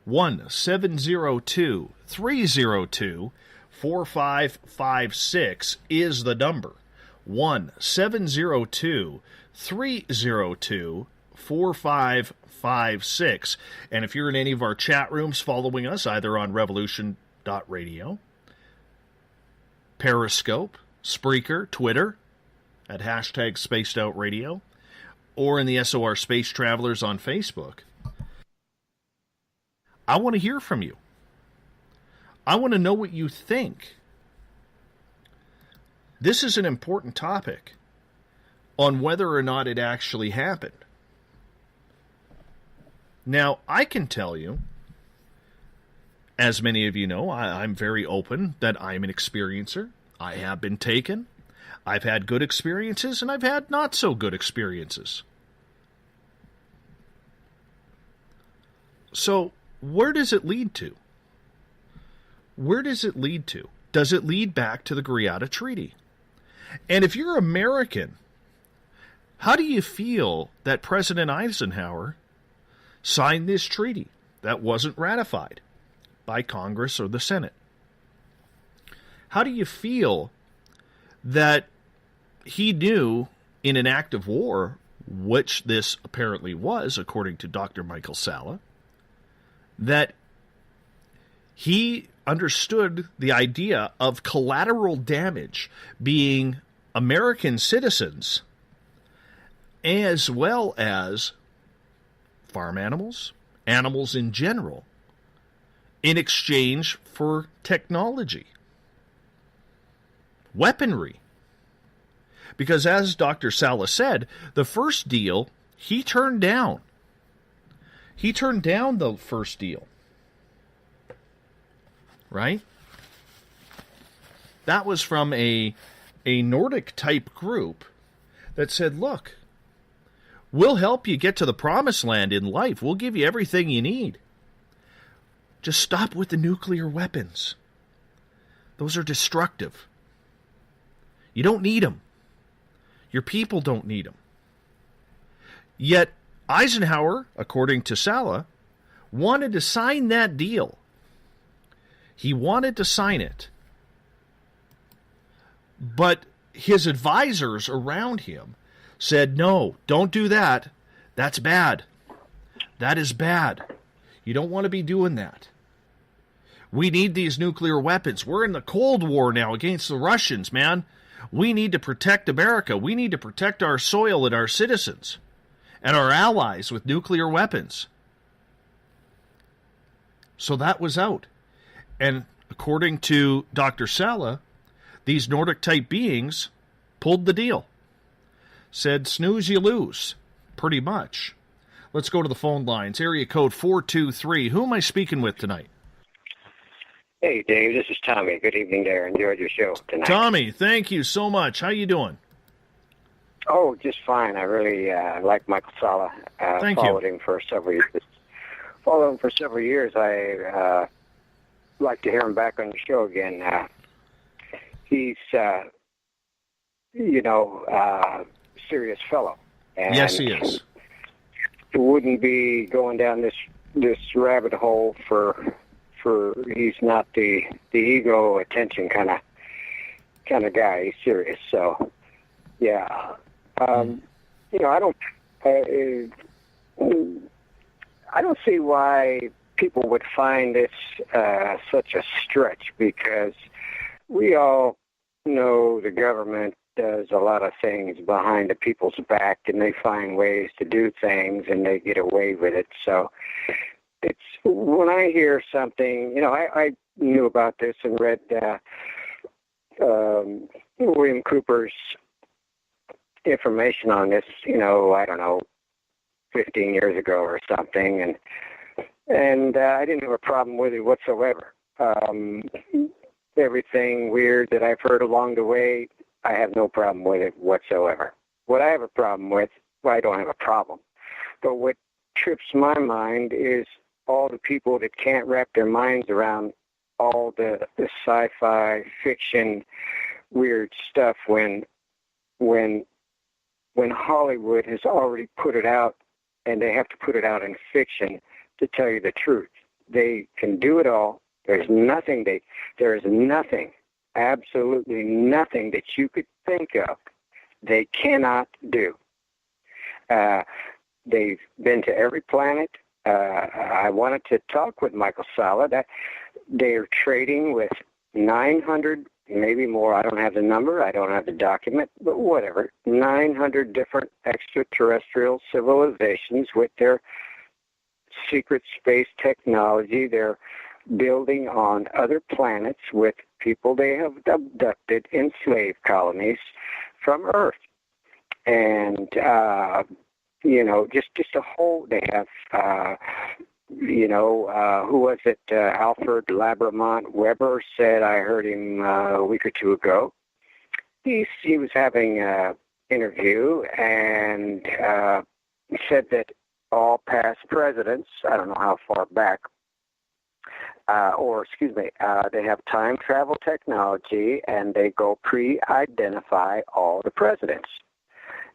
1-702-302-4556 is the number. 1-702-302-4556. And if you're in any of our chat rooms following us, either on Revolution.radio, Periscope, Spreaker, Twitter, at hashtag Spaced Out Radio, or in the SOR Space Travelers on Facebook, I want to hear from you. I want to know what you think. This is an important topic on whether or not it actually happened. Now, I can tell you, as many of you know, I'm very open that I'm an experiencer. I have been taken. I've had good experiences, and I've had not so good experiences. So, where does it lead to? Where does it lead to? Does it lead back to the Greada Treaty? And if you're American, how do you feel that President Eisenhower signed this treaty that wasn't ratified by Congress or the Senate? How do you feel that he knew in an act of war, which this apparently was, according to Dr. Michael Salla, that he understood the idea of collateral damage being American citizens as well as farm animals, animals in general, in exchange for technology, weaponry. Because as Dr. Salla said, the first deal he turned down. He turned down the first deal. Right? That was from a Nordic-type group that said, look, we'll help you get to the promised land in life. We'll give you everything you need. Just stop with the nuclear weapons. Those are destructive. You don't need them. Your people don't need them. Yet Eisenhower, according to Salla, wanted to sign that deal. He wanted to sign it. But his advisors around him said, no, don't do that. That's bad. That is bad. You don't want to be doing that. We need these nuclear weapons. We're in the Cold War now against the Russians, man. We need to protect America. We need to protect our soil and our citizens and our allies with nuclear weapons. So that was out. And according to Dr. Salla, these Nordic-type beings pulled the deal. Said, snooze, you lose. Pretty much. Let's go to the phone lines. Area code 423. Who am I speaking with tonight? Hey, Dave. This is Tommy. Good evening there. Enjoyed your show tonight. Tommy, thank you so much. How you doing? Oh, just fine. I really like Michael Salla. Followed him for several years. I like to hear him back on the show again. He's, serious fellow. And yes, he is. Wouldn't be going down this rabbit hole for he's not the ego attention kind of guy. He's serious. So, yeah. I don't see why people would find this such a stretch, because we all know the government does a lot of things behind the people's back, and they find ways to do things, and they get away with it. So it's when I hear something, I knew about this and read William Cooper's information on this, I don't know, 15 years ago or something, and I didn't have a problem with it whatsoever. Everything weird that I've heard along the way, I have no problem with it whatsoever. What I have a problem with, well, I don't have a problem, but what trips my mind is all the people that can't wrap their minds around all the sci-fi fiction weird stuff when Hollywood has already put it out, and they have to put it out in fiction to tell you the truth. They can do it all. There is nothing, absolutely nothing that you could think of they cannot do. They've been to every planet. I wanted to talk with Michael Salla that they are trading with 900, maybe more. I don't have the number. I don't have the document, but whatever. 900 different extraterrestrial civilizations with their secret space technology. They're building on other planets with people they have abducted in slave colonies from Earth. And, just a whole, they have, who was it? Alfred Labramont Weber said, I heard him a week or two ago. He was having an interview and said that all past presidents, I don't know how far back, they have time travel technology and they go pre-identify all the presidents.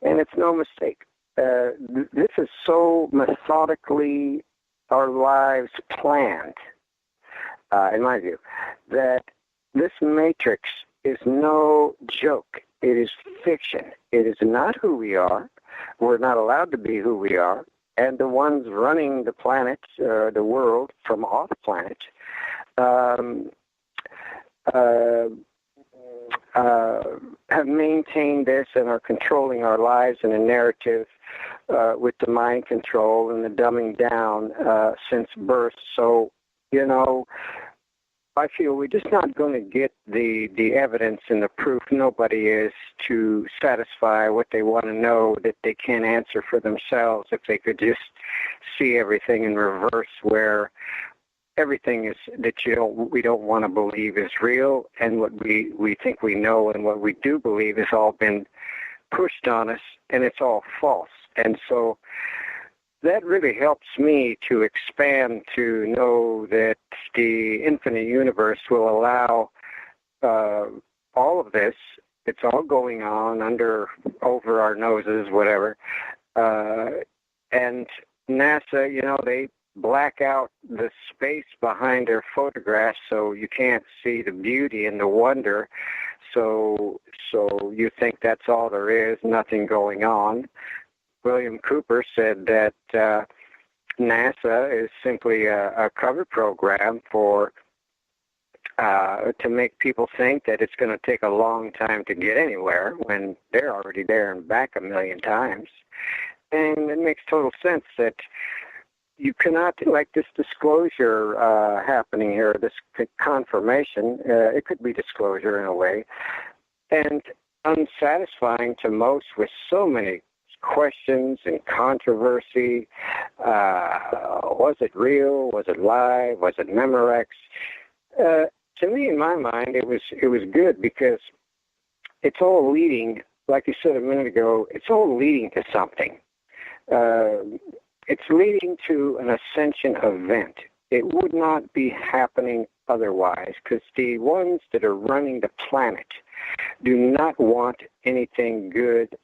And it's no mistake. This is so methodically our lives planned, in my view, that this matrix is no joke. It is fiction. It is not who we are. We're not allowed to be who we are. And the ones running the planet, the world from off planet, have maintained this and are controlling our lives in a narrative with the mind control and the dumbing down since birth. So, I feel we're just not going to get the evidence and the proof. Nobody is to satisfy what they want to know that they can't answer for themselves if they could just see everything in reverse, where everything is that we don't want to believe is real, and what we think we know and what we do believe has all been pushed on us, and it's all false. And so that really helps me to expand to know that the infinite universe will allow all of this. It's all going on over our noses, whatever. And NASA, they black out the space behind their photographs so you can't see the beauty and the wonder. So you think that's all there is, nothing going on. William Cooper said that NASA is simply a cover program for to make people think that it's going to take a long time to get anywhere when they're already there and back a million times. And it makes total sense that you cannot, like this disclosure happening here, this confirmation, it could be disclosure in a way, and unsatisfying to most with so many questions and controversy. Was it real? Was it live? Was it Memorex? To me, in my mind, it was good because it's all leading, like you said a minute ago, it's all leading to something. It's leading to an ascension event. It would not be happening otherwise because the ones that are running the planet do not want anything good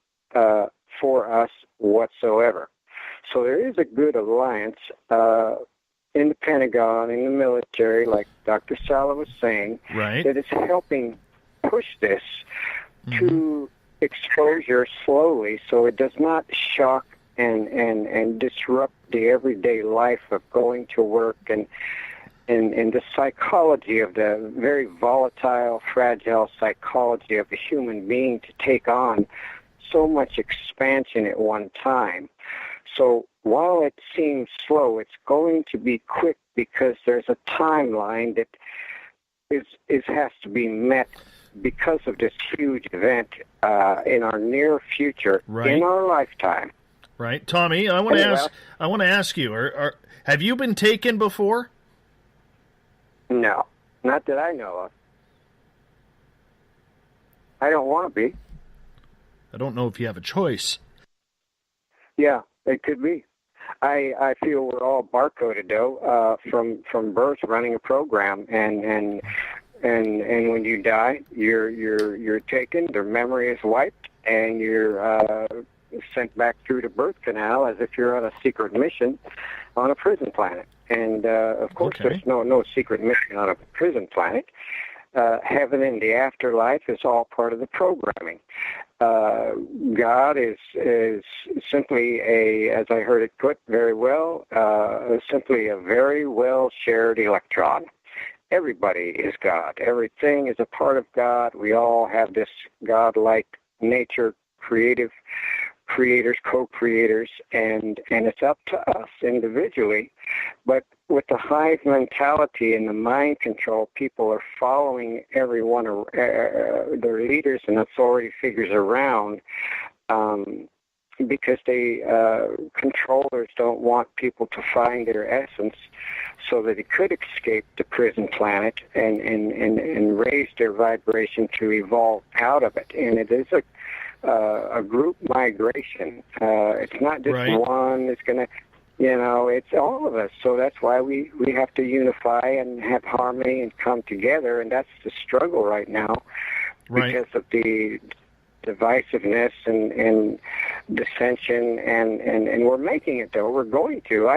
for us whatsoever. So there is a good alliance in the Pentagon, in the military, like Dr. Salla was saying, right, that is helping push this to exposure slowly so it does not shock and disrupt the everyday life of going to work and the psychology of the very volatile, fragile psychology of the human being to take on so much expansion at one time. So while it seems slow, it's going to be quick because there's a timeline that has to be met because of this huge event in our near future, in our lifetime. Right, Tommy. I want to ask you: have you been taken before? No, not that I know of. I don't want to be. I don't know if you have a choice. Yeah, it could be. I feel we're all barcoded though, from birth, running a program, and when you die, you're taken. Their memory is wiped, and you're sent back through the birth canal as if you're on a secret mission on a prison planet. And of course, there's no secret mission on a prison planet. Heaven and the afterlife is all part of the programming. God is simply as I heard it put very well, simply a very well shared electron. Everybody is God. Everything is a part of God. We all have this God-like nature, creators, co-creators, and it's up to us individually. But with the hive mentality and the mind control, people are following everyone, their leaders and authority figures around, because controllers don't want people to find their essence so that it could escape the prison planet and raise their vibration to evolve out of it. And it is a group migration. It's not just one. It's going to, it's all of us. So that's why we have to unify and have harmony and come together. And that's the struggle right now because of the divisiveness and dissension. And we're making it, though. We're going to.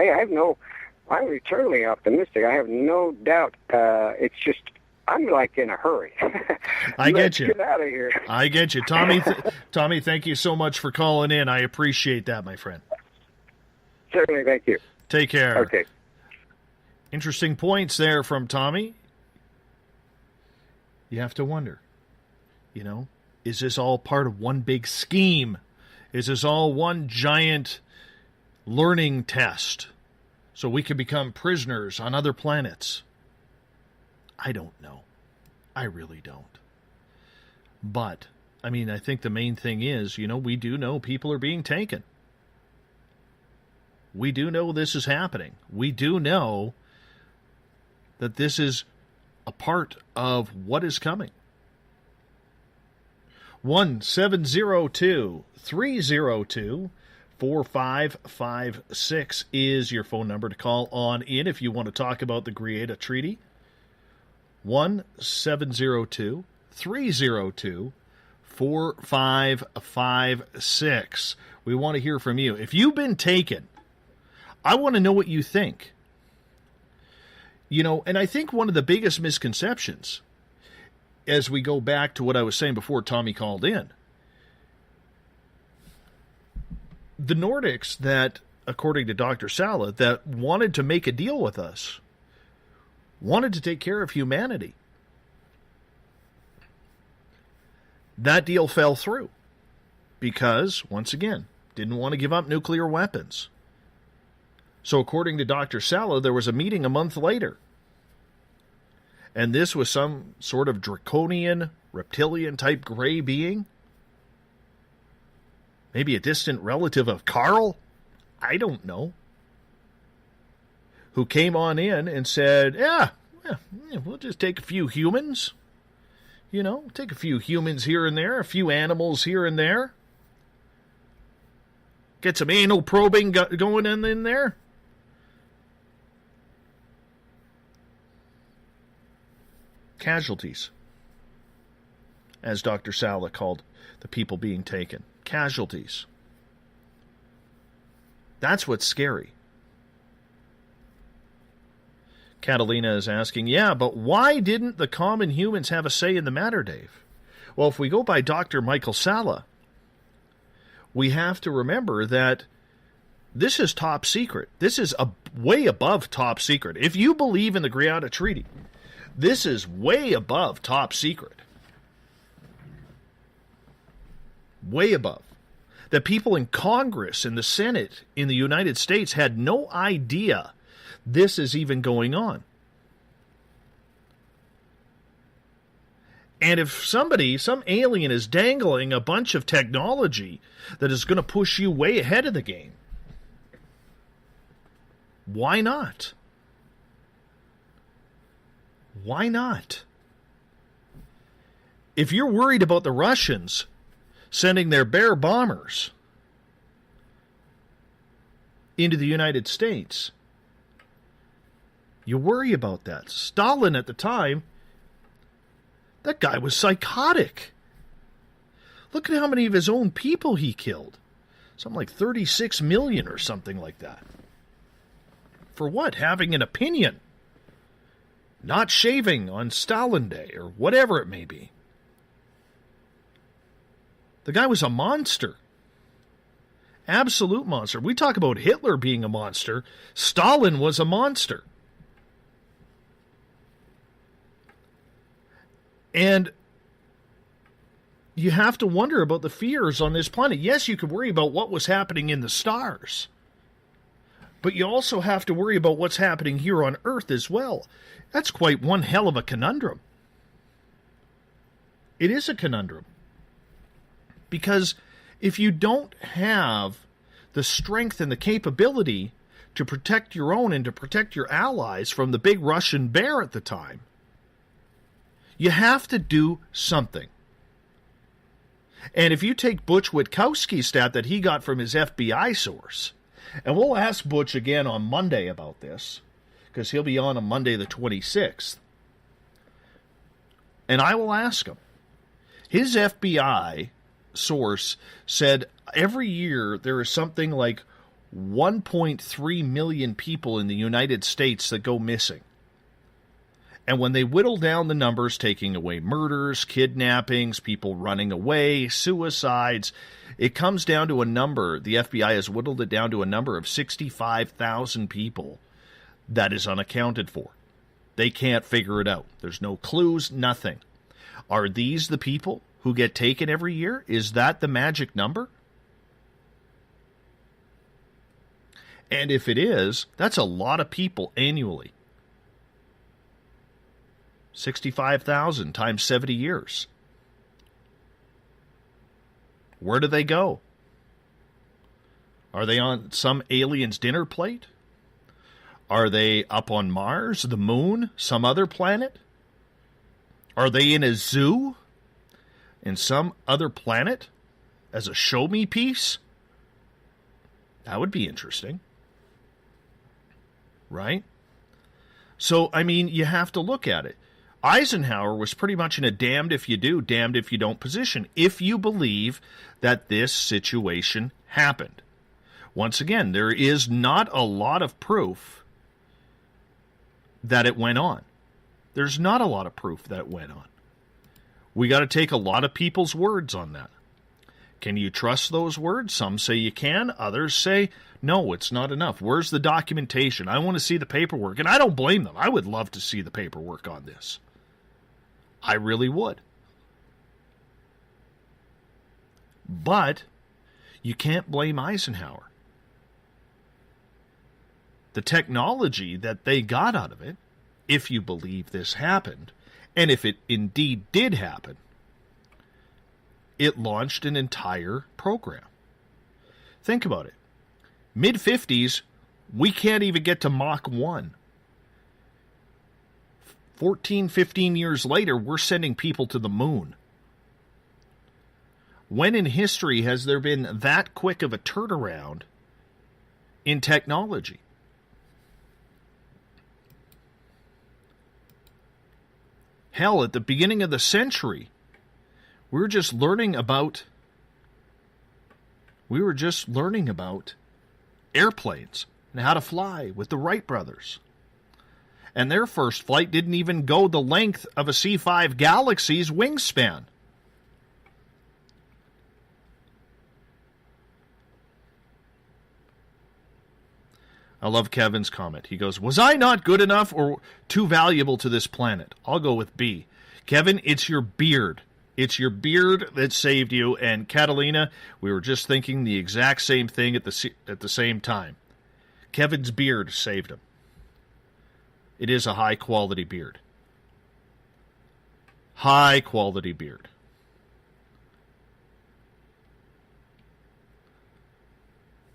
I'm eternally optimistic. I have no doubt. It's just, I'm like in a hurry. I get you. Get out of here. I get you. Tommy, Tommy, thank you so much for calling in. I appreciate that, my friend. Certainly, thank you. Take care. Okay. Interesting points there from Tommy. You have to wonder, is this all part of one big scheme? Is this all one giant learning test so we can become prisoners on other planets? I don't know. I really don't. But, I think the main thing is, we do know people are being taken. We do know this is happening. We do know that this is a part of what is coming. 1-702-302-4556 is your phone number to call on in if you want to talk about the Greada Treaty. 1-702-302-4556. We want to hear from you. If you've been taken, I want to know what you think. And I think one of the biggest misconceptions, as we go back to what I was saying before Tommy called in, the Nordics that, according to Dr. Salla, that wanted to make a deal with us, wanted to take care of humanity. That deal fell through because, once again, didn't want to give up nuclear weapons. So according to Dr. Salla, there was a meeting a month later. And this was some sort of draconian, reptilian-type gray being. Maybe a distant relative of Carl? I don't know. Who came on in and said, yeah, we'll just take a few humans. Take a few humans here and there, a few animals here and there. Get some anal probing going in there. Casualties, as Dr. Salla called the people being taken. Casualties. That's what's scary. Catalina is asking, but why didn't the common humans have a say in the matter, Dave? Well, if we go by Dr. Michael Salla, we have to remember that this is top secret. This is way above top secret. If you believe in the Greada Treaty, this is way above top secret. Way above. that people in Congress and the Senate in the United States had no idea this is even going on. And if some alien is dangling a bunch of technology that is going to push you way ahead of the game, why not? Why not? If you're worried about the Russians sending their Bear bombers into the United States, you worry about that. Stalin at the time, that guy was psychotic. Look at how many of his own people he killed. Something like 36 million or something like that. For what? Having an opinion. Not shaving on Stalin Day or whatever it may be. The guy was a monster. Absolute monster. We talk about Hitler being a monster. Stalin was a monster. And you have to wonder about the fears on this planet. Yes, you could worry about what was happening in the stars. But you also have to worry about what's happening here on Earth as well. That's quite one hell of a conundrum. It is a conundrum. Because if you don't have the strength and the capability to protect your own and to protect your allies from the big Russian bear at the time, you have to do something. And if you take Butch Witkowski's stat that he got from his FBI source, and we'll ask Butch again on Monday about this, because he'll be on Monday the 26th, and I will ask him. His FBI source said every year there is something like 1.3 million people in the United States that go missing. And when they whittle down the numbers, taking away murders, kidnappings, people running away, suicides, it comes down to a number. The FBI has whittled it down to a number of 65,000 people that is unaccounted for. They can't figure it out. There's no clues, nothing. Are these the people who get taken every year? Is that the magic number? And if it is, that's a lot of people annually. 65,000 times 70 years. Where do they go? Are they on some alien's dinner plate? Are they up on Mars, the moon, some other planet? Are they in a zoo in some other planet as a show-me piece? That would be interesting. Right? So, I mean, you have to look at it. Eisenhower was pretty much in a damned if you do, damned if you don't position, if you believe that this situation happened. Once again, there is not a lot of proof that it went on. There's not a lot of proof that it went on. We got to take a lot of people's words on that. Can you trust those words? Some say you can. Others say, no, it's not enough. Where's the documentation? I want to see the paperwork. And I don't blame them. I would love to see the paperwork on this. I really would. But you can't blame Eisenhower. The technology that they got out of it, if you believe this happened, and if it indeed did happen, it launched an entire program. Think about it. Mid-50s, we can't even get to Mach 1. 14, 15 years later, we're sending people to the moon. When in history has there been that quick of a turnaround in technology? Hell, at the beginning of the century, we were just learning about airplanes and how to fly with the Wright brothers. And their first flight didn't even go the length of a C-5 Galaxy's wingspan. I love Kevin's comment. He goes, was I not good enough or too valuable to this planet? I'll go with B. Kevin, it's your beard. It's your beard that saved you. And Catalina, we were just thinking the exact same thing at the same time. Kevin's beard saved him. It is a high-quality beard. High-quality beard.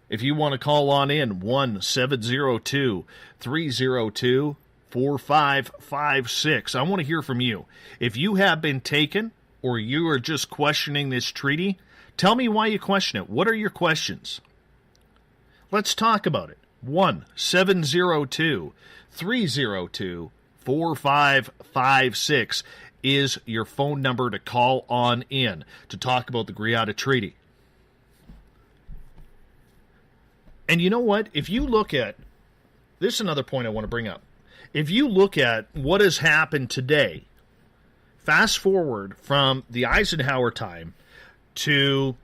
If you want to call on in, 1-702-302-4556. I want to hear from you. If you have been taken or you are just questioning this treaty, tell me why you question it. What are your questions? Let's talk about it. 1-702-302-4556 is your phone number to call on in to talk about the Greada Treaty. And you know what? If you look at, this is another point I want to bring up. If you look at what has happened today, fast forward from the Eisenhower time to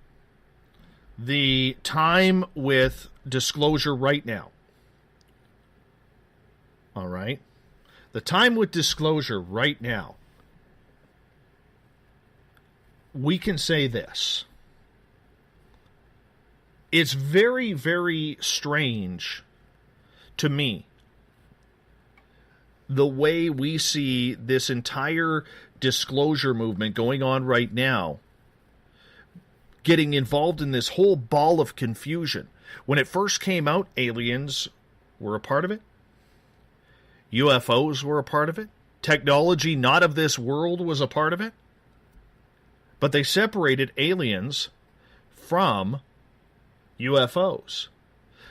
the time with disclosure right now. All right? The time with disclosure right now. We can say this. It's very, very strange to me the way we see this entire disclosure movement going on right now, getting involved in this whole ball of confusion. When it first came out, aliens were a part of it. UFOs were a part of it. Technology not of this world was a part of it. But they separated aliens from UFOs.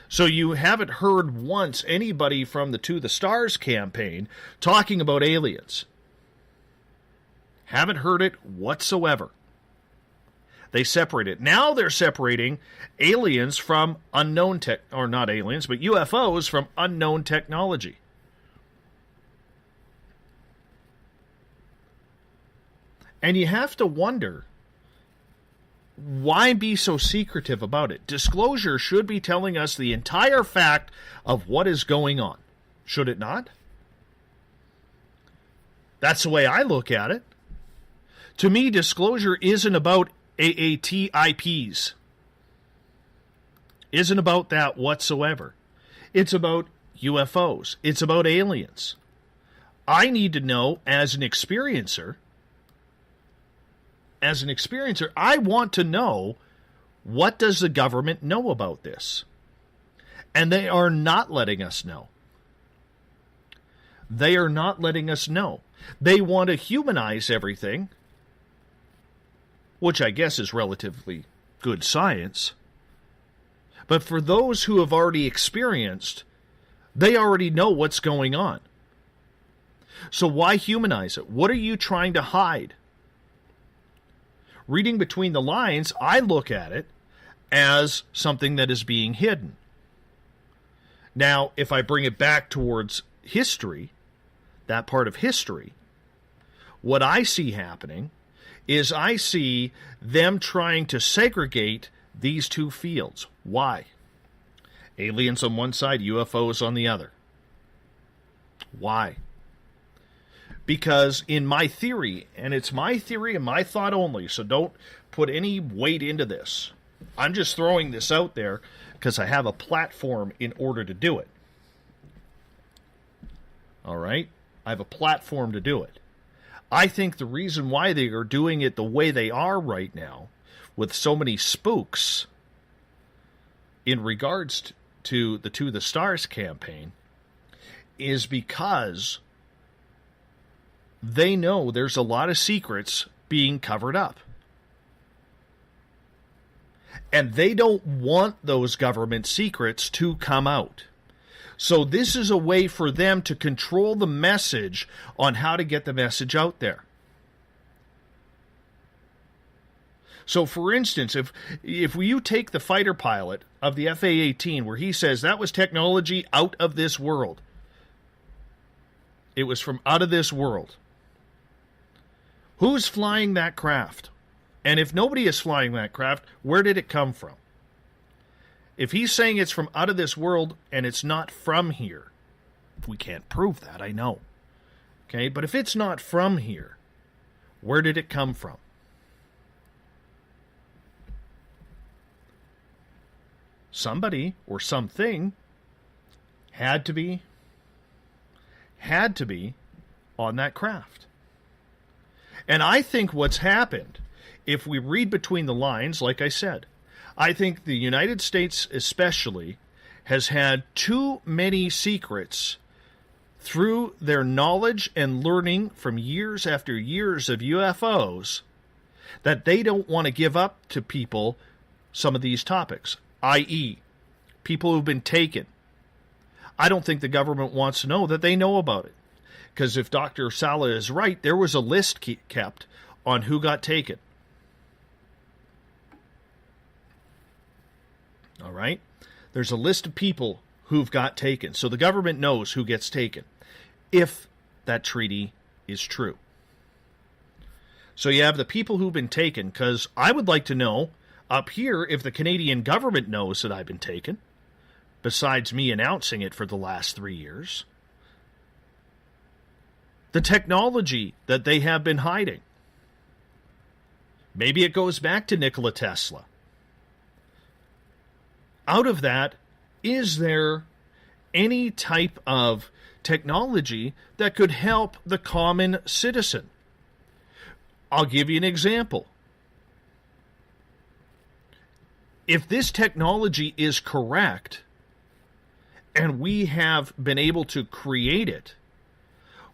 So you haven't heard once anybody from the To the Stars campaign talking about aliens. Haven't heard it whatsoever. They separate it. Now they're separating aliens from unknown tech, or not aliens, but UFOs from unknown technology. And you have to wonder, why be so secretive about it? Disclosure should be telling us the entire fact of what is going on. Should it not? That's the way I look at it. To me, disclosure isn't about AATIPs. Isn't about that whatsoever. It's about UFOs. It's about aliens. I need to know as an experiencer, I want to know, what does the government know about this? And they are not letting us know. They are not letting us know. They want to humanize everything, which I guess is relatively good science. But for those who have already experienced, they already know what's going on. So why humanize it? What are you trying to hide? Reading between the lines, I look at it as something that is being hidden. Now, if I bring it back towards history, that part of history, what I see happening is I see them trying to segregate these two fields. Why? Aliens on one side, UFOs on the other. Why? Because in my theory, and it's my theory and my thought only, so don't put any weight into this. I'm just throwing this out there because I have a platform in order to do it. All right? I have a platform to do it. I think the reason why they are doing it the way they are right now, with so many spooks in regards to the To the Stars campaign, is because they know there's a lot of secrets being covered up. And they don't want those government secrets to come out. So this is a way for them to control the message on how to get the message out there. So for instance, if you take the fighter pilot of the FA-18 where he says that was technology out of this world. It was from out of this world. Who's flying that craft? And if nobody is flying that craft, where did it come from? If he's saying it's from out of this world and it's not from here, we can't prove that, I know. Okay, but if it's not from here, where did it come from? somebody or something had to be on that craft. And I think what's happened, if we read between the lines, like I said, I think the United States especially has had too many secrets through their knowledge and learning from years after years of UFOs that they don't want to give up to people some of these topics, i.e., people who've been taken. I don't think the government wants to know that they know about it. Because if Dr. Salla is right, there was a list kept on who got taken. All right? There's a list of people who've got taken. So the government knows who gets taken, if that treaty is true. So you have the people who've been taken, because I would like to know up here if the Canadian government knows that I've been taken, besides me announcing it for the last 3 years. The technology that they have been hiding. Maybe it goes back to Nikola Tesla. Out of that, is there any type of technology that could help the common citizen? I'll give you an example. If this technology is correct, and we have been able to create it,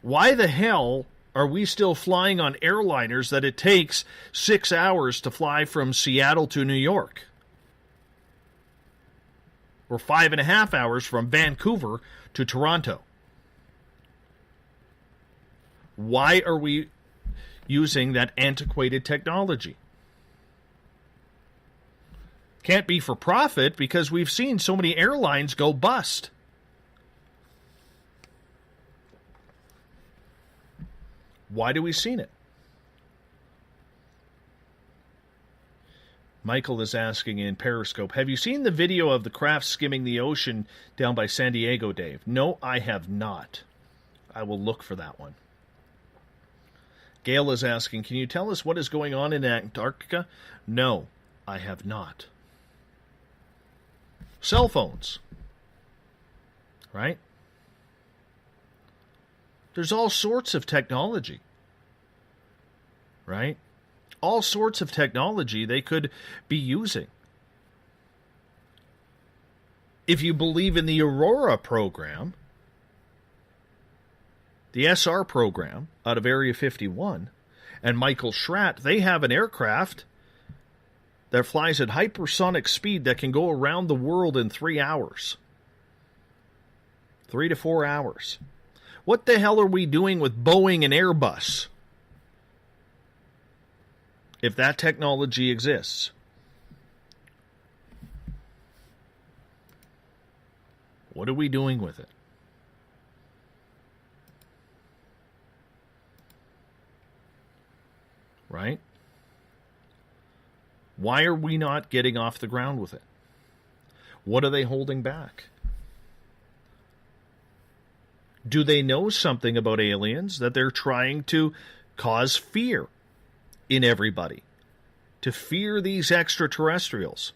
why the hell are we still flying on airliners that it takes 6 hours to fly from Seattle to New York? Or 5.5 hours from Vancouver to Toronto? Why are we using that antiquated technology? Can't be for profit, because we've seen so many airlines go bust. Why do we seen it? Michael is asking in Periscope, have you seen the video of the craft skimming the ocean down by San Diego, Dave? No, I have not. I will look for that one. Gail is asking, can you tell us what is going on in Antarctica? No, I have not. Cell phones. Right? There's all sorts of technology. Right? All sorts of technology they could be using. If you believe in the Aurora program, the SR program out of Area 51, and Michael Schratt, they have an aircraft that flies at hypersonic speed that can go around the world in 3 hours. 3 to 4 hours. What the hell are we doing with Boeing and Airbus if that technology exists? What are we doing with it? Right? Why are we not getting off the ground with it? What are they holding back? Do they know something about aliens that they're trying to cause fear in everybody? To fear these extraterrestrials?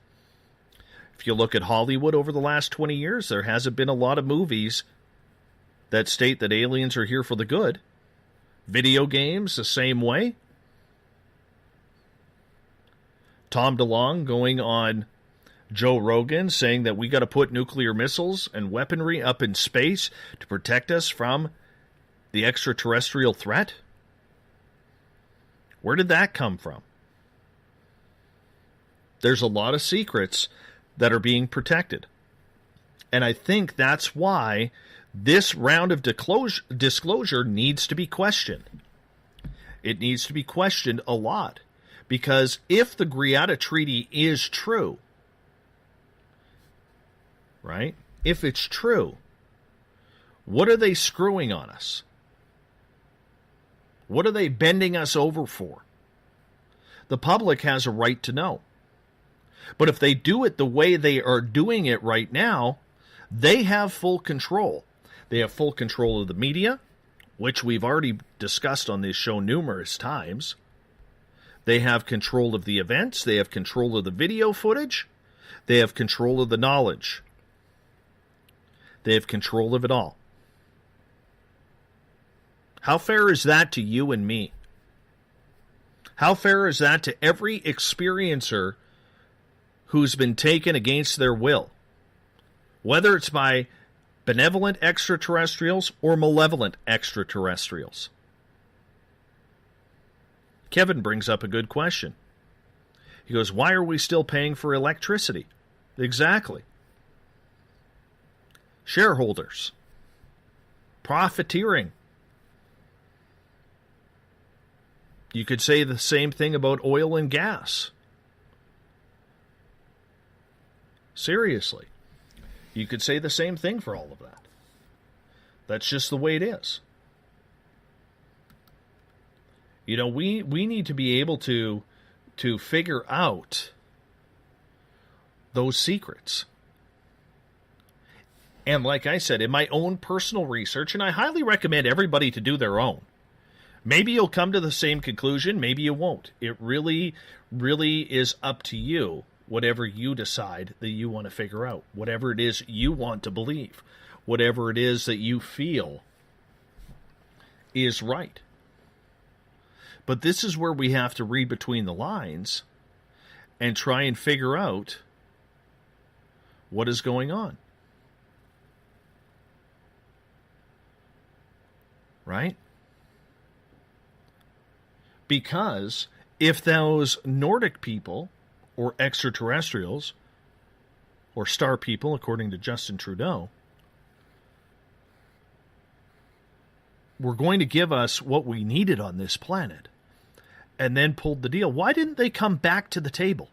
If you look at Hollywood over the last 20 years, there hasn't been a lot of movies that state that aliens are here for the good. Video games, the same way. Tom DeLonge going on Joe Rogan saying that we got to put nuclear missiles and weaponry up in space to protect us from the extraterrestrial threat. Where did that come from? There's a lot of secrets that are being protected. And I think that's why this round of disclosure needs to be questioned. It needs to be questioned a lot. Because if the Greada Treaty is true, right? If it's true, what are they screwing on us? What are they bending us over for? The public has a right to know. But if they do it the way they are doing it right now, they have full control. They have full control of the media, which we've already discussed on this show numerous times. They have control of the events. They have control of the video footage. They have control of the knowledge. They have control of it all. How fair is that to you and me? How fair is that to every experiencer who's been taken against their will? Whether it's by benevolent extraterrestrials or malevolent extraterrestrials. Kevin brings up a good question. He goes, why are we still paying for electricity? Exactly. Shareholders. Profiteering. You could say the same thing about oil and gas. Seriously. You could say the same thing for all of that. That's just the way it is. You know, we need to be able to figure out those secrets. And like I said, in my own personal research, and I highly recommend everybody to do their own. Maybe you'll come to the same conclusion, maybe you won't. It really, really is up to you, whatever you decide that you want to figure out, whatever it is you want to believe, whatever it is that you feel is right. But this is where we have to read between the lines and try and figure out what is going on. Right? Because if those Nordic people, or extraterrestrials, or star people, according to Justin Trudeau, were going to give us what we needed on this planet, and then pulled the deal, why didn't they come back to the table?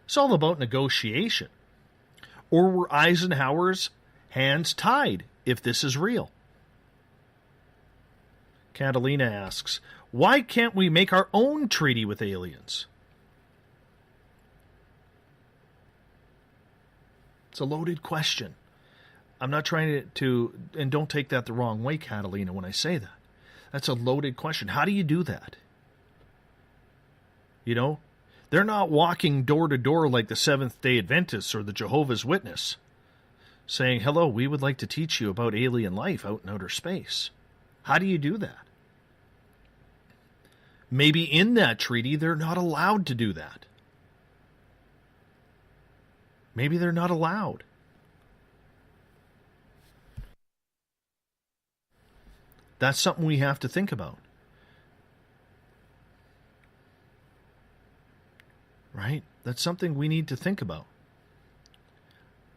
It's all about negotiation. Or were Eisenhower's hands tied, if this is real? Catalina asks, why can't we make our own treaty with aliens? It's a loaded question. I'm not trying to, and don't take that the wrong way, Catalina, when I say that. That's a loaded question. How do you do that? You know, they're not walking door to door like the Seventh-day Adventists or the Jehovah's Witness, saying, hello, we would like to teach you about alien life out in outer space. How do you do that? Maybe in that treaty, they're not allowed to do that. Maybe they're not allowed. That's something we have to think about. Right? That's something we need to think about.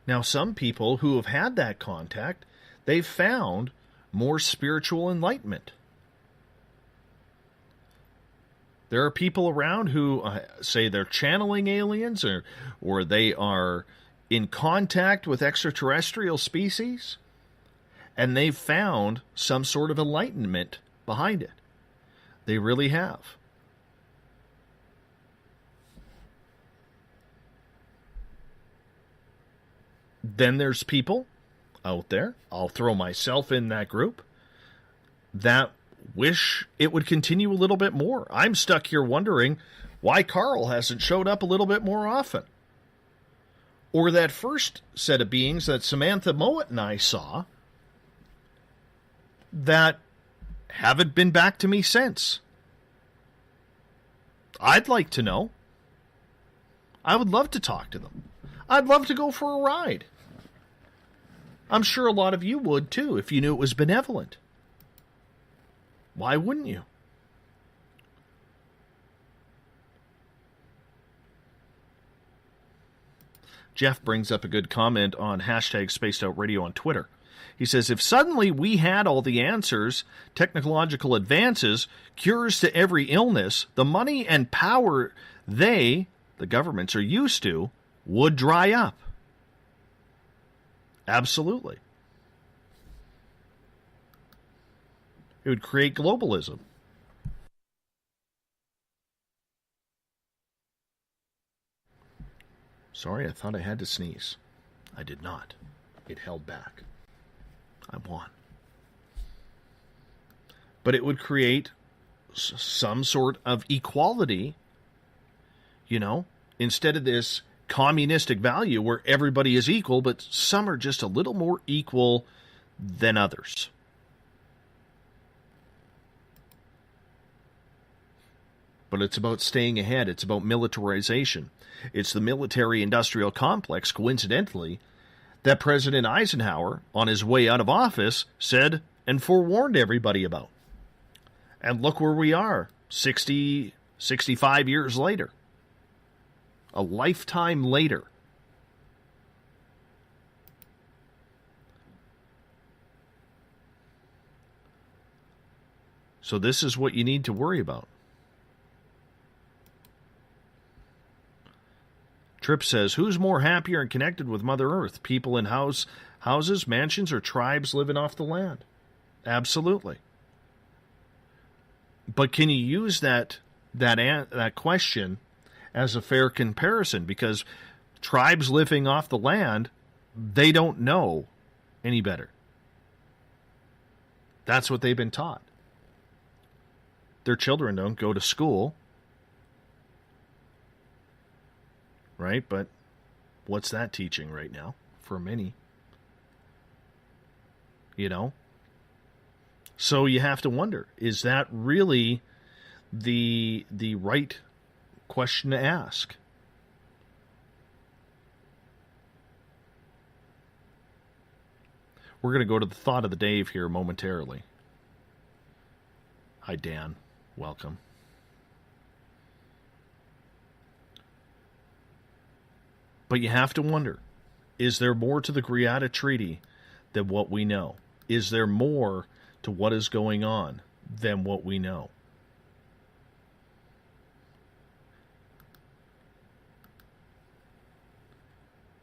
Now, some people who have had that contact, they've found more spiritual enlightenment. There are people around who say they're channeling aliens or they are in contact with extraterrestrial species, and they've found some sort of enlightenment behind it. They really have. Then there's people out there, I'll throw myself in that group, that wish it would continue a little bit more. I'm stuck here wondering why Carl hasn't showed up a little bit more often. Or that first set of beings that Samantha Mowat and I saw that haven't been back to me since. I'd like to know. I would love to talk to them. I'd love to go for a ride. I'm sure a lot of you would too if you knew it was benevolent. Why wouldn't you? Jeff brings up a good comment on hashtag Spaced Out Radio on Twitter. He says, if suddenly we had all the answers, technological advances, cures to every illness, the money and power the governments, are used to, would dry up. Absolutely. It would create globalism. Sorry, I thought I had to sneeze. I did not. It held back. I won. But it would create some sort of equality, you know, instead of this communistic value where everybody is equal, but some are just a little more equal than others. But it's about staying ahead. It's about militarization. It's the military-industrial complex, coincidentally, that President Eisenhower, on his way out of office, said and forewarned everybody about. And look where we are, 65 years later. A lifetime later. So this is what you need to worry about. Tripp says, who's more happier and connected with Mother Earth? People in houses, mansions, or tribes living off the land? Absolutely. But can you use that question as a fair comparison? Because tribes living off the land, they don't know any better. That's what they've been taught. Their children don't go to school. Right? But what's that teaching right now for many? You know? So you have to wonder, is that really the right question to ask? We're going to go to the thought of the day here momentarily. Hi, Dan. Welcome. But you have to wonder, is there more to the Greada Treaty than what we know? Is there more to what is going on than what we know?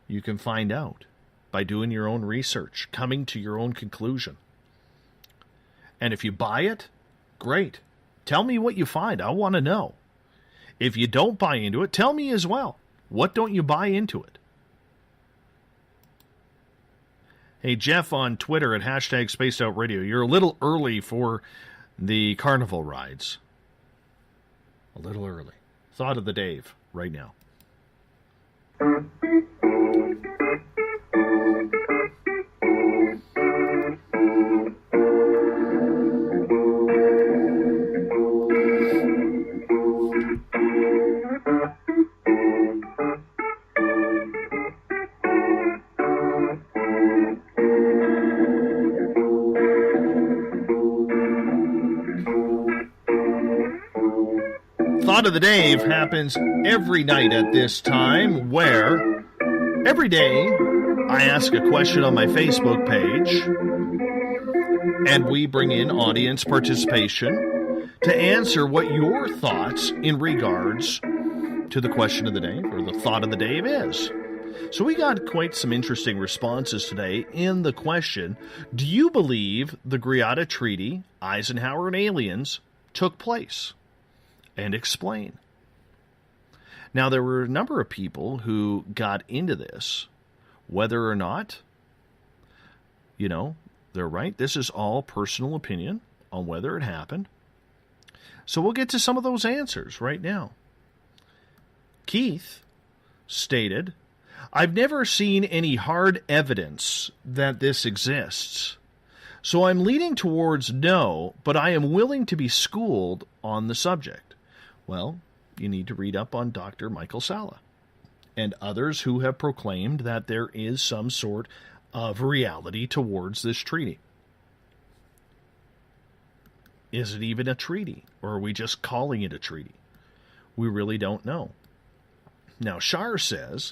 You can find out by doing your own research, coming to your own conclusion. And if you buy it, great. Tell me what you find. I want to know. If you don't buy into it, tell me as well. What don't you buy into it? Hey, Jeff on Twitter at #SpacedOutRadio. You're a little early for the carnival rides. A little early. Thought of the Dave right now. Thought of the Dave happens every night at this time, where every day I ask a question on my Facebook page and we bring in audience participation to answer what your thoughts in regards to the question of the day or the thought of the day is. So we got quite some interesting responses today in the question, do you believe the Greada Treaty, Eisenhower and aliens took place? And explain. Now, there were a number of people who got into this, whether or not, you know, they're right. This is all personal opinion on whether it happened. So we'll get to some of those answers right now. Keith stated, I've never seen any hard evidence that this exists. So I'm leaning towards no, but I am willing to be schooled on the subject. Well, you need to read up on Dr. Michael Salla and others who have proclaimed that there is some sort of reality towards this treaty. Is it even a treaty, or are we just calling it a treaty? We really don't know. Now, Shar says,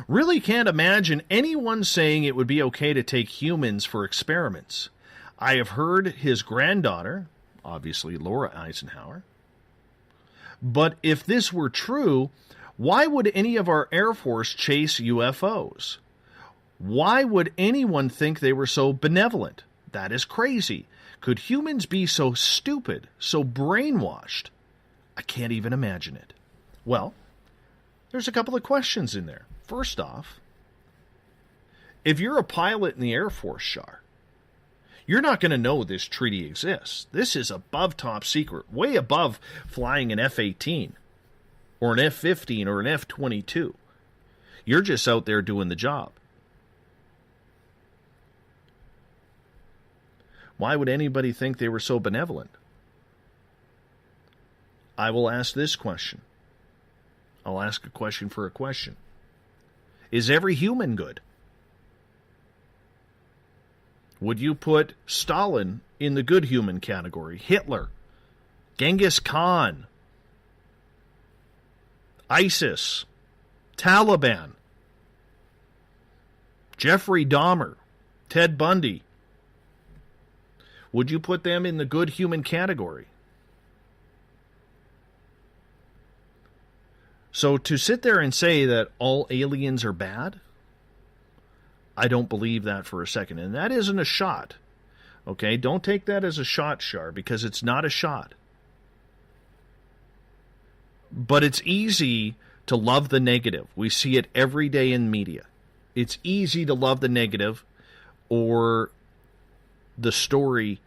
really can't imagine anyone saying it would be okay to take humans for experiments. I have heard his granddaughter, obviously Laura Eisenhower. But if this were true, why would any of our Air Force chase UFOs? Why would anyone think they were so benevolent? That is crazy. Could humans be so stupid, so brainwashed? I can't even imagine it. Well, there's a couple of questions in there. First off, if you're a pilot in the Air Force, Shar, you're not going to know this treaty exists. This is above top secret, way above flying an F-18. or an F-15 or an F-22. You're just out there doing the job. Why would anybody think they were so benevolent? I will ask this question. I'll ask a question for a question. Is every human good? Would you put Stalin in the good human category? Hitler, Genghis Khan, ISIS, Taliban, Jeffrey Dahmer, Ted Bundy. Would you put them in the good human category? So to sit there and say that all aliens are bad, I don't believe that for a second. And that isn't a shot. Okay, don't take that as a shot, Shar, because it's not a shot. But it's easy to love the negative. We see it every day in media. It's easy to love the negative or the story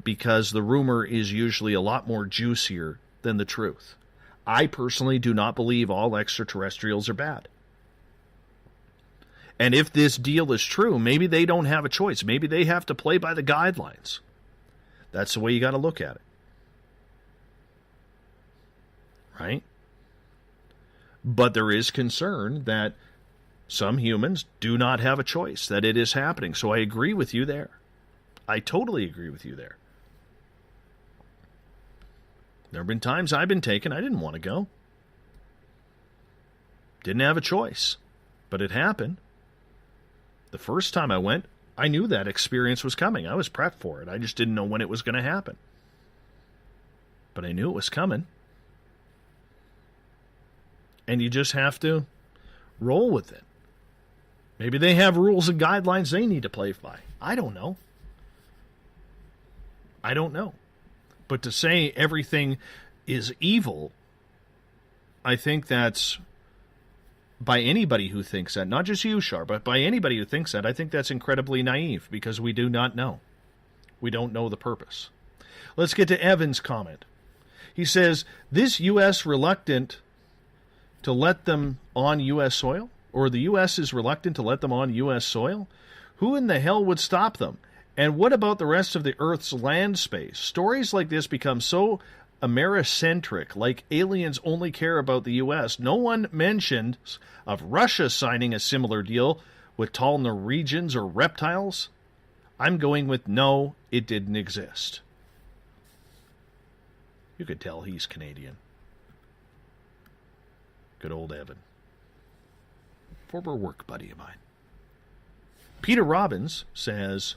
because the rumor is usually a lot more juicier than the truth. I personally do not believe all extraterrestrials are bad. And if this deal is true, maybe they don't have a choice. Maybe they have to play by the guidelines. That's the way you got to look at it. Right? But there is concern that some humans do not have a choice, that it is happening. So I agree with you there. I totally agree with you there. There have been times I've been taken, I didn't want to go. Didn't have a choice, but it happened. The first time I went, I knew that experience was coming. I was prepped for it. I just didn't know when it was going to happen. But I knew it was coming. And you just have to roll with it. Maybe they have rules and guidelines they need to play by. I don't know. I don't know. But to say everything is evil, I think that's, by anybody who thinks that, not just you, Shar, but by anybody who thinks that, I think that's incredibly naive because we do not know. We don't know the purpose. Let's get to Evan's comment. He says, this U.S. reluctant to let them on U.S. soil? Or the U.S. is reluctant to let them on U.S. soil? Who in the hell would stop them? And what about the rest of the Earth's land space? Stories like this become so Americentric, like aliens only care about the U.S. No one mentions of Russia signing a similar deal with tall Norwegians or reptiles. I'm going with no, it didn't exist. You could tell he's Canadian. Good old Evan. Former work buddy of mine. Peter Robbins says,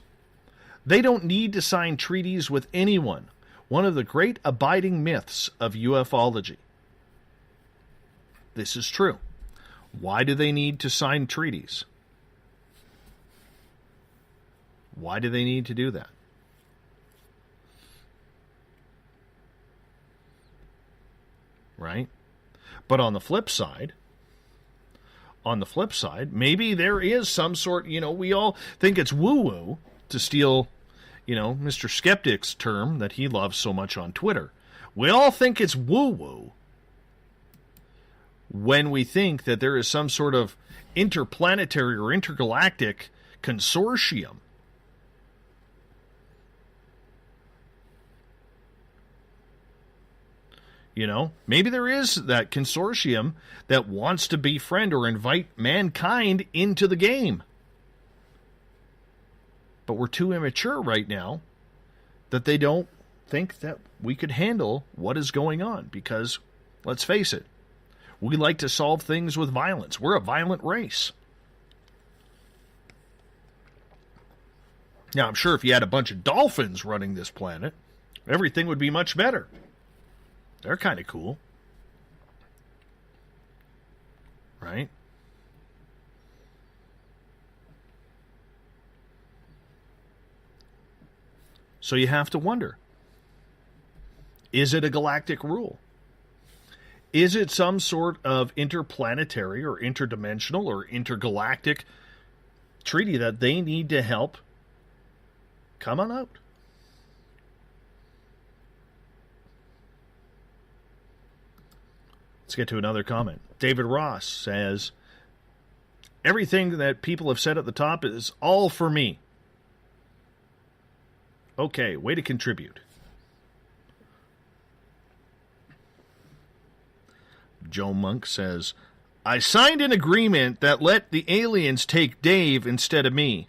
they don't need to sign treaties with anyone. One of the great abiding myths of ufology. This is true. Why do they need to sign treaties? Why do they need to do that? Right? But on the flip side, maybe there is some sort, we all think it's woo-woo to steal, Mr. Skeptic's term that he loves so much on Twitter. We all think it's woo-woo when we think that there is some sort of interplanetary or intergalactic consortium. Maybe there is that consortium that wants to befriend or invite mankind into the game. But we're too immature right now that they don't think that we could handle what is going on. Because, let's face it, we like to solve things with violence. We're a violent race. Now, I'm sure if you had a bunch of dolphins running this planet, everything would be much better. They're kind of cool. Right? So you have to wonder, is it a galactic rule? Is it some sort of interplanetary or interdimensional or intergalactic treaty that they need to help come on out? Let's get to another comment. David Ross says, everything that people have said at the top is all for me. Okay, way to contribute. Joe Monk says, I signed an agreement that let the aliens take Dave instead of me.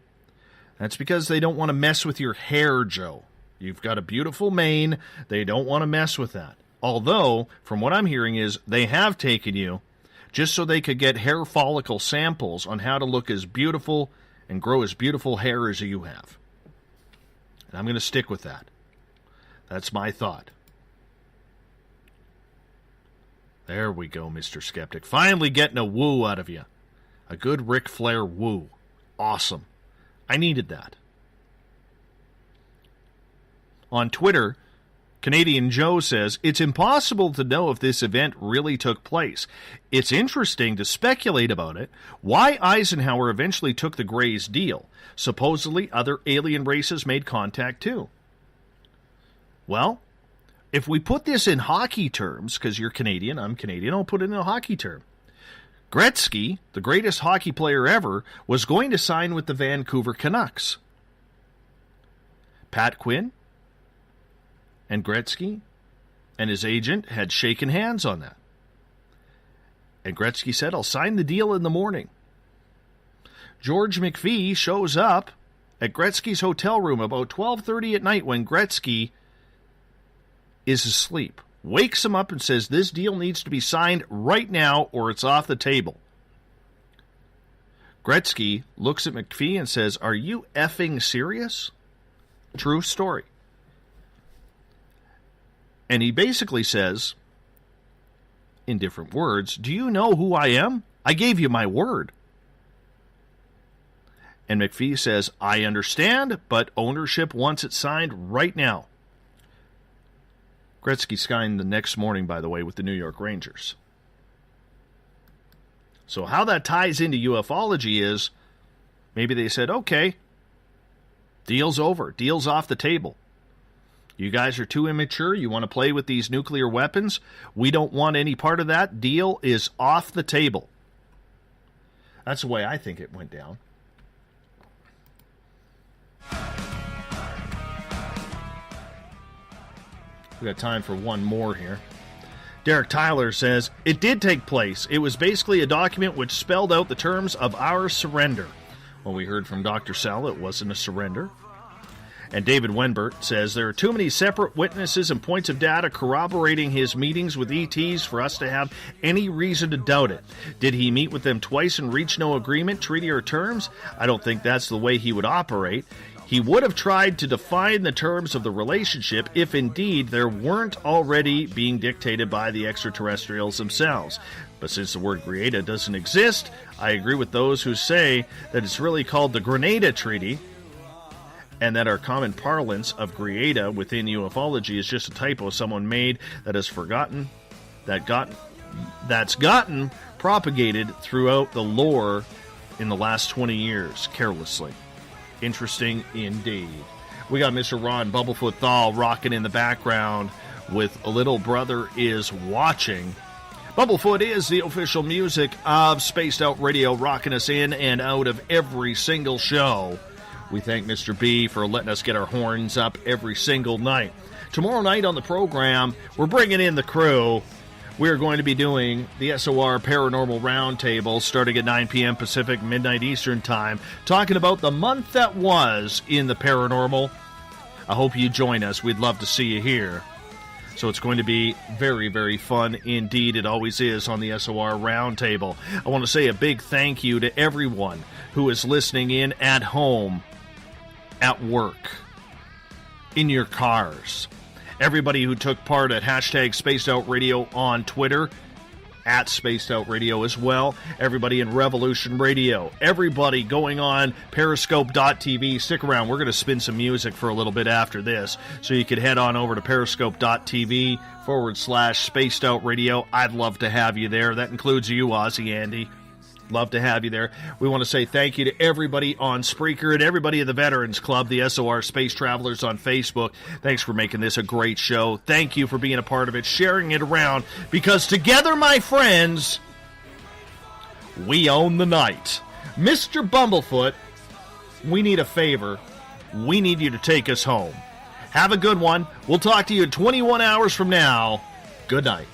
That's because they don't want to mess with your hair, Joe. You've got a beautiful mane. They don't want to mess with that. Although, from what I'm hearing is, they have taken you just so they could get hair follicle samples on how to look as beautiful and grow as beautiful hair as you have. And I'm going to stick with that. That's my thought. There we go, Mr. Skeptic. Finally getting a woo out of you. A good Ric Flair woo. Awesome. I needed that. On Twitter, Canadian Joe says, it's impossible to know if this event really took place. It's interesting to speculate about it. Why Eisenhower eventually took the Greys deal. Supposedly other alien races made contact too. Well, if we put this in hockey terms, because you're Canadian, I'm Canadian, I'll put it in a hockey term. Gretzky, the greatest hockey player ever, was going to sign with the Vancouver Canucks. Pat Quinn and Gretzky and his agent had shaken hands on that. And Gretzky said, I'll sign the deal in the morning. George McPhee shows up at Gretzky's hotel room about 12:30 at night when Gretzky is asleep. Wakes him up and says, this deal needs to be signed right now or it's off the table. Gretzky looks at McPhee and says, are you effing serious? True story. And he basically says, in different words, do you know who I am? I gave you my word. And McPhee says, I understand, but ownership wants it signed right now. Gretzky signed the next morning, by the way, with the New York Rangers. So how that ties into ufology is, maybe they said, okay, deal's over, deal's off the table. You guys are too immature, you want to play with these nuclear weapons, we don't want any part of that, deal is off the table. That's the way I think it went down. We got time for one more here. Derek Tyler says, it did take place. It was basically a document which spelled out the terms of our surrender. Well, we heard from Dr. Salla, it wasn't a surrender. And David Wenbert says, there are too many separate witnesses and points of data corroborating his meetings with ETs for us to have any reason to doubt it. Did he meet with them twice and reach no agreement, treaty, or terms? I don't think that's the way he would operate. He would have tried to define the terms of the relationship if indeed there weren't already being dictated by the extraterrestrials themselves. But since the word Greada doesn't exist, I agree with those who say that it's really called the Greada Treaty, and that our common parlance of Greada within ufology is just a typo someone made that has forgotten, that's gotten propagated throughout the lore in the last 20 years, carelessly. Interesting indeed. We got Mr. Ron Bumblefoot THAL rocking in the background with A Little Brother Is Watching. Bumblefoot is the official music of Spaced Out Radio, rocking us in and out of every single show. We thank Mr. B for letting us get our horns up every single night. Tomorrow night on the program, we're bringing in the crew. We're going to be doing the SOR Paranormal Roundtable starting at 9 p.m. Pacific, midnight Eastern Time, talking about the month that was in the paranormal. I hope you join us. We'd love to see you here. So it's going to be very, very fun indeed. It always is on the SOR Roundtable. I want to say a big thank you to everyone who is listening in at home, at work, in your cars. Everybody who took part at hashtag Spaced Out Radio on Twitter, at Spaced Out Radio as well. Everybody in Revolution Radio. Everybody going on Periscope.tv. Stick around. We're going to spin some music for a little bit after this. So you could head on over to Periscope.tv/Spaced Out Radio. I'd love to have you there. That includes you, Ozzy Andy. Love to have you there. We want to say thank you to everybody on Spreaker and everybody at the Veterans Club, the SOR Space Travelers on Facebook. Thanks for making this a great show. Thank you for being a part of it, sharing it around, because together, my friends, we own the night. Mr. Bumblefoot, we need a favor. We need you to take us home. Have a good one. We'll talk to you in 21 hours from now. Good night.